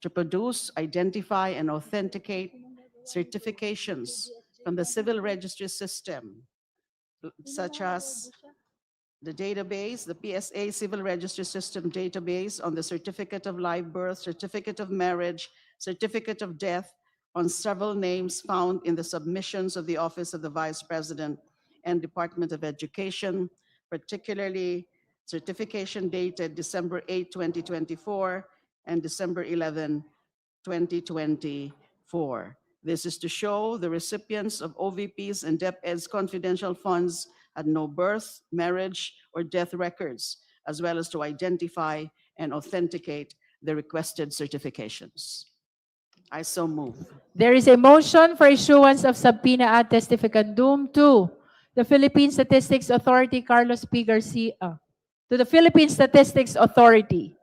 to produce, identify, and authenticate certifications from the civil registry system, such as the database, the PSA Civil Registry System database on the certificate of live birth, certificate of marriage, certificate of death on several names found in the submissions of the Office of the Vice President and Department of Education, particularly certification dated December 8, 2024 and December 11, 2024. This is to show the recipients of OVPs and DepEd's confidential funds had no birth, marriage, or death records, as well as to identify and authenticate the requested certifications. I so move. There is a motion for issuance of subpoena ad testificandum to the Philippine Statistics Authority, Carlos P. Garcia, to the Philippine Statistics Authority,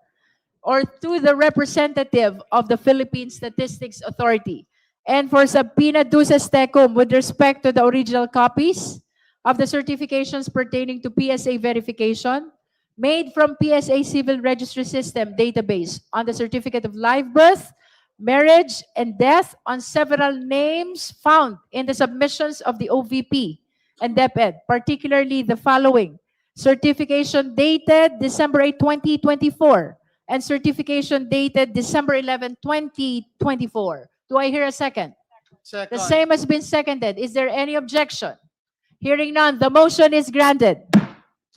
or to the representative of the Philippine Statistics Authority, and for subpoena duces tecum with respect to the original copies of the certifications pertaining to PSA verification made from PSA Civil Registry System database on the certificate of live birth, marriage, and death on several names found in the submissions of the OVP and DepEd, particularly the following: certification dated December 8, 2024, and certification dated December 11, 2024. Do I hear a second? Second. The same has been seconded. Is there any objection? Hearing none, the motion is granted.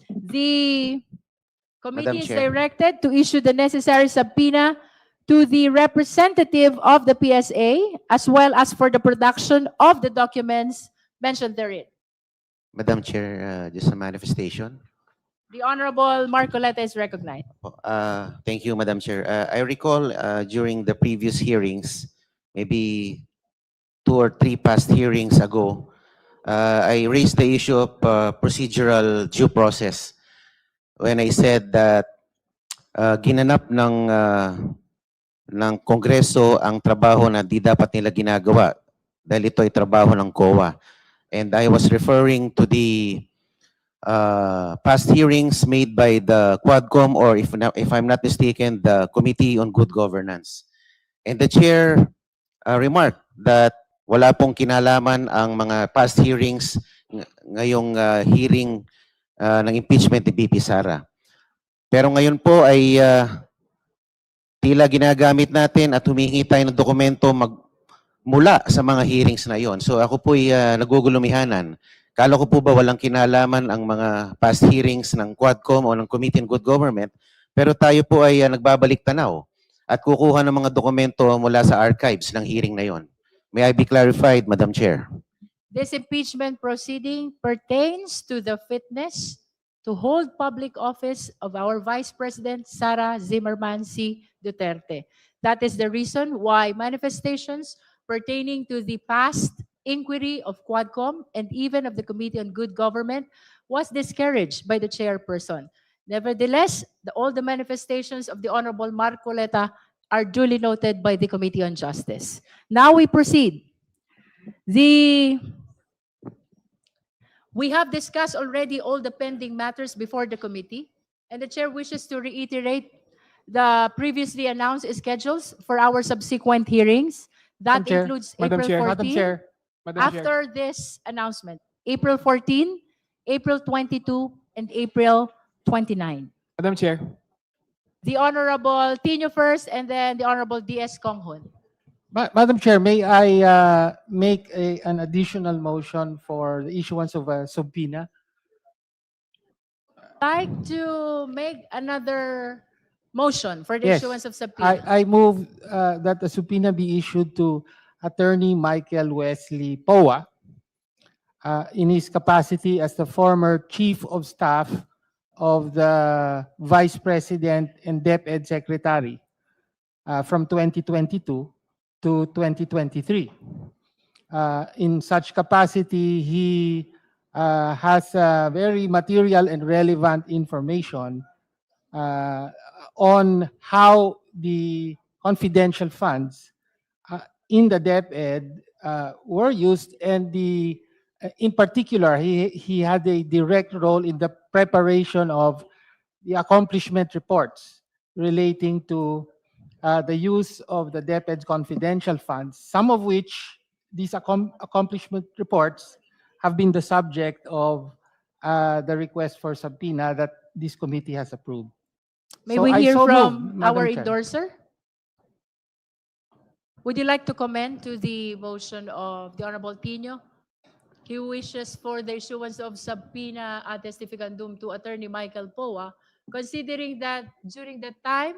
The committee is Chair. directed to issue the necessary subpoena to the representative of the PSA, as well as for the production of the documents mentioned therein. Madam Chair, just a manifestation. The Honorable Marcoleta is recognized. Thank you, Madam Chair. I recall during the previous hearings, maybe 2 or 3 past hearings ago, I raised the issue of procedural due process when I said that ginanap ng Kongreso ang trabaho na di dapat nila ginagawa dahil ito ay trabaho ng COA. And I was referring to the past hearings made by the Quadcom, or if I'm not mistaken, the Committee on Good Governance. And the chair remarked that wala pong kinalaman ang mga past hearings ngayong hearing ng impeachment ni VP Sara. Pero ngayon po ay tila ginagamit natin at humingi tayo ng dokumento mula sa mga hearings na yon. So ako po ay nagugulumihanan. Kala ko po ba walang kinalaman ang mga past hearings ng Quadcom o ng Committee on Good Government, pero tayo po ay nagbabalik tanaw at kukuha ng mga dokumento mula sa archives ng hearing na yon. May I be clarified, Madam Chair? This impeachment proceeding pertains to the fitness to hold public office of our Vice President, Sara Zimmerman C. Duterte. That is the reason why manifestations pertaining to the past inquiry of Quadcom and even of the Committee on Good Government was discouraged by the chairperson. Nevertheless, all the manifestations of the Honorable Marcoleta are duly noted by the Committee on Justice. Now we proceed. We have discussed already all the pending matters before the committee, and the chair wishes to reiterate the previously announced schedules for our subsequent hearings. That Madam Chair, includes Madam April Chair, 14. Madam Chair, Madam Chair. After this announcement, April 14, April 22, and April 29. Madam Chair. The Honorable Tino first, and then the Honorable D.S. Conghon. Madam Chair, may I make an additional motion for the issuance of a subpoena? Like to make another motion for the Yes. issuance of subpoena. I move that the subpoena be issued to Attorney Michael Wesley Poa in his capacity as the former Chief of Staff of the Vice President and DepEd Secretary from 2022 to to 2023. In such capacity, he has very material and relevant information on how the confidential funds in the DepEd were used, and in particular, he had a direct role in the preparation of the accomplishment reports relating to the use of the DepEd's confidential funds, some of which these accomplishment reports have been the subject of the request for subpoena that this committee has approved. May So we I hear so from move, our Madam Chair. endorser? Would you like to comment to the motion of the Honorable Tino? He wishes for the issuance of subpoena ad testificandum to Attorney Michael Poa, considering that during that time,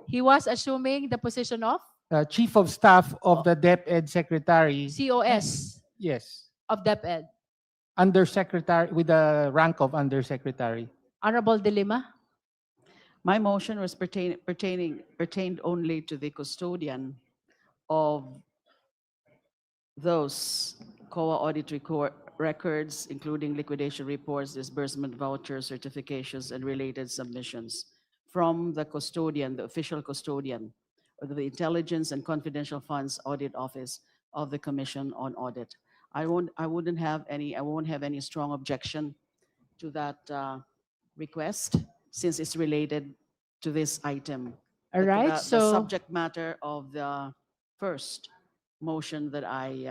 he was assuming the position of Chief of Staff of the DepEd Secretary. COS Yes, of DepEd. Undersecretary with the rank of Undersecretary. Honorable De Lima? My motion was pertained only to the custodian of those COA audit records, including liquidation reports, disbursement vouchers, certifications, and related submissions from the custodian, the official custodian of the Intelligence and Confidential Funds Audit Office of the Commission on Audit. I won't have any strong objection to that request, since it's related to this item. All right, The so subject matter of the first motion that I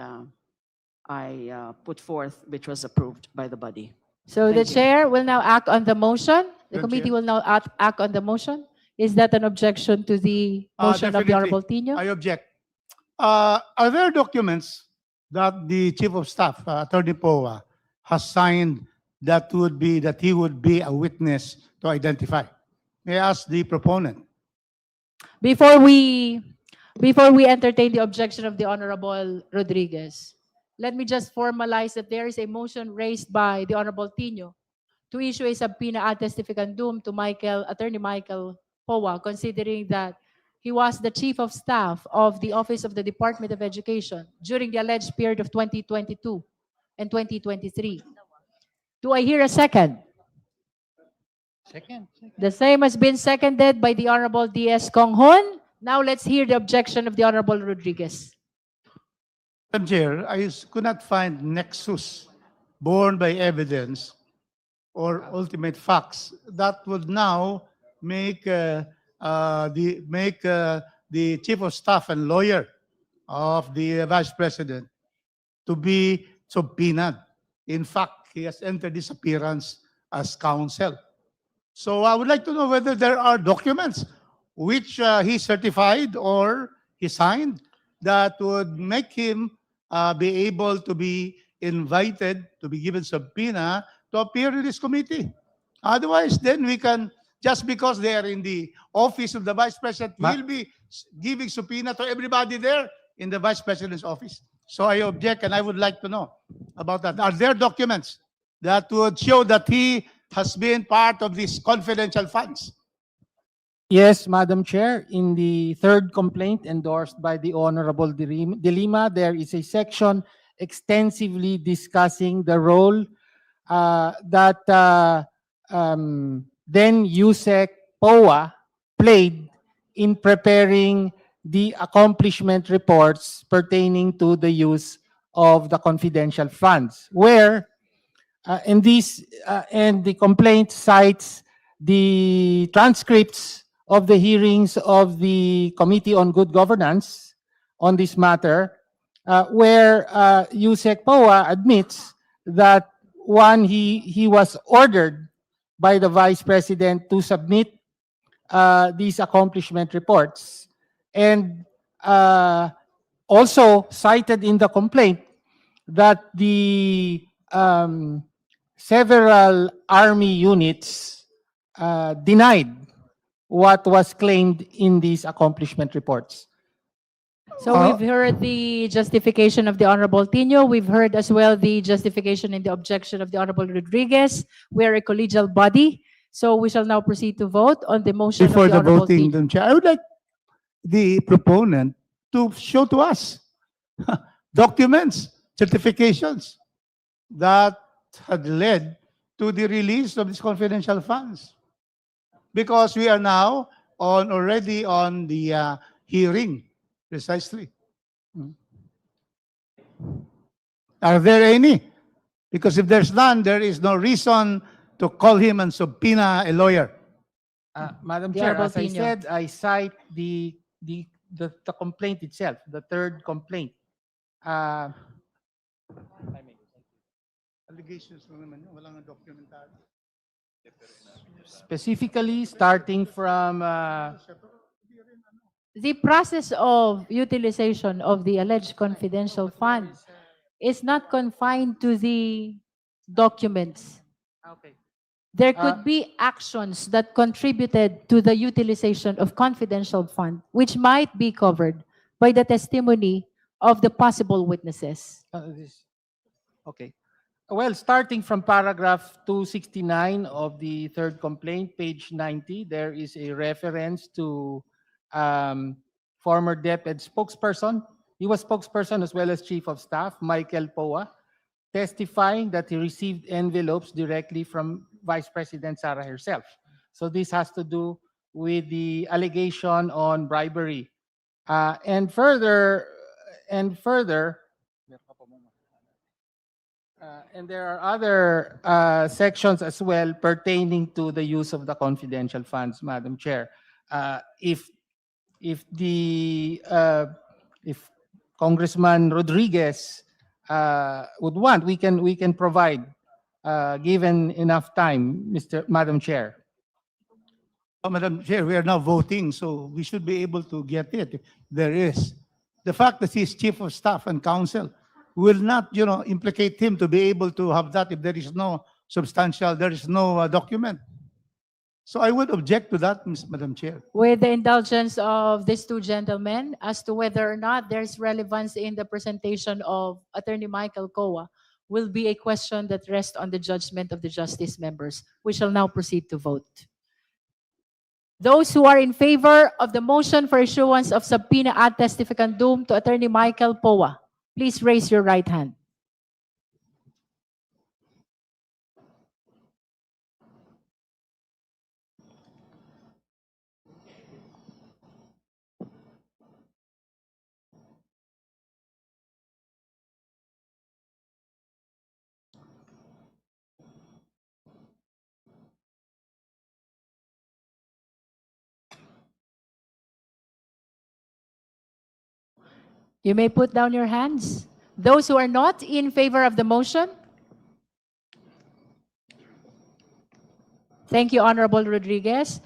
put forth, which was approved by the body. the Thank you. chair will now act on the motion. The Madam committee Chair. will now act on the motion. Is that an objection to the motion of the Definitely. Honorable Tino? I object. Are there documents that the Chief of Staff, Attorney Poa, has signed that he would be a witness to identify? May I ask the proponent? Before we entertain the objection of the Honorable Rodriguez, let me just formalize that there is a motion raised by the Honorable Tino to issue a subpoena ad testificandum to Attorney Michael Poa, considering that he was the Chief of Staff of the Office of the Department of Education during the alleged period of 2022 and 2023. Do I hear a second? Second. The same has been seconded by the Honorable D.S. Konghon. Now let's hear the objection of the Honorable Rodriguez. Madam Chair, I could not find nexus borne by evidence or ultimate facts that would now make the Chief of Staff and lawyer of the Vice President to be subpoenaed. In fact, he has entered this appearance as counsel. So I would like to know whether there are documents which he certified or he signed that would make him be able to be invited to be given subpoena to appear in this committee. Otherwise, then we can, just because they are in the office of the Vice President, we'll be giving subpoena to everybody there in the Vice President's office. So I object, and I would like to know about that. Are there documents that would show that he has been part of these confidential funds? Yes, Madam Chair. In the third complaint endorsed by the Honorable De Lima, there is a section extensively discussing the role that then USEC POA played in preparing the accomplishment reports pertaining to the use of the confidential funds, where and the complaint cites the transcripts of the hearings of the Committee on Good Governance on this matter, where USEC POA admits that he was ordered by the Vice President to submit these accomplishment reports, and also cited in the complaint that the several Army units denied what was claimed in these accomplishment reports. So we've heard the justification of the Honorable Tino. We've heard as well the justification and the objection of the Honorable Rodriguez. We are a collegial body, so we shall now proceed to vote on the motion Before of the the Honorable voting, Tino. Madam Chair, I would like the proponent to show to us documents, certifications that had led to the release of these confidential funds. Because we are now already on the hearing, precisely. Are there any? Because if there's none, there is no reason to call him and subpoena a lawyer. Madam The Chair, Honorable as I Tino. said, I cite the complaint itself, the third complaint. Allegations lang naman yun, walang documentary. Specifically, starting from The process of utilization of the alleged confidential fund is not confined to the documents. okay. There could be actions that contributed to the utilization of confidential fund, which might be covered by the testimony of the possible witnesses. Okay. Well, starting from paragraph 269 of the third complaint, page 90, there is a reference to former DepEd spokesperson. He was spokesperson as well as chief of staff, Michael Poa, testifying that he received envelopes directly from Vice President Sara herself. So this has to do with the allegation on bribery. And further, and there are other sections as well pertaining to the use of the confidential funds, Madam Chair. If Congressman Rodriguez would want, we can provide, given enough time, Madam Chair. Madam Chair, we are now voting, so we should be able to get it. If there is. The fact that he's chief of staff and counsel will not, implicate him to be able to have that if there is no document. So I would object to that, Madam Chair. With the indulgence of these two gentlemen, as to whether or not there's relevance in the presentation of Attorney Michael Coa, will be a question that rests on the judgment of the justice members. We shall now proceed to vote. Those who are in favor of the motion for issuance of subpoena ad testificandum to Attorney Michael Poa, please raise your right hand. You may put down your hands. Those who are not in favor of the motion. Thank you, Honorable Rodriguez.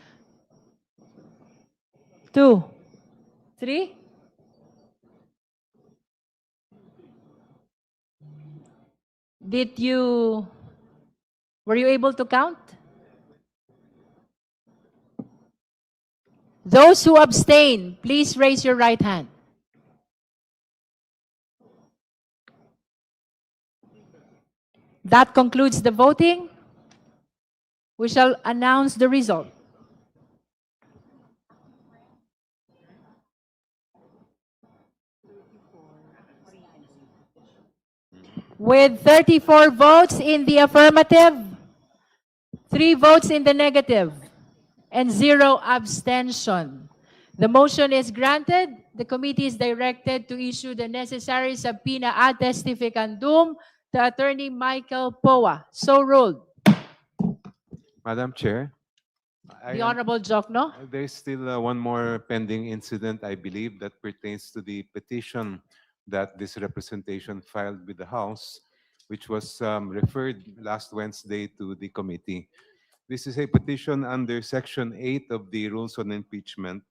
2, 3. Were you able to count? Those who abstain, please raise your right hand. That concludes the voting. We shall announce the result. With 34 votes in the affirmative, 3 votes in the negative, and 0 abstention. The motion is granted. The committee is directed to issue the necessary subpoena ad testificandum to Attorney Michael Poa. So ruled. Madam Chair. The Honorable Jokno. There's still one more pending incident, I believe, that pertains to the petition that this representation filed with the House, which was referred last Wednesday to the committee. This is a petition under Section 8 of the Rules on Impeachment,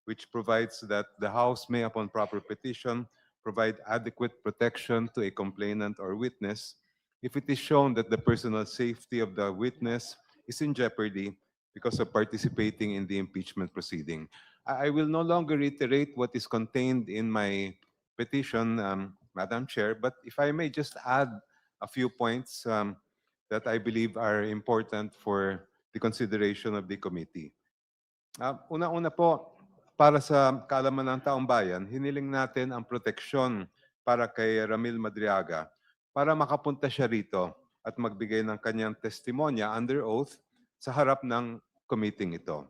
which provides that the House may, upon proper petition, provide adequate protection to a complainant or witness if it is shown that the personal safety of the witness is in jeopardy because of participating in the impeachment proceeding. I will no longer reiterate what is contained in my petition, Madam Chair, but if I may just add a few points that I believe are important for the consideration of the committee. Una-una po, para sa kaalaman ng taong bayan, hiniling natin ang proteksyon para kay Ramil Madriaga para makapunta siya rito at magbigay ng kanyang testimonya under oath sa harap ng committee ito.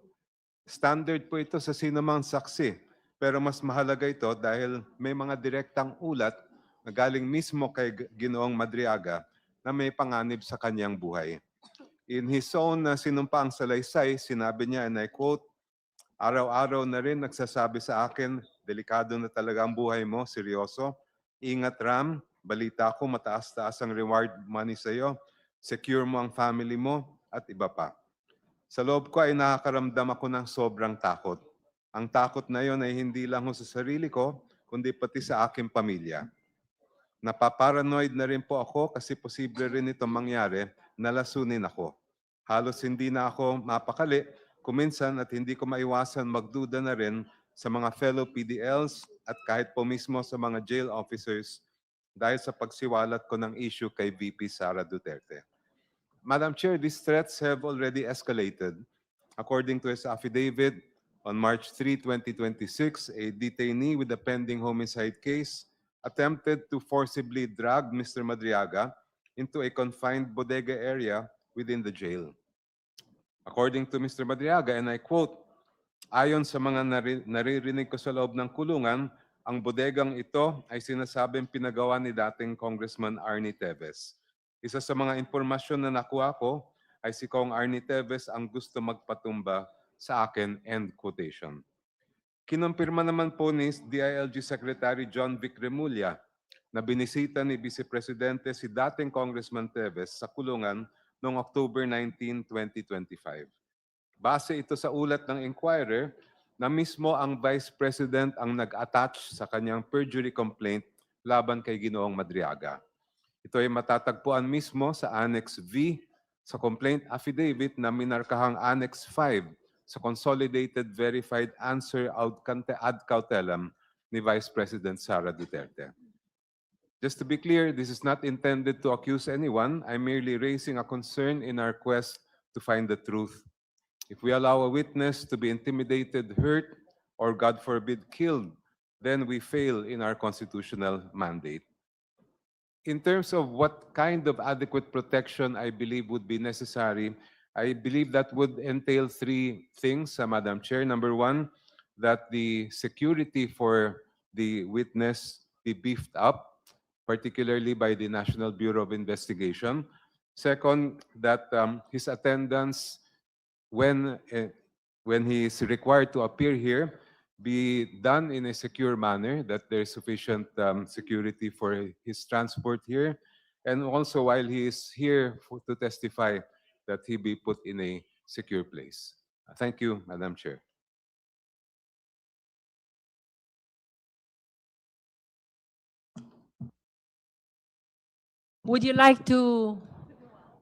Standard po ito sa sino mang saksi, pero mas mahalaga ito dahil may mga direktang ulat na galing mismo kay Ginoong Madriaga na may panganib sa kanyang buhay. In his own sinumpaang salaysay, sinabi niya, and I quote, "Araw-araw na rin nagsasabi sa akin, delikado na talaga ang buhay mo, seryoso. Ingat Ram, balita ko mataas-taas ang reward money sa iyo. Secure mo ang family mo at iba pa." Sa loob ko ay nakakaramdam ako ng sobrang takot. Ang takot na yon ay hindi lang sa sarili ko, kundi pati sa aking pamilya. Napaparanoid na rin po ako kasi posible rin itong mangyari na lasunin ako. Halos hindi na ako mapakali, kuminsan at hindi ko maiwasan magduda na rin sa mga fellow PDLs at kahit po mismo sa mga jail officers dahil sa pagsiwalat ko ng issue kay VP Sara Duterte. Madam Chair, these threats have already escalated. According to his affidavit, on March 3, 2026, a detainee with a pending homicide case attempted to forcibly drag Mr. Madriaga into a confined bodega area within the jail. According to Mr. Madriaga, and I quote, "Ayon sa mga naririnig ko sa loob ng kulungan, ang bodegang ito ay sinasabing pinagawa ni dating Congressman Arnie Teves. Isa sa mga impormasyon na nakuha ko ay si Kong Arnie Teves ang gusto magpatumba sa akin," end quotation. Kinumpirma naman po ni DILG Secretary John Vic Remulla na binisita ni Vice Presidente si dating Congressman Teves sa kulungan noong October 19, 2025. Base ito sa ulat ng Inquirer na mismo ang Vice President ang nag-attach sa kanyang perjury complaint laban kay Ginoong Madriaga. Ito ay matatagpuan mismo sa Annex V sa complaint affidavit na minarkahang Annex 5 sa Consolidated Verified Answer ad cautelam ni Vice President Sara Duterte. Just to be clear, this is not intended to accuse anyone. I'm merely raising a concern in our quest to find the truth. If we allow a witness to be intimidated, hurt, or God forbid, killed, then we fail in our constitutional mandate. In terms of what kind of adequate protection I believe would be necessary, I believe that would entail three things, Madam Chair. Number one, that the security for the witness be beefed up, particularly by the National Bureau of Investigation. Second, that his attendance when he is required to appear here be done in a secure manner, that there is sufficient security for his transport here, and also while he is here to testify, that he be put in a secure place. Thank you, Madam Chair. Would you like to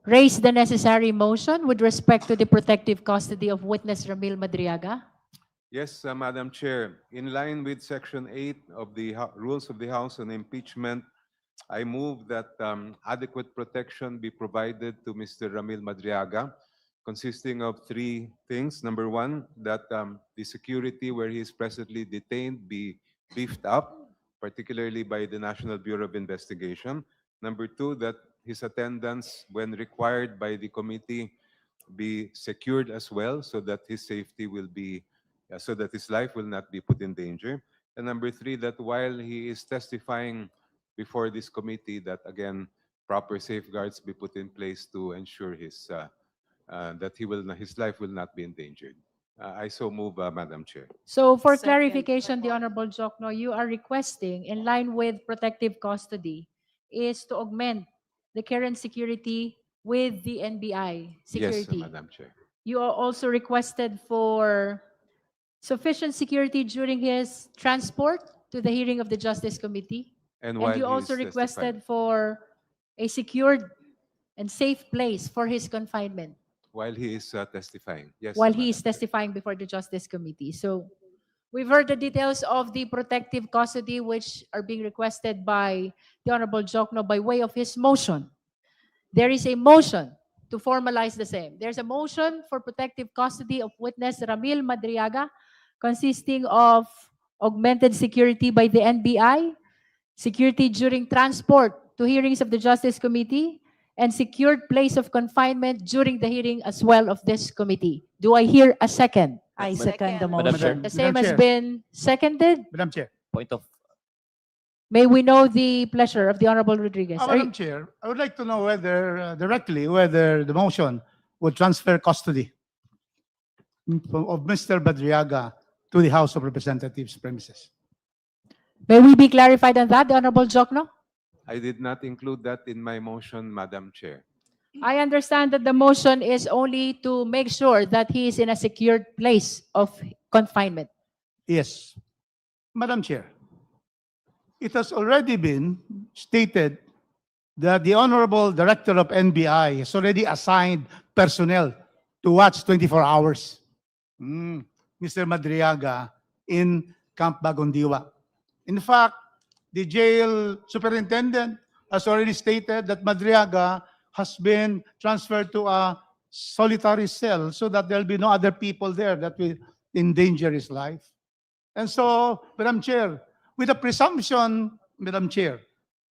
raise the necessary motion with respect to the protective custody of witness Ramil Madriaga? Yes, Madam Chair. In line with Section 8 of the Rules of the House on Impeachment, I move that adequate protection be provided to Mr. Ramil Madriaga, consisting of three things. Number one, that the security where he is presently detained be beefed up, particularly by the National Bureau of Investigation. Number two, that his attendance, when required by the committee, be secured as well, so that his safety will be, so that his life will not be put in danger. And number three, that while he is testifying before this committee, that again, proper safeguards be put in place to ensure his that his life will not be endangered. I so move, Madam Chair. So for Second. clarification, the Honorable Jokno, you are requesting, in line with protective custody, is to augment the current security with the NBI security. Yes, Madam Chair. You are also requested for sufficient security during his transport to the hearing of the Justice Committee. And And you also requested for a secured and safe place for his confinement while he is testifying. Yes, while he Madam is testifying before the Justice Committee. So we've heard the details of the protective custody which are being requested by the Honorable Jokno by way of his motion. There is a motion to formalize the same. There's a motion for protective custody of witness Ramil Madriaga consisting of augmented security by the NBI, security during transport to hearings of the Justice Committee, and secured place of confinement during the hearing as well of this committee. Do I hear a second? I second the Madam Chair. motion. The same Madam has Chair. been seconded. Madam Chair. Point of May we know the pleasure of the Honorable Rodriguez? Are Madam you- Chair, I would like to know whether directly whether the motion would transfer custody of Mr. Badriaga to the House of Representatives premises. May we be clarified on that, the Honorable Jokno? I did not include that in my motion, Madam Chair. I understand that the motion is only to make sure that he is in a secured place of confinement. Yes. Madam Chair, it has already been stated that the Honorable Director of NBI has already assigned personnel to watch 24 hours. Mr. Madriaga in Camp Bagondiwa. In fact, the jail superintendent has already stated that Madriaga has been transferred to a solitary cell so that there'll be no other people there that will endanger his life. And so, Madam Chair, with the presumption, Madam Chair,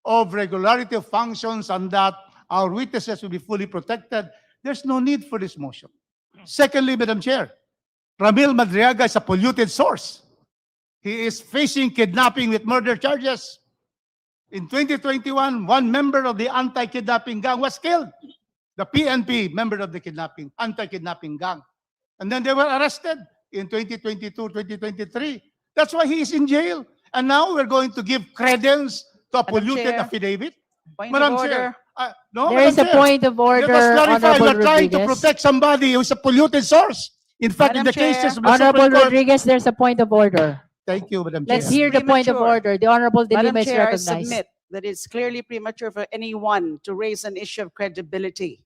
of regularity of functions and that our witnesses will be fully protected, there's no need for this motion. Secondly, Madam Chair, Ramil Madriaga is a polluted source. He is facing kidnapping with murder charges. In 2021, one member of the anti-kidnapping gang was killed. The PNP member of the anti-kidnapping gang. And then they were arrested in 2022, 2023. That's why he is in jail. And now we're going to give credence to a Madam polluted Chair, affidavit. Point Madam of Chair, order. no, There is a Madam Chair. point of order, Let us clarify, Honorable we're trying to Rodriguez. protect somebody who's a polluted source. In fact, in Madam the Chair. cases of the Honorable Supreme Court, Rodriguez, there's a point of order. thank you, Madam Chair. Let's hear the point of Premature. order. The Honorable De Madam Lima is Chair, I recognized. submit that it's clearly premature for anyone to raise an issue of credibility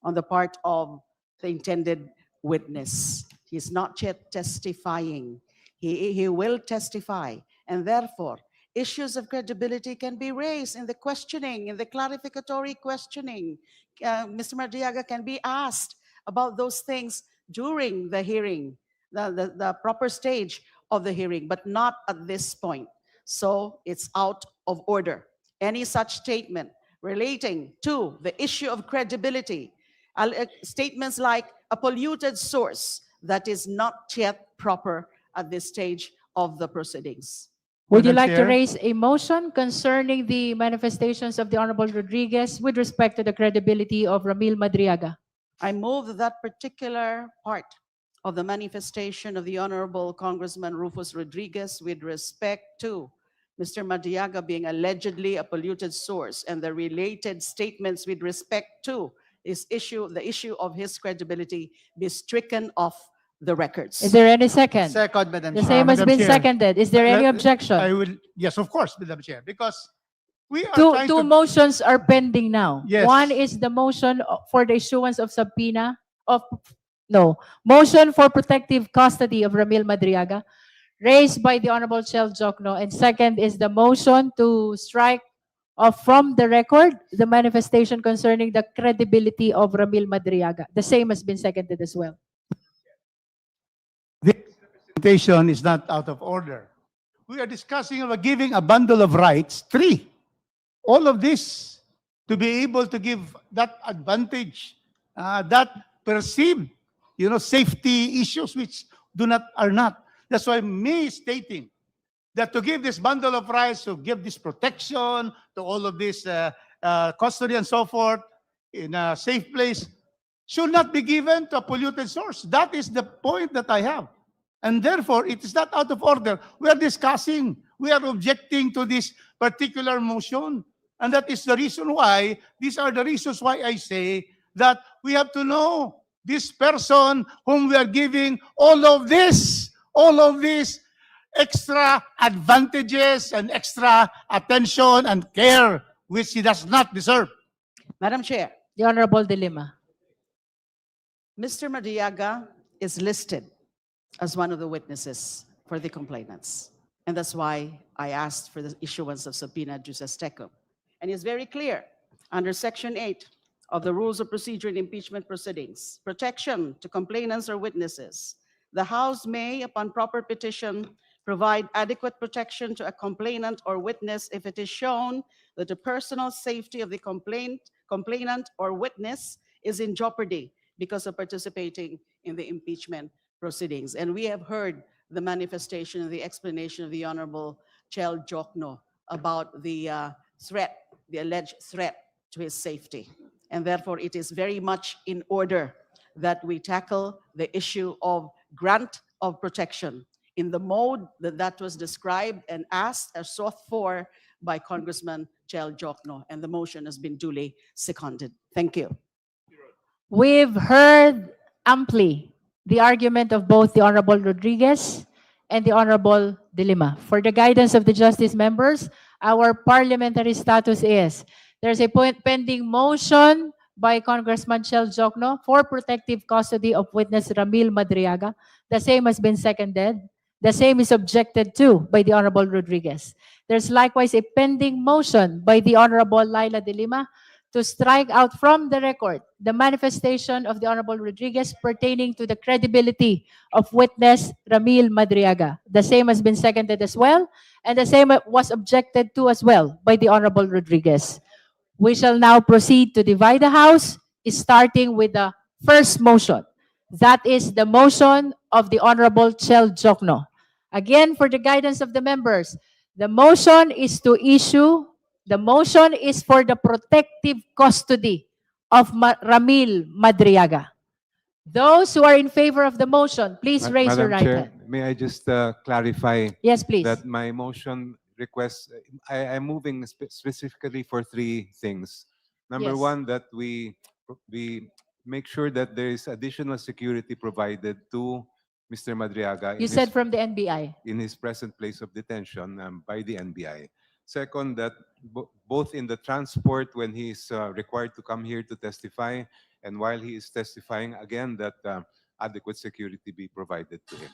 on the part of the intended witness. He's not yet testifying. He will testify, and therefore, issues of credibility can be raised in the questioning, in the clarificatory questioning. Mr. Madriaga can be asked about those things during the hearing, the proper stage of the hearing, but not at this point. So it's out of order. Any such statement relating to the issue of credibility, statements like a polluted source, that is not yet proper at this stage of the proceedings. Would you Madam like to Chair. raise a motion concerning the manifestations of the Honorable Rodriguez with respect to the credibility of Ramil Madriaga? I move that that particular part of the manifestation of the Honorable Congressman Rufus Rodriguez with respect to Mr. Madriaga being allegedly a polluted source and the related statements with respect to the issue of his credibility be stricken off the records. Is there any second? Second, Madam The Chair. same has Madam been Chair. seconded. Is there any Let- objection? I will, yes, of course, Madam Chair, because we are Two trying to... motions are pending now. Yes. One is the motion for the issuance of subpoena motion for protective custody of Ramil Madriaga, raised by the Honorable Chel Jokno, and second is the motion to strike off from the record the manifestation concerning the credibility of Ramil Madriaga. The same has been seconded as well. This presentation is not out of order. We are discussing about giving a bundle of rights, 3. All of this to be able to give that advantage, that perceived, safety issues which are not. That's why me stating that to give this bundle of rights, to give this protection, to all of this custody and so forth in a safe place, should not be given to a polluted source. That is the point that I have. And therefore, it is not out of order. We are discussing, we are objecting to this particular motion. And that is the reason why, these are the reasons why I say that we have to know this person whom we are giving all of these extra advantages and extra attention and care which he does not deserve. Madam Chair, The Honorable De Lima. Mr. Madriaga is listed as one of the witnesses for the complainants. And that's why I asked for the issuance of subpoena jus tecum. And it's very clear under Section 8 of the Rules of Procedure in Impeachment Proceedings, protection to complainants or witnesses, The House may, upon proper petition, provide adequate protection to a complainant or witness if it is shown that the personal safety of the complainant or witness is in jeopardy because of participating in the impeachment proceedings. And we have heard the manifestation and the explanation of the Honorable Chel Jokno about the threat, the alleged threat to his safety. And therefore, it is very much in order that we tackle the issue of grant of protection in the mode that was described and asked or sought for by Congressman Chel Jokno, and the motion has been duly seconded. Thank you. We've heard amply the argument of both the Honorable Rodriguez and the Honorable De Lima. For the guidance of the Justice members, our parliamentary status is there's a pending motion by Congressman Chel Jokno for protective custody of witness Ramil Madriaga. The same has been seconded. The same is objected to by the Honorable Rodriguez. There's likewise a pending motion by the Honorable Laila De Lima to strike out from the record the manifestation of the Honorable Rodriguez pertaining to the credibility of witness Ramil Madriaga. The same has been seconded as well, and the same was objected to as well by the Honorable Rodriguez. We shall now proceed to divide the House, starting with the first motion. That is the motion of the Honorable Chel Jokno. Again, for the guidance of the members, the motion is for the protective custody of Ramil Madriaga. Those who are in favor of the motion, please raise your right hand. May I just clarify? Yes, please. That my motion requests, I'm moving specifically for three things. Number Yes. one, that we make sure that there is additional security provided to Mr. Madriaga You said from the NBI. in his present place of detention by the NBI. Second, that both in the transport when he is required to come here to testify and while he is testifying, again, that adequate security be provided to him.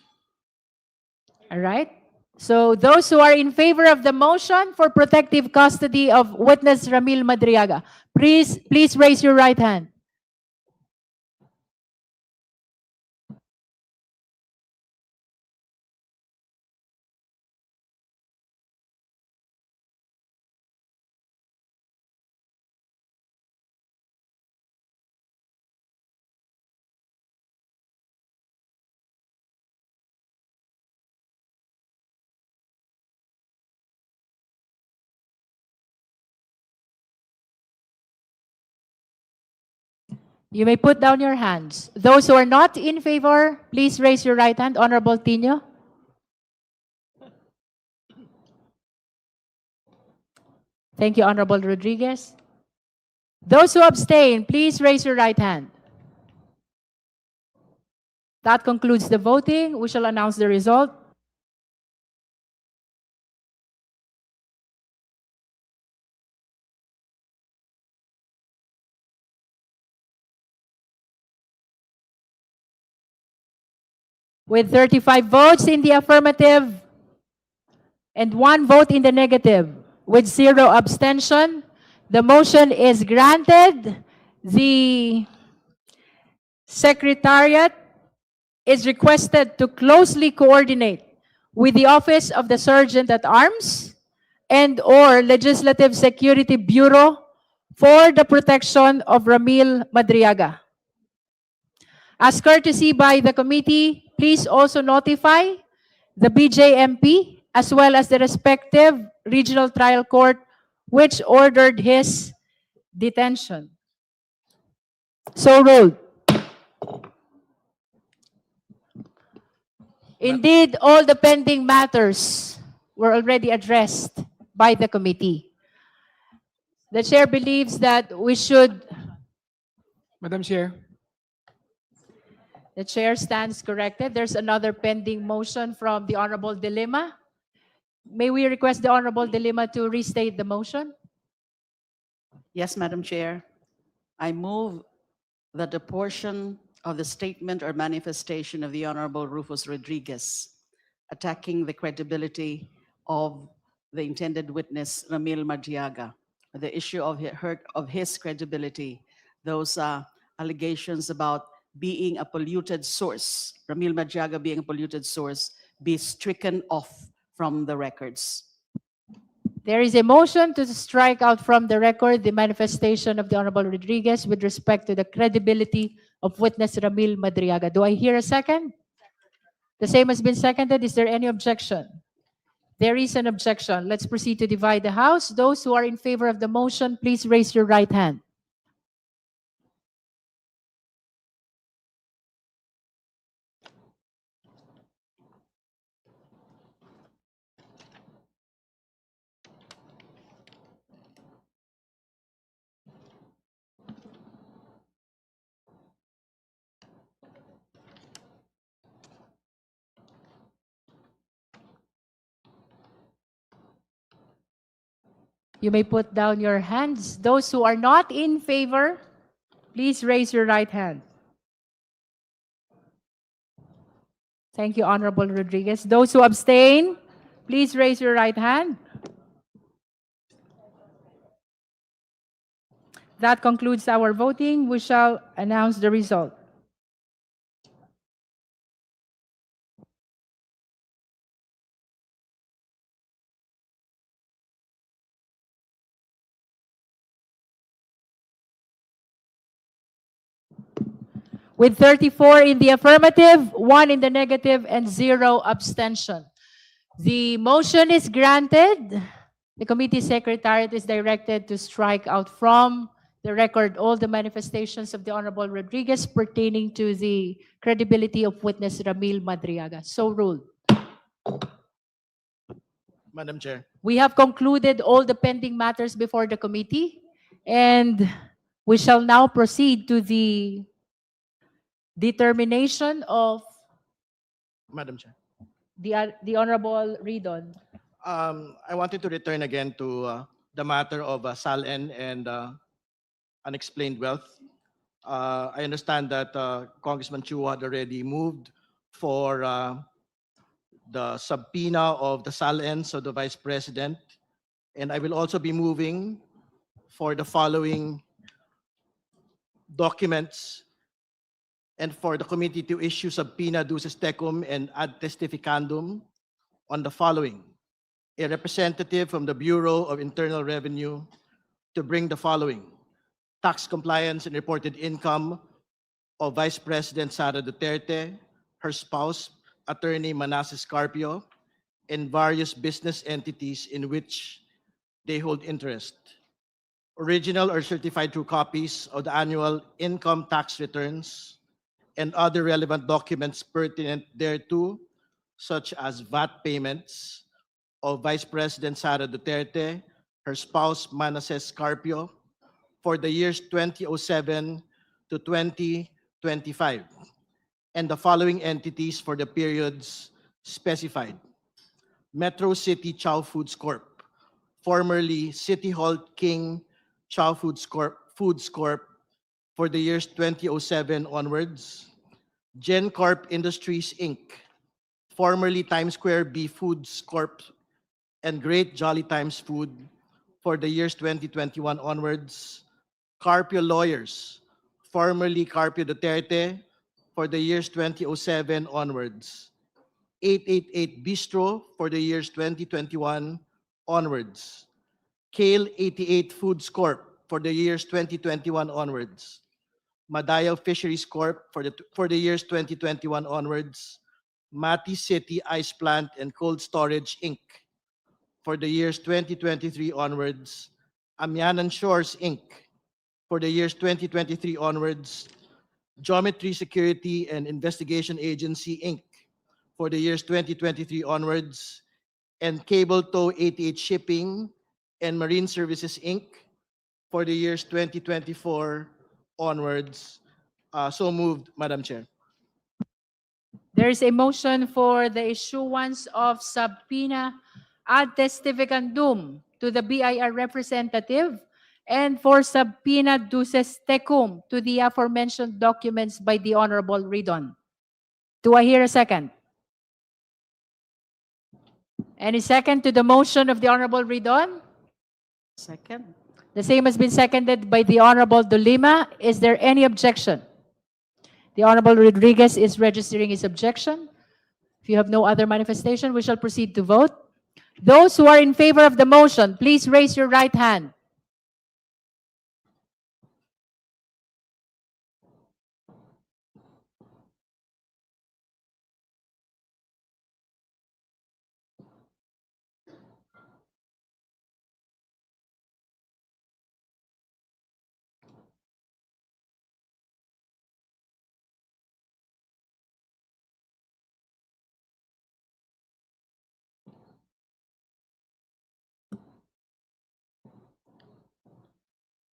All right. So those who are in favor of the motion for protective custody of witness Ramil Madriaga, please raise your right hand. You may put down your hands. Those who are not in favor, please raise your right hand. Honorable Tino. Thank you, Honorable Rodriguez. Those who abstain, please raise your right hand. That concludes the voting. We shall announce the result. With 35 votes in the affirmative and 1 vote in the negative, with 0 abstention, the motion is granted. The Secretariat is requested to closely coordinate with the Office of the Sergeant at Arms and/or Legislative Security Bureau for the protection of Ramil Madriaga. As courtesy by the committee, please also notify the BJMP as well as the respective regional trial court which ordered his detention. So ruled. Indeed, all the pending matters were already addressed by the committee. The chair believes that we should... Madam Chair. The chair stands corrected. There's another pending motion from the Honorable De Lima. May we request the Honorable De Lima to restate the motion? Yes, Madam Chair. I move that the portion of the statement or manifestation of the Honorable Rufus Rodriguez attacking the credibility of the intended witness, Ramil Madriaga, the issue of his credibility, those allegations about being a polluted source, Ramil Madriaga being a polluted source, be stricken off from the records. There is a motion to strike out from the record the manifestation of the Honorable Rodriguez with respect to the credibility of witness Ramil Madriaga. Do I hear a second? The same has been seconded. Is there any objection? There is an objection. Let's proceed to divide the House. Those who are in favor of the motion, please raise your right hand. You may put down your hands. Those who are not in favor, please raise your right hand. Thank you, Honorable Rodriguez. Those who abstain, please raise your right hand. That concludes our voting. We shall announce the result. With 34 in the affirmative, 1 in the negative, and 0 abstention. The motion is granted. The committee secretariat is directed to strike out from the record all the manifestations of the Honorable Rodriguez pertaining to the credibility of witness Ramil Madriaga. So ruled. Madam Chair. We have concluded all the pending matters before the committee, and we shall now proceed to the determination of Madam Chair. the Honorable Ridon. I wanted to return again to the matter of SALN and unexplained wealth. I understand that Congressman Chua had already moved for the subpoena of the SALNs of the Vice President, and I will also be moving for the following documents and for the committee to issue subpoena duces tecum and ad testificandum on the following. A representative from the Bureau of Internal Revenue to bring the following: tax compliance and reported income of Vice President Sara Duterte, her spouse, Attorney Manasseh Carpio, and various business entities in which they hold interest. Original or certified true copies of the annual income tax returns and other relevant documents pertinent thereto, such as VAT payments of Vice President Sara Duterte, her spouse Manasseh Carpio, for the years 2007 to 2025, and the following entities for the periods specified: Metro City Chow Foods Corp., formerly City Hall King Chow Foods Corp., for the years 2007 onwards; Gen Corp Industries Inc., formerly Times Square B Foods Corp. And Great Jolly Times Food, for the years 2021 onwards; Carpio Lawyers, formerly Carpio Duterte, for the years 2007 onwards; 888 Bistro, for the years 2021 onwards; Kale 88 Foods Corp., for the years 2021 onwards; Madayo Fisheries Corp., for the years 2021 onwards; Mati City Ice Plant and Cold Storage Inc., for the years 2023 onwards; Amianan Shores Inc., for the years 2023 onwards; Geometry Security and Investigation Agency Inc., for the years 2023 onwards; and Cable Tow 88 Shipping and Marine Services Inc., for the years 2024 onwards. So moved, Madam Chair. There is a motion for the issuance of subpoena ad testificandum to the BIR representative and for subpoena duces tecum to the aforementioned documents by the Honorable Ridon. Do I hear a second? Any second to the motion of the Honorable Ridon? Second. The same has been seconded by the Honorable Dolima. Is there any objection? The Honorable Rodriguez is registering his objection. If you have no other manifestation, we shall proceed to vote. Those who are in favor of the motion, please raise your right hand.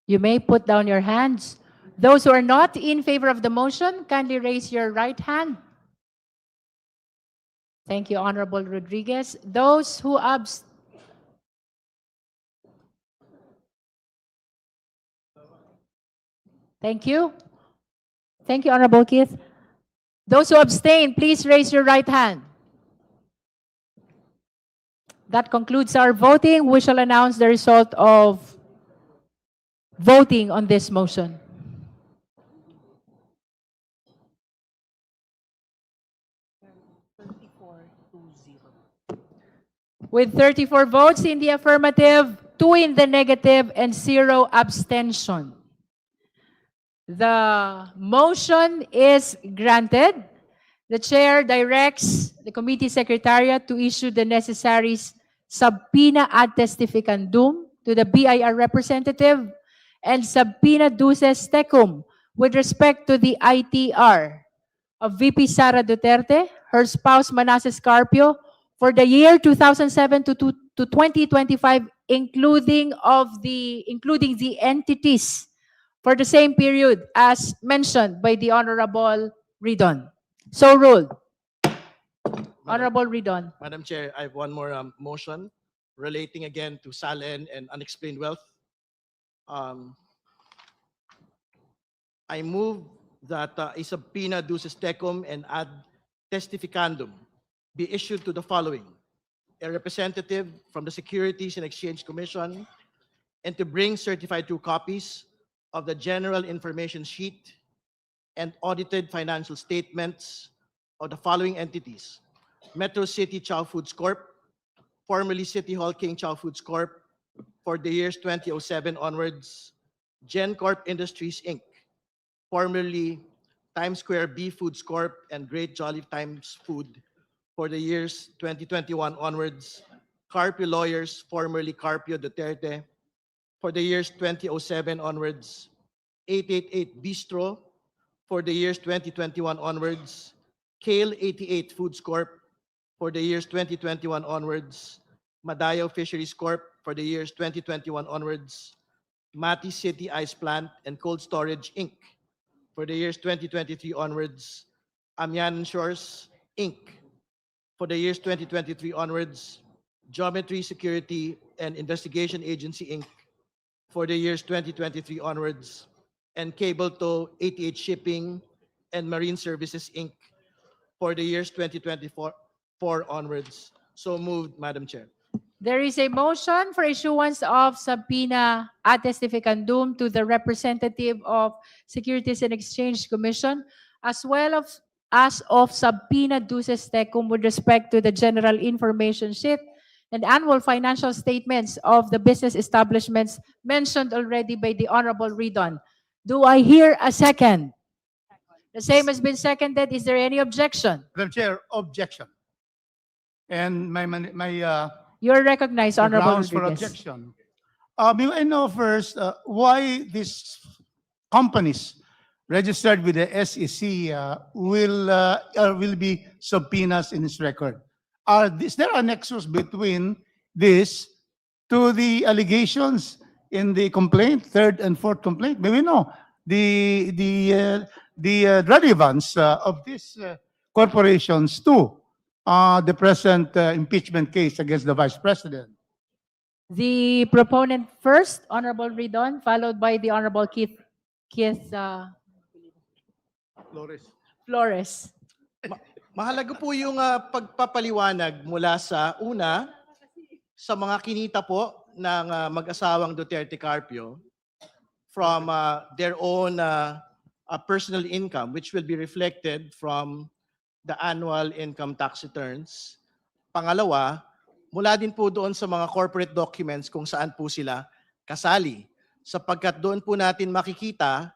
You may put down your hands. Those who are not in favor of the motion, kindly raise your right hand. Thank you, Honorable Rodriguez. Those who Thank you. Thank you, Honorable Keith. Those who abstain, please raise your right hand. That concludes our voting. We shall announce the result of voting on this motion. With 34 votes in the affirmative, 2 in the negative, and 0 abstention. The motion is granted. The chair directs the committee secretariat to issue the necessary subpoena ad testificandum to the BIR representative and subpoena duces tecum with respect to the ITR of VP Sara Duterte, her spouse Manasseh Carpio, for the year 2007 to 2025, including the entities for the same period as mentioned by the Honorable Ridon. So ruled. Honorable Ridon. Madam Chair, I have one more motion relating again to SALN and unexplained wealth. I move that a subpoena duces tecum and ad testificandum be issued to the following: a representative from the Securities and Exchange Commission, and to bring certified true copies of the general information sheet and audited financial statements of the following entities: Metro City Chow Foods Corp., formerly City Hall King Chow Foods Corp., for the years 2007 onwards; Gen Corp Industries Inc., formerly Times Square B Foods Corp. And Great Jolly Times Food, for the years 2021 onwards; Carpio Lawyers, formerly Carpio Duterte, for the years 2007 onwards; 888 Bistro, for the years 2021 onwards; Kale 88 Foods Corp., for the years 2021 onwards; Madayo Fisheries Corp., for the years 2021 onwards; Mati City Ice Plant and Cold Storage Inc., for the years 2023 onwards; Amianan Shores Inc., for the years 2023 onwards; Geometry Security and Investigation Agency Inc., for the years 2023 onwards; and Cable to 88 Shipping and Marine Services Inc., for the years 2024 onwards. So moved, Madam Chair. There is a motion for issuance of subpoena ad testificandum to the representative of Securities and Exchange Commission, as well as of subpoena duces tecum with respect to the general information sheet and annual financial statements of the business establishments mentioned already by the Honorable Ridon. Do I hear a second? The same has been seconded. Is there any objection? Madam Chair, objection. And You're recognized, the Honorable grounds for Rodriguez. objection. May I know first why these companies registered with the SEC will be subpoenas in this record? Is there a nexus between this to the allegations in the complaint, third and fourth complaint? May we know the relevance of these corporations to the present impeachment case against the Vice President? The proponent first, Honorable Ridon, followed by the Honorable Keith Flores. Mahalaga po yung pagpapaliwanag mula sa una, sa mga kinita po ng mag-asawang Duterte Carpio from their own personal income, which will be reflected from the annual income tax returns. Pangalawa, mula din po doon sa mga corporate documents kung saan po sila kasali. Sapagkat doon po natin makikita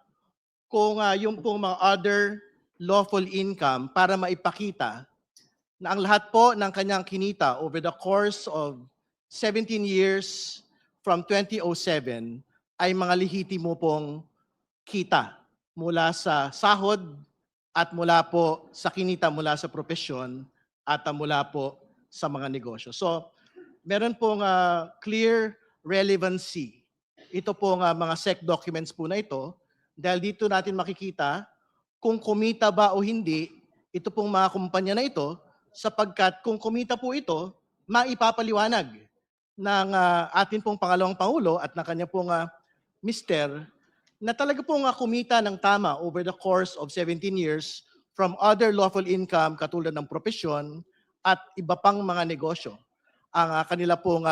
kung yung pong mga other lawful income para maipakita na ang lahat po ng kanyang kinita over the course of 17 years from 2007 ay mga lehitimo pong kita mula sa sahod at mula po sa kinita mula sa propesyon at mula po sa mga negosyo. So, meron pong clear relevancy. Ito pong mga SEC documents po na ito dahil dito natin makikita kung kumita ba o hindi ito pong mga kumpanya na ito sapagkat kung kumita po ito, maipapaliwanag ng atin pong pangalawang Pangulo at ng kanya pong mister na talaga pong kumita ng tama over the course of 17 years from other lawful income katulad ng propesyon at iba pang mga negosyo ang kanila pong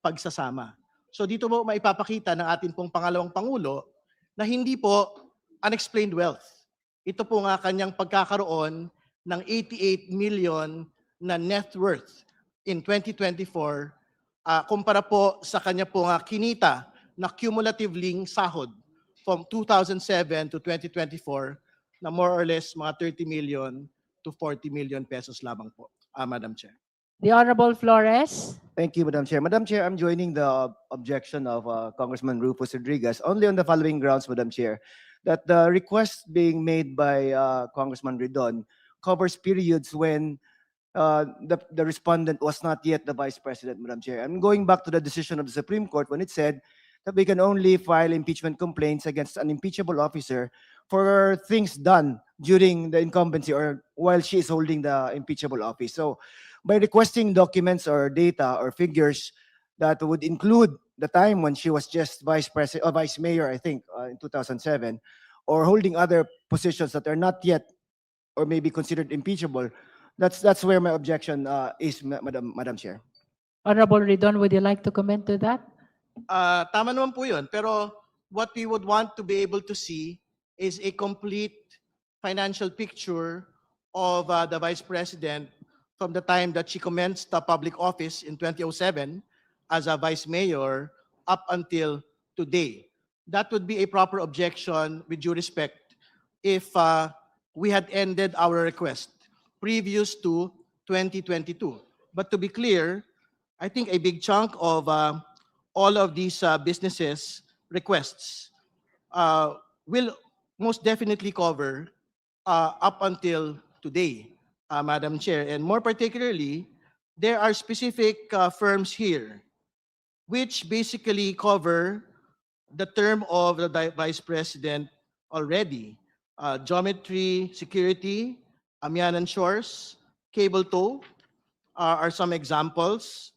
pagsasama. So dito po maipapakita ng atin pong pangalawang Pangulo na hindi po unexplained wealth. Ito po nga kanyang pagkakaroon ng 88 million na net worth in 2024 kumpara po sa kanya pong kinita na cumulatively sahod from 2007 to 2024 na more or less mga 30 million to 40 million pesos lamang po, Madam Chair. The Honorable Flores. Thank you, Madam Chair. Madam Chair, I'm joining the objection of Congressman Rufus Rodriguez only on the following grounds, Madam Chair, that the request being made by Congressman Ridon covers periods when the respondent was not yet the Vice President, Madam Chair. I'm going back to the decision of the Supreme Court when it said that we can only file impeachment complaints against an impeachable officer for things done during the incumbency or while she is holding the impeachable office. So by requesting documents or data or figures that would include the time when she was just Vice President or Vice Mayor, I think, in 2007, or holding other positions that are not yet or maybe considered impeachable, that's where my objection is, Madam Chair. Honorable Ridon, would you like to comment to that? Tama naman po yun. Pero what we would want to be able to see is a complete financial picture of the Vice President from the time that she commenced the public office in 2007 as a Vice Mayor up until today. That would be a proper objection with due respect if we had ended our request previous to 2022. But to be clear, I think a big chunk of all of these businesses' requests will most definitely cover up until today, Madam Chair. And more particularly, there are specific firms here which basically cover the term of the Vice President already. Geometry Security, Amianan Shores, Cable Tow are some examples.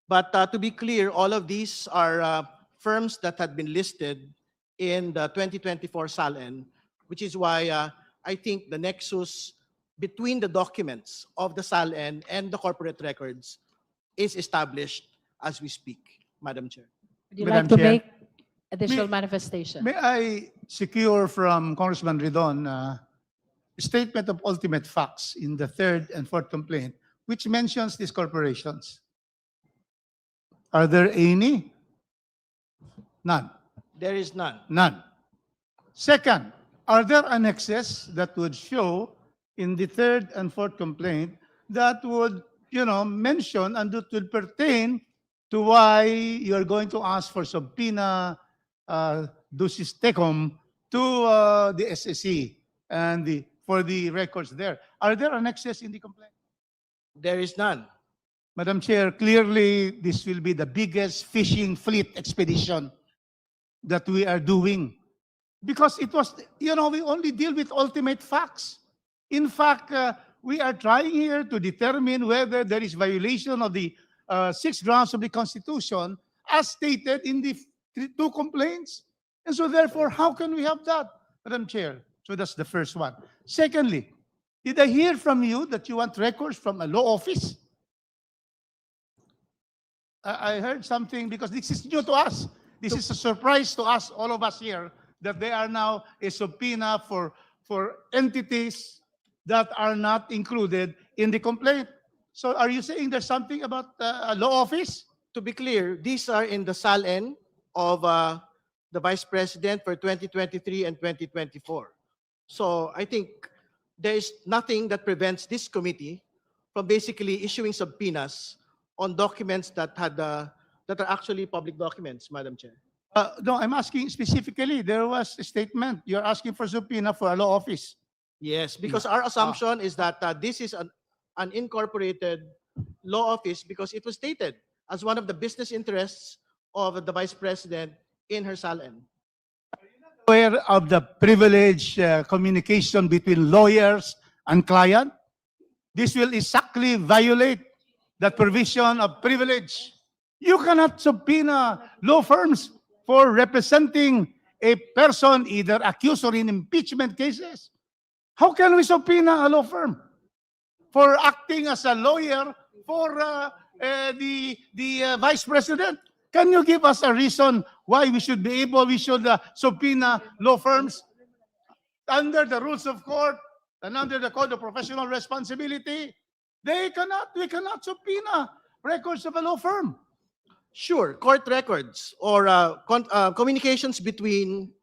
But to be clear, all of these are firms that had been listed in the 2024 SALN, which is why I think the nexus between the documents of the SALN and the corporate records is established as we speak, Madam Chair. Would you Madam like to Chair. make additional manifestation? May I secure from Congressman Ridon a statement of ultimate facts in the third and fourth complaint, which mentions these corporations? Are there any? None. There is none. None. Second, are there annexes that would show in the third and fourth complaint that would, mention and that would pertain to why you're going to ask for subpoena ducis tecum to the SSC and for the records there? Are there annexes in the complaint? There is none. Madam Chair, clearly this will be the biggest fishing fleet expedition that we are doing. Because it was, we only deal with ultimate facts. In fact, we are trying here to determine whether there is violation of the 6 grounds of the Constitution as stated in the 2 complaints. And so therefore, how can we have that, Madam Chair? So that's the first one. Secondly, did I hear from you that you want records from a law office? I heard something because this is new to us. This is a surprise to us, all of us here, that they are now a subpoena for entities that are not included in the complaint. So are you saying there's something about a law office? To be clear, these are in the SALN of the Vice President for 2023 and 2024. So I think there is nothing that prevents this committee from basically issuing subpoenas on documents that are actually public documents, Madam Chair. No, I'm asking specifically. There was a statement. You're asking for subpoena for a law office. Yes, because our assumption is that this is an incorporated law office because it was stated as one of the business interests of the Vice President in her SALN. Aware of the privilege communication between lawyers and client? This will exactly violate that provision of privilege. You cannot subpoena law firms for representing a person either accused or in impeachment cases. How can we subpoena a law firm for acting as a lawyer for the Vice President? Can you give us a reason why we should subpoena law firms under the rules of court and under the Code of Professional Responsibility? We cannot subpoena records of a law firm. Sure, court records or communications between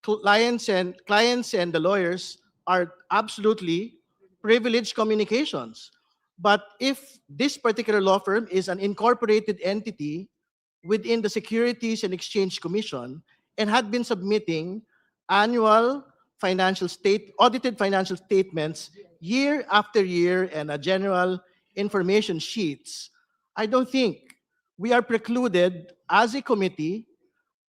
clients and the lawyers are absolutely privileged communications. But if this particular law firm is an incorporated entity within the Securities and Exchange Commission and had been submitting annual audited financial statements year after year and general information sheets, I don't think we are precluded as a committee,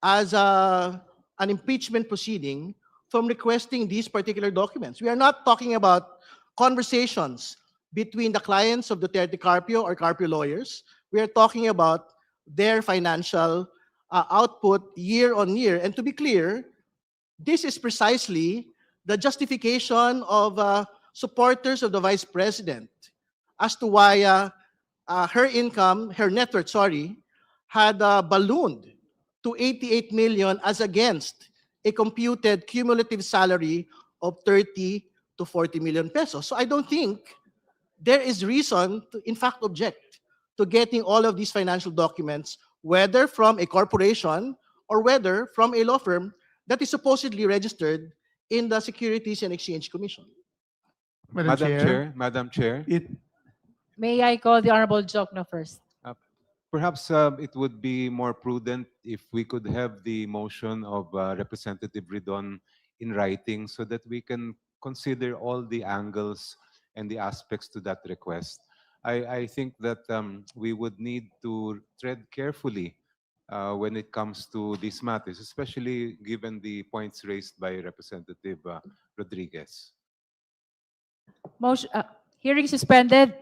as an impeachment proceeding, from requesting these particular documents. We are not talking about conversations between the clients of Duterte Carpio or Carpio lawyers. We are talking about their financial output year on year. And to be clear, this is precisely the justification of supporters of the Vice President as to why her net worth, had ballooned to 88 million as against a computed cumulative salary of 30 to 40 million pesos. So I don't think there is reason to, in fact, object to getting all of these financial documents, whether from a corporation or whether from a law firm that is supposedly registered in the Securities and Exchange Commission. Madam Chair, May I call the Honorable Jokno first? perhaps it would be more prudent if we could have the motion of Representative Ridon in writing so that we can consider all the angles and the aspects to that request. I think that we would need to tread carefully when it comes to these matters, especially given the points raised by Representative Rodriguez. Motion, hearing suspended.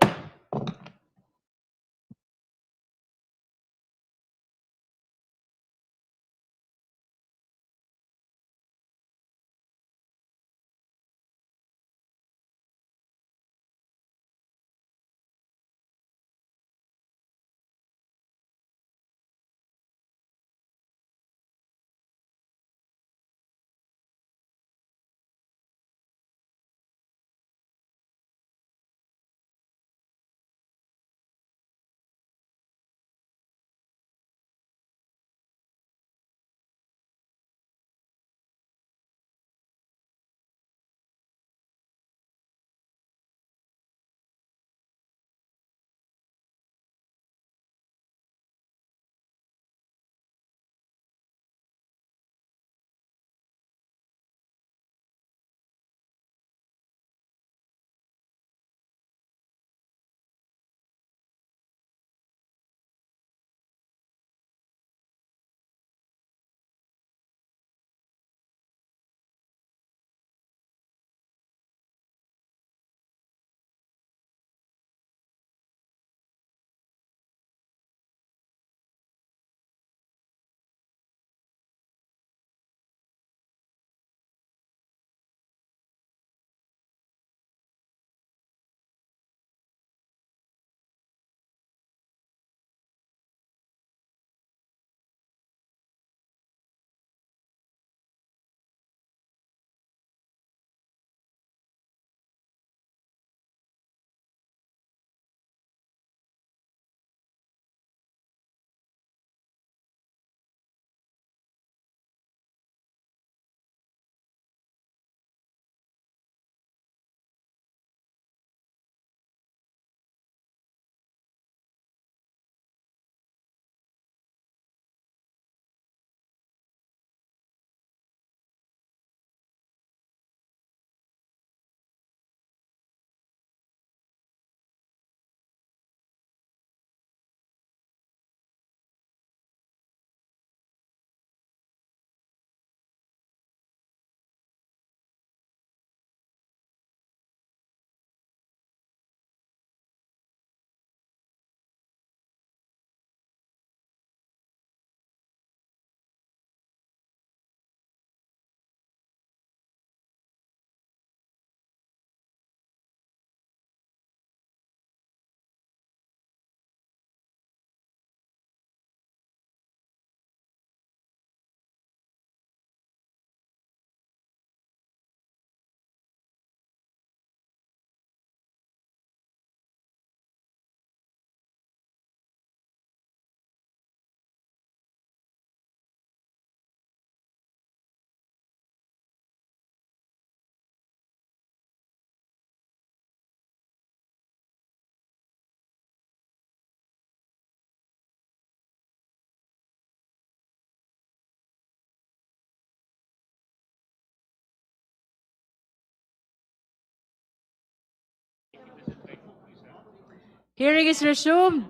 Hearing is resumed.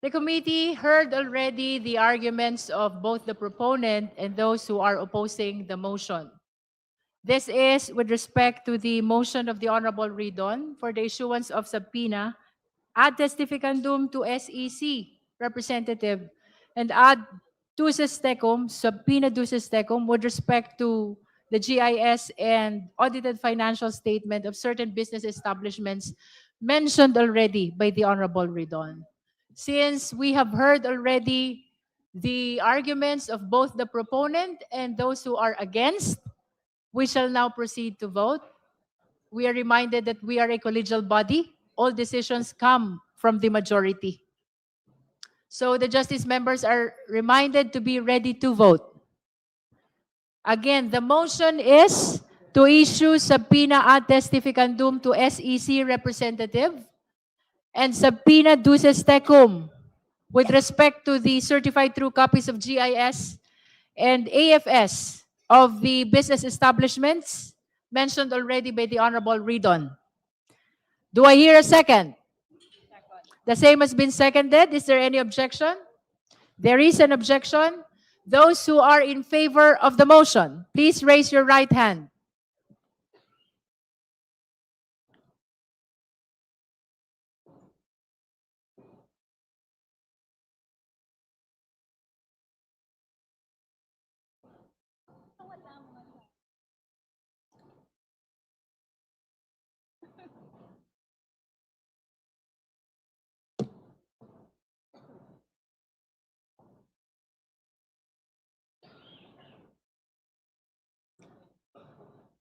The committee heard already the arguments of both the proponent and those who are opposing the motion. This is with respect to the motion of the Honorable Ridon for the issuance of subpoena ad testificandum to SEC representative and ad duces tecum, subpoena duces tecum with respect to the GIS and audited financial statement of certain business establishments mentioned already by the Honorable Ridon. Since we have heard already the arguments of both the proponent and those who are against, we shall now proceed to vote. We are reminded that we are a collegial body. All decisions come from the majority. So the justice members are reminded to be ready to vote. Again, the motion is to issue subpoena ad testificandum to SEC representative and subpoena duces tecum with respect to the certified true copies of GIS and AFS of the business establishments mentioned already by the Honorable Ridon. Do I hear a second? The same has been seconded. Is there any objection? There is an objection. Those who are in favor of the motion, please raise your right hand.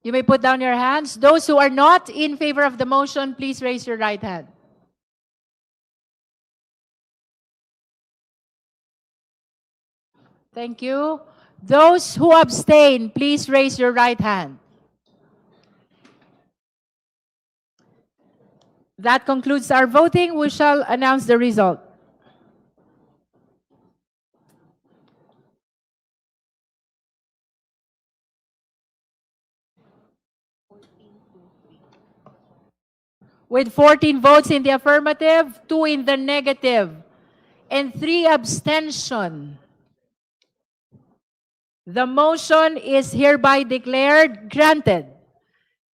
You may put down your hands. Those who are not in favor of the motion, please raise your right hand. Thank you. Those who abstain, please raise your right hand. That concludes our voting. We shall announce the result. With 14 votes in the affirmative, 2 in the negative, and 3 abstention. The motion is hereby declared granted.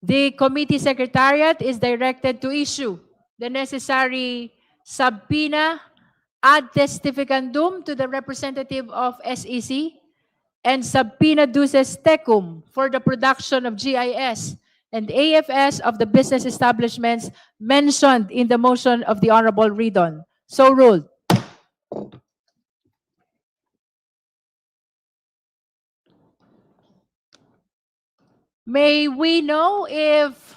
The committee secretariat is directed to issue the necessary subpoena ad testificandum to the representative of SEC and subpoena duces tecum for the production of GIS and AFS of the business establishments mentioned in the motion of the Honorable Ridon. So ruled. May we know if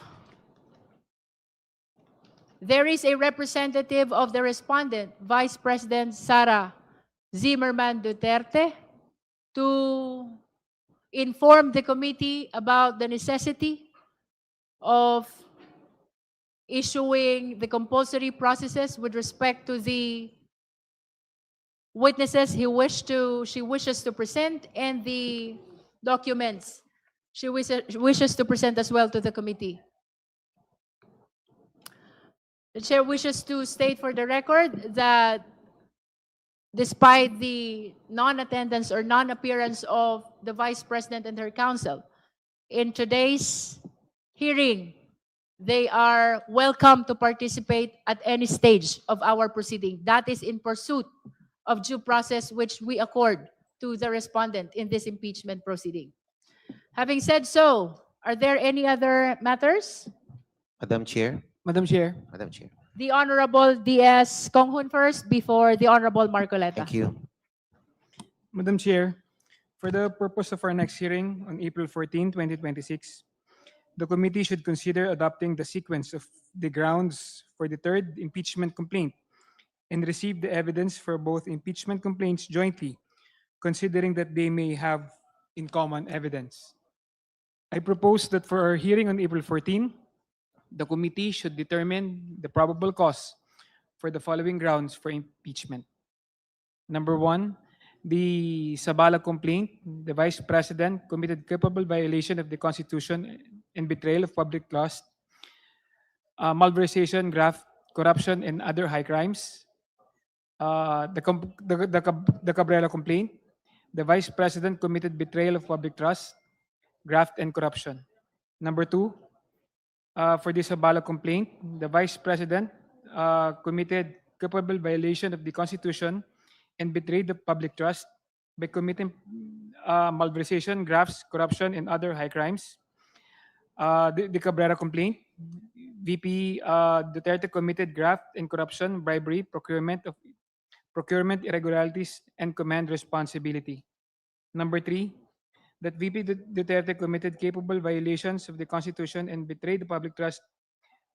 there is a representative of the respondent, Vice President Sara Zimmerman Duterte, to inform the committee about the necessity of issuing the compulsory processes with respect to the witnesses she wishes to present and the documents she wishes to present as well to the committee. The chair wishes to state for the record that despite the non-attendance or non-appearance of the Vice President and her counsel in today's hearing, they are welcome to participate at any stage of our proceeding. That is in pursuit of due process which we accord to the respondent in this impeachment proceeding. Having said so, are there any other matters? Madam Chair. Madam Chair. Madam Chair. The Honorable D.S. Konghun first before the Honorable Marcoleta. Thank you. Madam Chair, for the purpose of our next hearing on April 14, 2026, the committee should consider adopting the sequence of the grounds for the third impeachment complaint and receive the evidence for both impeachment complaints jointly, considering that they may have in common evidence. I propose that for our hearing on April 14, the committee should determine the probable cause for the following grounds for impeachment. Number 1, the Sabala complaint, the Vice President committed culpable violation of the Constitution and betrayal of public trust malversation, graft, corruption, and other high crimes. The Cabrera complaint. The Vice President committed betrayal of public trust, graft, and corruption. Number 2, for the Sabala complaint, the Vice President committed culpable violation of the Constitution and betrayed the public trust by committing malversation, grafts, corruption, and other high crimes. The Cabrera complaint, VP Duterte committed graft and corruption, bribery, procurement irregularities, and command responsibility. Number 3, that VP Duterte committed capable violations of the Constitution and betrayed the public trust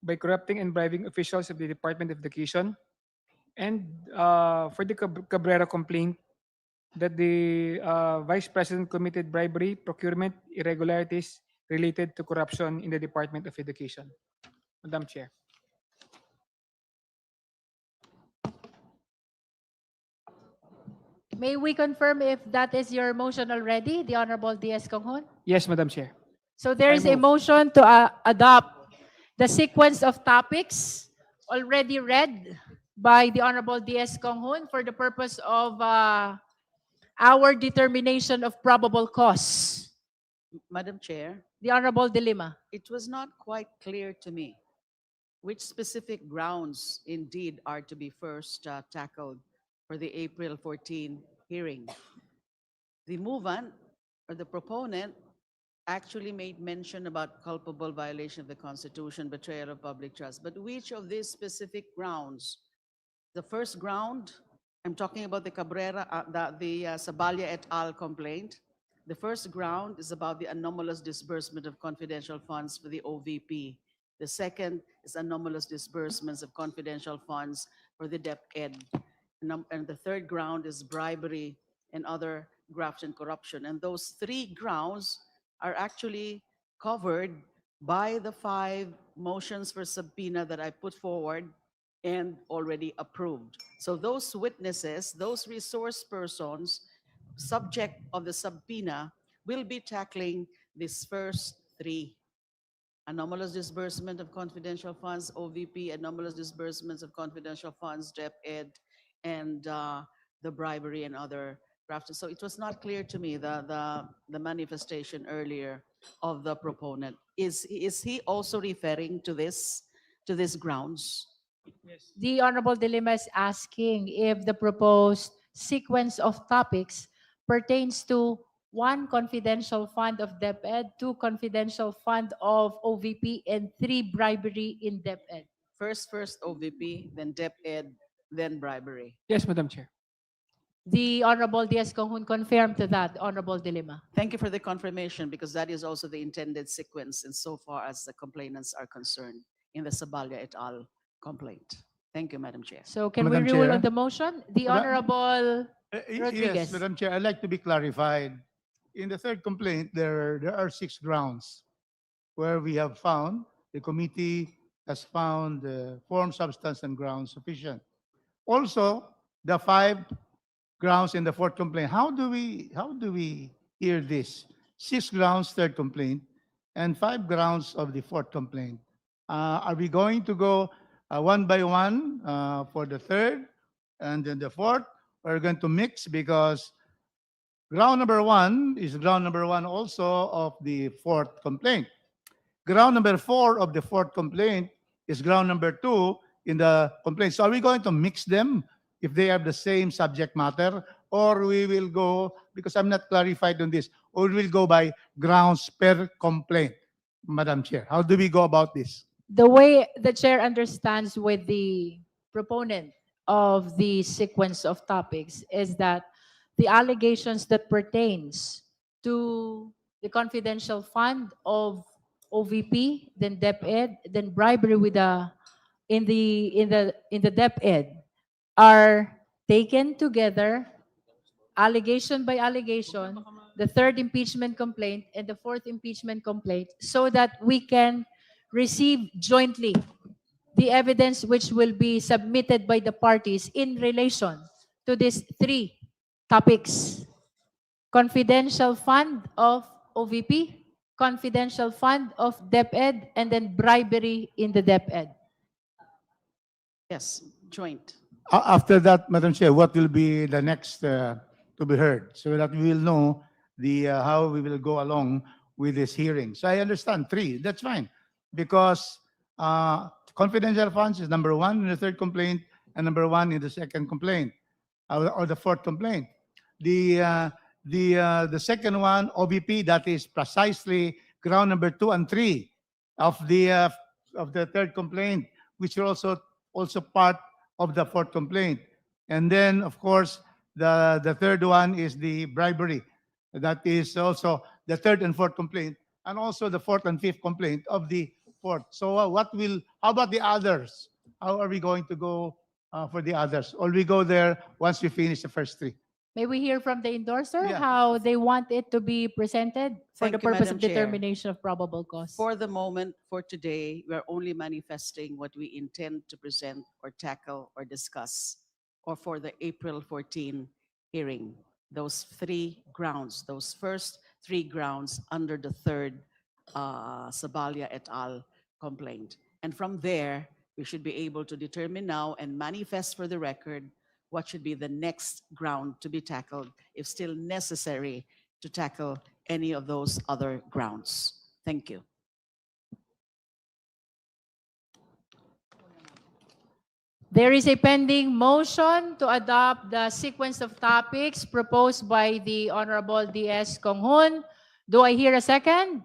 by corrupting and bribing officials of the Department of Education. And for the Cabrera complaint, that the Vice President committed bribery, procurement irregularities related to corruption in the Department of Education. Madam Chair. May we confirm if that is your motion already, the Honorable D.S. Conghon? Yes, Madam Chair. So there is I a move. motion to adopt the sequence of topics already read by the Honorable D.S. Conghon for the purpose of our determination of probable cause. Madam Chair, The Honorable De Lima. it was not quite clear to me which specific grounds indeed are to be first tackled for the April 14 hearing. The movant or the proponent actually made mention about culpable violation of the Constitution, betrayal of public trust. But which of these specific grounds? The first ground, I'm talking about the Cabrera, the Sabalia et al. Complaint. The first ground is about the anomalous disbursement of confidential funds for the OVP. The second is anomalous disbursements of confidential funds for the DepEd. And the third ground is bribery and other graft and corruption. And those three grounds are actually covered by the 5 motions for subpoena that I put forward and already approved. So those witnesses, those resource persons, subject of the subpoena, will be tackling these first 3. Anomalous disbursement of confidential funds, OVP, anomalous disbursements of confidential funds, DepEd, and the bribery and other graft. So it was not clear to me the manifestation earlier of the proponent. Is he also referring to these grounds? The Honorable De Lima is asking if the proposed sequence of topics pertains to 1 confidential fund of DepEd, 2 confidential fund of OVP, and 3 bribery in DepEd. First OVP, then DepEd, then bribery. Yes, Madam Chair. The Honorable D.S. Conghon confirmed to that, Honorable De Lima. Thank you for the confirmation, because that is also the intended sequence insofar as the complainants are concerned in the Sabalia et al. Complaint. Thank you, Madam Chair. So can Madam we rule Chair? on the motion? The Honorable Rodriguez. Yes, Madam Chair, I'd like to be clarified. In the third complaint, there are 6 grounds where we have found, the committee has found the form, substance, and grounds sufficient. Also, the 5 grounds in the fourth complaint. How do we hear this? 6 grounds, third complaint, and 5 grounds of the fourth complaint. Are we going to go one by one for the third and then the fourth? We're going to mix, because ground number 1 is ground number 1 also of the fourth complaint. Ground number 4 of the fourth complaint is ground number 2 in the complaint. So are we going to mix them if they have the same subject matter, or we will go, because I'm not clarified on this, or we will go by grounds per complaint, Madam Chair? How do we go about this? The way the chair understands with the proponent of the sequence of topics is that the allegations that pertains to the confidential fund of OVP, then DepEd, then bribery with in the DepEd are taken together, allegation by allegation, the third impeachment complaint and the fourth impeachment complaint, so that we can receive jointly the evidence which will be submitted by the parties in relation to these 3 topics. Confidential fund of OVP, confidential fund of DepEd, and then bribery in the DepEd. Yes, joint. After that, Madam Chair, what will be the next to be heard so that we will know how we will go along with this hearing? So I understand 3, that's fine, because confidential funds is number 1 in the third complaint and number 1 in the second complaint or the fourth complaint. The second one, OBP, that is precisely ground number 2 and 3 of the third complaint, which are also part of the fourth complaint. And then, of course, the third one is the bribery. That is also the third and fourth complaint, and also the fourth and fifth complaint of the fourth. So how about the others? How are we going to go for the others? Or we go there once we finish the first 3? May we hear from the endorser Yeah. how they want it to be presented for Thank the you, purpose Madam of Chair. determination of probable cause? For the moment, for today, we are only manifesting what we intend to present or tackle or discuss, or for the April 14 hearing. Those 3 grounds, those first 3 grounds under the third Sabalia et al. Complaint. And from there, we should be able to determine now and manifest for the record what should be the next ground to be tackled, if still necessary to tackle any of those other grounds. Thank you. There is a pending motion to adopt the sequence of topics proposed by the Honorable D.S. Konghun. Do I hear a second?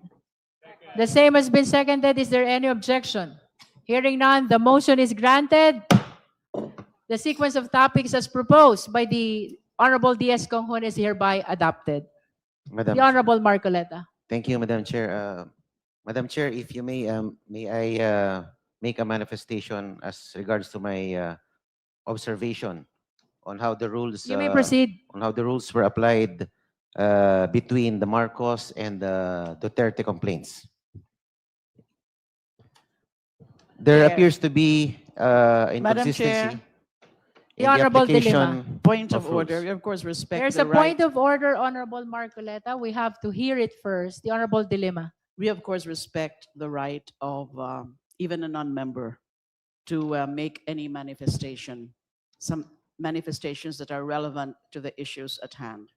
The same has been seconded. Is there any objection? Hearing none, the motion is granted. The sequence of topics as proposed by the Honorable D.S. Konghun is hereby adopted. The Honorable Marcoleta. Thank you, Madam Chair. Madam Chair, if you may I make a manifestation as regards to my observation on how the rules You may proceed. on how the rules were applied between the Marcos and the Duterte complaints. There Chair. appears to be Madam inconsistency Chair. in The Honorable De Lima. application Point of rules. order. We of course respect There's the a right. point of order, Honorable Marcoleta. We have to hear it first. The Honorable De Lima. We of course respect the right of even a non-member to make any manifestation, some manifestations that are relevant to the issues at hand.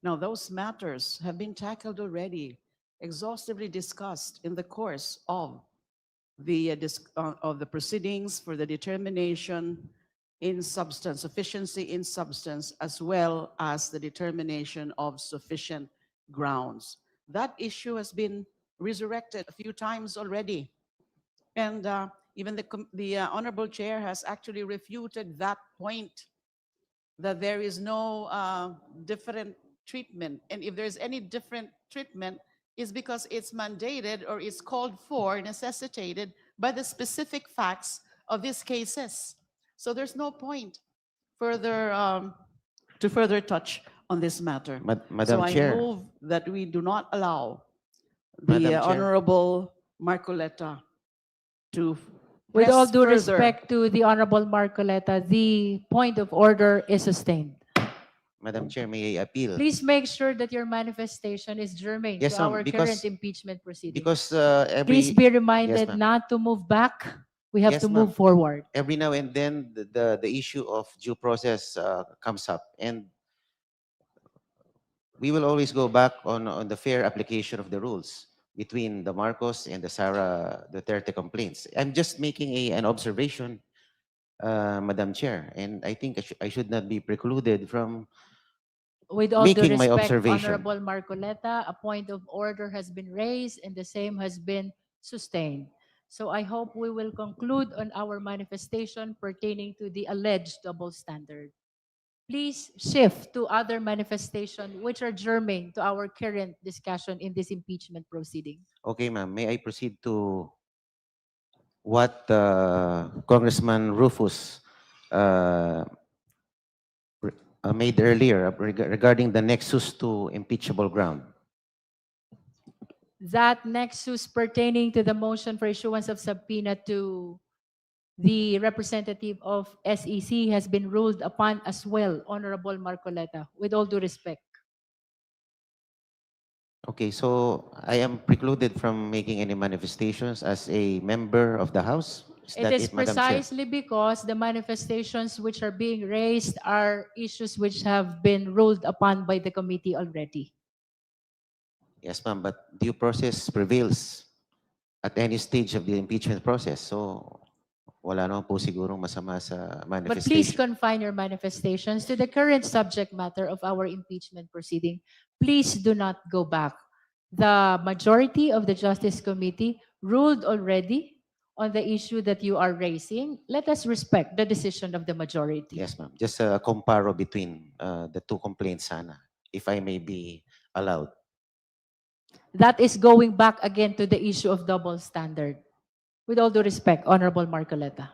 Now, those matters have been tackled already, exhaustively discussed in the course of the proceedings for the determination in substance, sufficiency in substance, as well as the determination of sufficient grounds. That issue has been resurrected a few times already. And even the Honorable Chair has actually refuted that point, that there is no different treatment. And if there's any different treatment, it's because it's mandated or it's called for, necessitated by the specific facts of these cases. So there's no point further to further touch on this matter. Madam so Chair. I move that we do not allow Madam the Chair. Honorable Marcoleta to With all press due further. respect to the Honorable Marcoleta, the point of order is sustained. Madam Chair, may I appeal? Please make sure that your manifestation is germane Yes, to ma'am, our because- current impeachment proceedings. Because Please be reminded ma'am. not to move back. We have Yes, to ma'am. move forward. Every now and then the issue of due process comes up, and we will always go back on the fair application of the rules between the Marcos and the Sara Duterte complaints. I'm just making an observation, Madam Chair, and I think I should not be precluded from With all due making my respect, observation. Honorable Marcoleta, a point of order has been raised and the same has been sustained. So I hope we will conclude on our manifestation pertaining to the alleged double standard. Please shift to other manifestations which are germane to our current discussion in this impeachment proceeding. Okay, ma'am. May I proceed to what Congressman Rufus made earlier regarding the nexus to impeachable ground? That nexus pertaining to the motion for issuance of subpoena to the representative of SEC has been ruled upon as well, Honorable Marcoleta, with all due respect. Okay, so I am precluded from making any manifestations as a member of the House? Is It that is it, Madam Chair? precisely because the manifestations which are being raised are issues which have been ruled upon by the committee already. Yes, ma'am, but due process prevails at any stage of the impeachment process. So wala naman po sigurong masama sa But please manifestation. confine your manifestations to the current subject matter of our impeachment proceeding. Please do not go back. The majority of the Justice Committee ruled already on the issue that you are raising. Let us respect the decision of the majority. Yes, ma'am. Just a comparo between the two complaints sana, if I may be allowed. That is going back again to the issue of double standard. With all due respect, Honorable Marcoleta.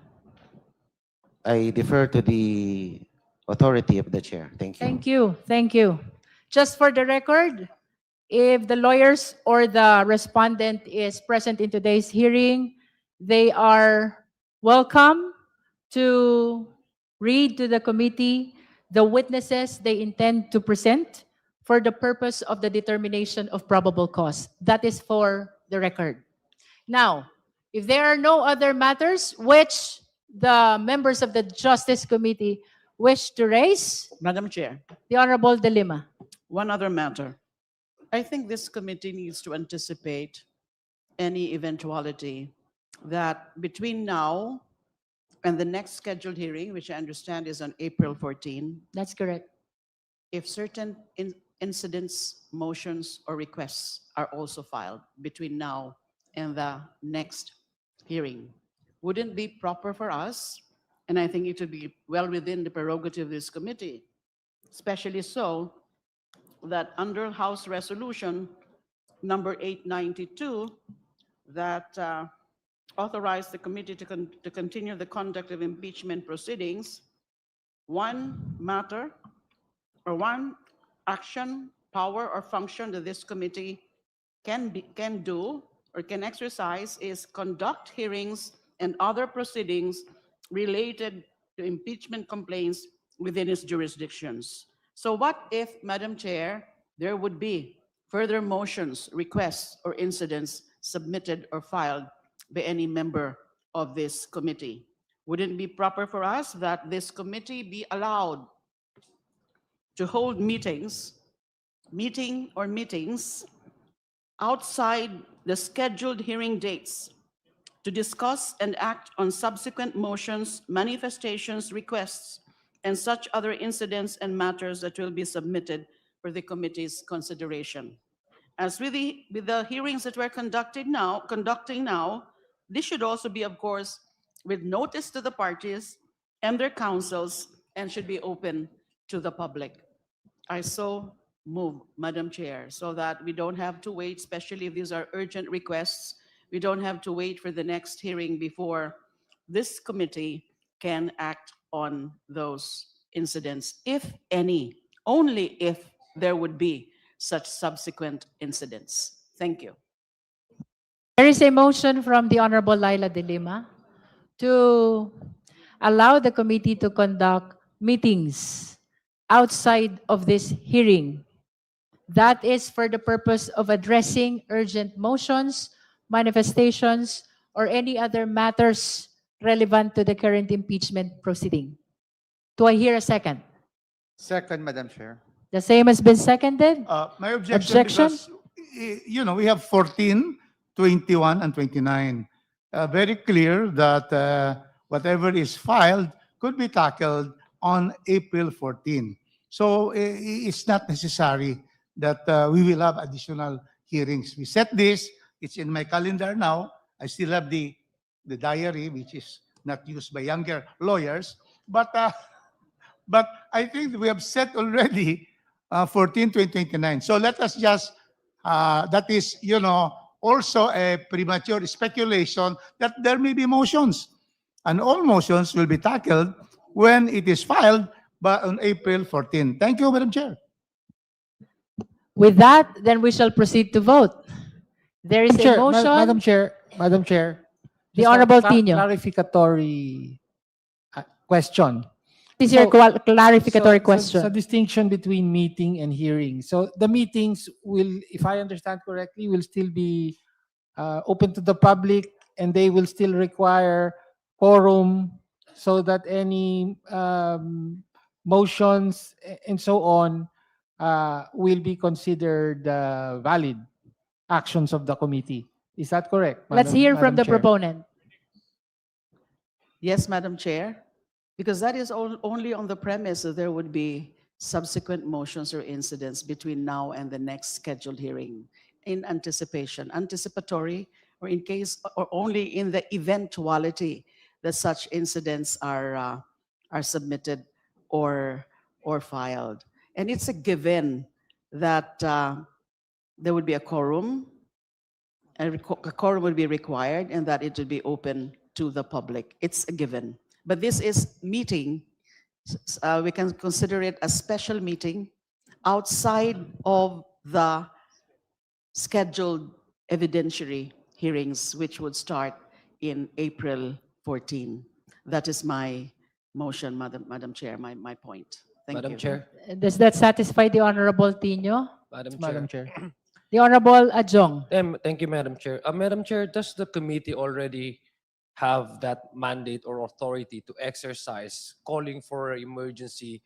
I defer to the authority of the chair. Thank you. Thank you. Thank you. Just for the record, if the lawyers or the respondent is present in today's hearing, they are welcome to read to the committee the witnesses they intend to present for the purpose of the determination of probable cause. That is for the record. Now, if there are no other matters which the members of the Justice Committee wish to raise, Madam Chair, the Honorable De Lima. one other matter. I think this committee needs to anticipate any eventuality that between now and the next scheduled hearing, which I understand is on April 14, That's correct. if certain incidents, motions, or requests are also filed between now and the next hearing, wouldn't it be proper for us, and I think it would be well within the prerogative of this committee, especially so that under House Resolution number 892, that authorized the committee to continue the conduct of impeachment proceedings, one matter or one action, power, or function that this committee can do or can exercise is conduct hearings and other proceedings related to impeachment complaints within its jurisdictions. So what if, Madam Chair, there would be further motions, requests, or incidents submitted or filed by any member of this committee? Wouldn't it be proper for us that this committee be allowed to hold meetings outside the scheduled hearing dates to discuss and act on subsequent motions, manifestations, requests, and such other incidents and matters that will be submitted for the committee's consideration? As with the hearings that we're conducting now, this should also be, of course, with notice to the parties and their counsels, and should be open to the public. I so move, Madam Chair, so that we don't have to wait, especially if these are urgent requests, we don't have to wait for the next hearing before this committee can act on those incidents, if any, only if there would be such subsequent incidents. Thank you. There is a motion from the Honorable Laila De Lima to allow the committee to conduct meetings outside of this hearing. That is for the purpose of addressing urgent motions, manifestations, or any other matters relevant to the current impeachment proceeding. Do I hear a second? Second, Madam Chair. The same has been seconded? My objection, because, we have 14, 21, and 29. Very clear that whatever is filed could be tackled on April 14. So it's not necessary that we will have additional hearings. We set this, it's in my calendar now. I still have the diary, which is not used by younger lawyers. But I think we have set already 14 to 29. So let us just, that is, also a premature speculation that there may be motions. And all motions will be tackled when it is filed on April 14. Thank you, Madam Chair. With that, then we shall proceed to vote. There is a motion. Madam Chair. The just a Honorable Tino. Clarificatory question. This is your clarificatory So question. distinction between meeting and hearing. So the meetings will, if I understand correctly, will still be open to the public, and they will still require quorum so that any motions and so on will be considered valid actions of the committee. Is that correct? Let's hear from Madam the Chair? proponent. Yes, Madam Chair, because that is only on the premise that there would be subsequent motions or incidents between now and the next scheduled hearing in anticipatory, or in case, or only in the eventuality that such incidents are submitted or filed. And it's a given that there would be a quorum, a quorum would be required, and that it would be open to the public. It's a given. But this is meeting, we can consider it a special meeting outside of the scheduled evidentiary hearings, which would start in April 14. That is my motion, Madam Chair, my point. Thank Madam you. Chair. Does that satisfy the Honorable Tino? Madam Chair. The Honorable Adjong. Thank you, Madam Chair. Madam Chair, does the committee already have that mandate or authority to exercise calling for an emergency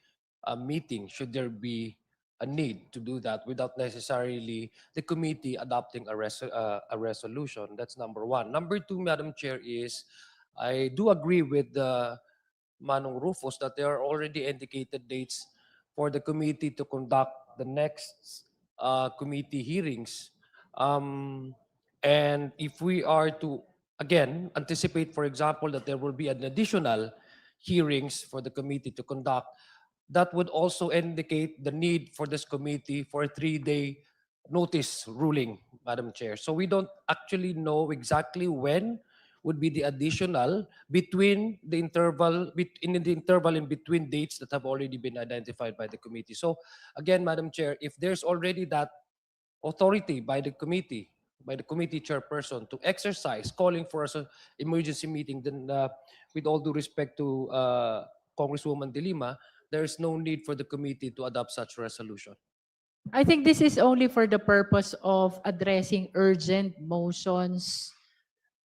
meeting should there be a need to do that without necessarily the committee adopting a resolution? That's number one. Number two, Madam Chair, is I do agree with Manong Rufus that there are already indicated dates for the committee to conduct the next committee hearings. And if we are to, again, anticipate, for example, that there will be an additional hearings for the committee to conduct, that would also indicate the need for this committee for a 3-day notice ruling, Madam Chair. So we don't actually know exactly when would be the additional between the interval, in the interval in between dates that have already been identified by the committee. So again, Madam Chair, if there's already that authority by the committee chairperson to exercise calling for an emergency meeting, then with all due respect to Congresswoman De Lima, there is no need for the committee to adopt such resolution. I think this is only for the purpose of addressing urgent motions,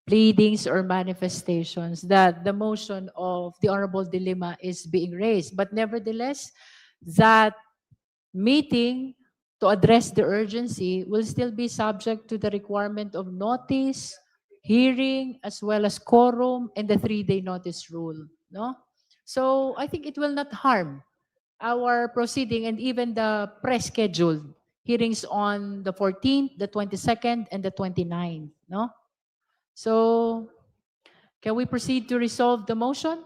pleadings, or manifestations that the motion of the Honorable De Lima is being raised. But nevertheless, that meeting to address the urgency will still be subject to the requirement of notice, hearing, as well as quorum, and the 3-day notice rule. No? So I think it will not harm our proceeding and even the pre-scheduled hearings on the 14th, the 22nd, and the 29th. No? So can we proceed to resolve the motion?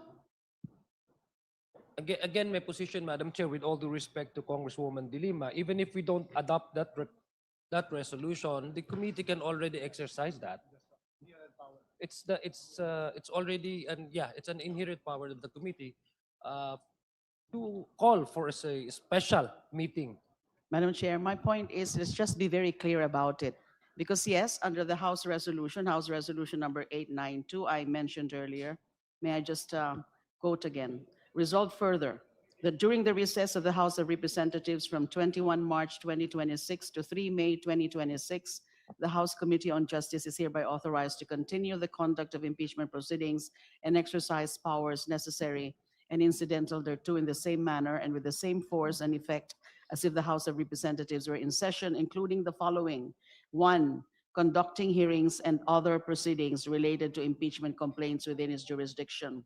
Again, my position, Madam Chair, with all due respect to Congresswoman De Lima, even if we don't adopt that resolution, the committee can already exercise that. It's already, and yeah, it's an inherent power of the committee to call for a special meeting. Madam Chair, my point is, let's just be very clear about it. Because yes, under the House Resolution number 892, I mentioned earlier, may I just quote again? Resolved further, that during the recess of the House of Representatives from 21 March 2026 to 3 May 2026, the House Committee on Justice is hereby authorized to continue the conduct of impeachment proceedings and exercise powers necessary and incidental thereto in the same manner and with the same force and effect as if the House of Representatives were in session, including the following. 1, conducting hearings and other proceedings related to impeachment complaints within its jurisdiction.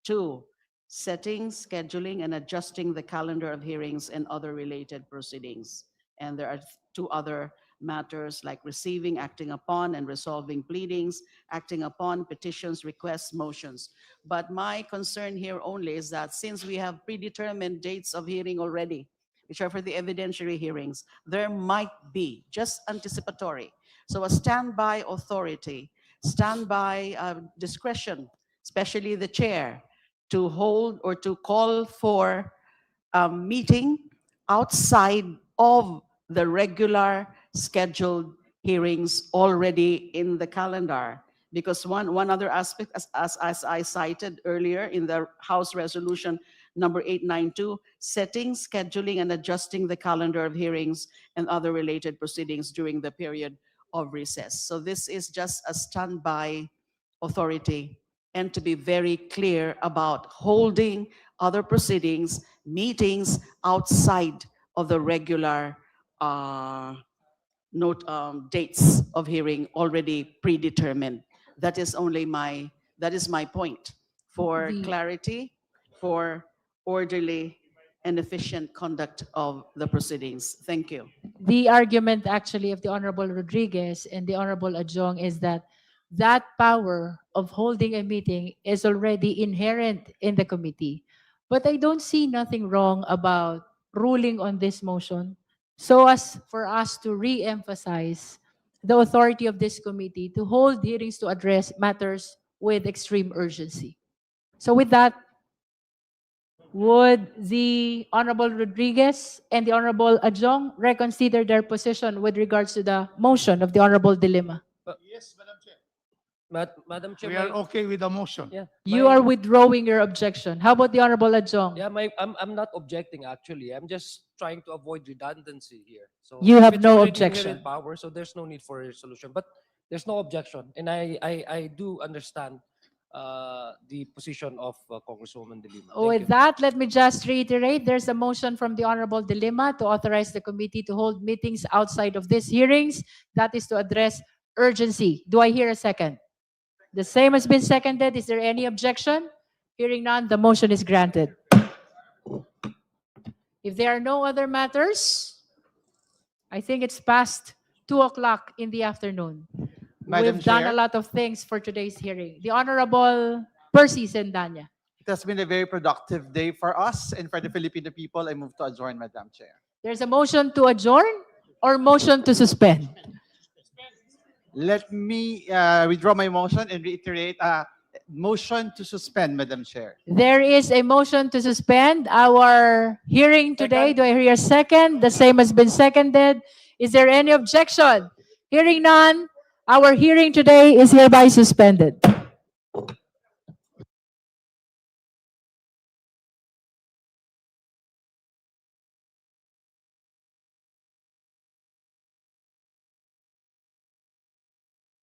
2, setting, scheduling, and adjusting the calendar of hearings and other related proceedings. And there are 2 other matters like receiving, acting upon, and resolving pleadings, acting upon petitions, requests, motions. But my concern here only is that since we have predetermined dates of hearing already, which are for the evidentiary hearings, there might be, just anticipatory, so a standby authority, standby discretion, especially the chair, to hold or to call for a meeting outside of the regular scheduled hearings already in the calendar. Because one other aspect, as I cited earlier in the House Resolution Number 892, setting, scheduling, and adjusting the calendar of hearings and other related proceedings during the period of recess. So this is just a standby authority, and to be very clear about holding other proceedings, meetings outside of the regular dates of hearing already predetermined. That is my point, for clarity, for orderly and efficient conduct of the proceedings. Thank you. The argument actually of the Honorable Rodriguez and the Honorable Adjong is that that power of holding a meeting is already inherent in the committee. But I don't see nothing wrong about ruling on this motion so as for us to re-emphasize the authority of this committee to hold hearings to address matters with extreme urgency. So with that, would the Honorable Rodriguez and the Honorable Adjong reconsider their position with regards to the motion of the Honorable Dilima? Yes, Madam Chair. Madam Chair, We are okay with the motion. yeah, You are withdrawing your objection. How about the Honorable Adjong? yeah, I'm not objecting actually. I'm just trying to avoid redundancy here. So You if have it's no already objection. inherent power, so there's no need for a resolution. But there's no objection, and I do understand the position of Congresswoman De Lima. Thank With you. that, let me just reiterate, there's a motion from the Honorable Dilima to authorize the committee to hold meetings outside of these hearings. That is to address urgency. Do I hear a second? The same has been seconded. Is there any objection? Hearing none, the motion is granted. If there are no other matters, I think it's past 2 o'clock in the afternoon. Madam We've done Chair. a lot of things for today's hearing. The Honorable Percy Sendanya. It has been a very productive day for us and for the Filipino people. I move to adjourn, Madam Chair. There's a motion to adjourn or motion to suspend? Let me withdraw my motion and reiterate motion to suspend, Madam Chair. There is a motion to suspend our hearing today. Do I hear a second? The same has been seconded. Is there any objection? Hearing none, our hearing today is hereby suspended.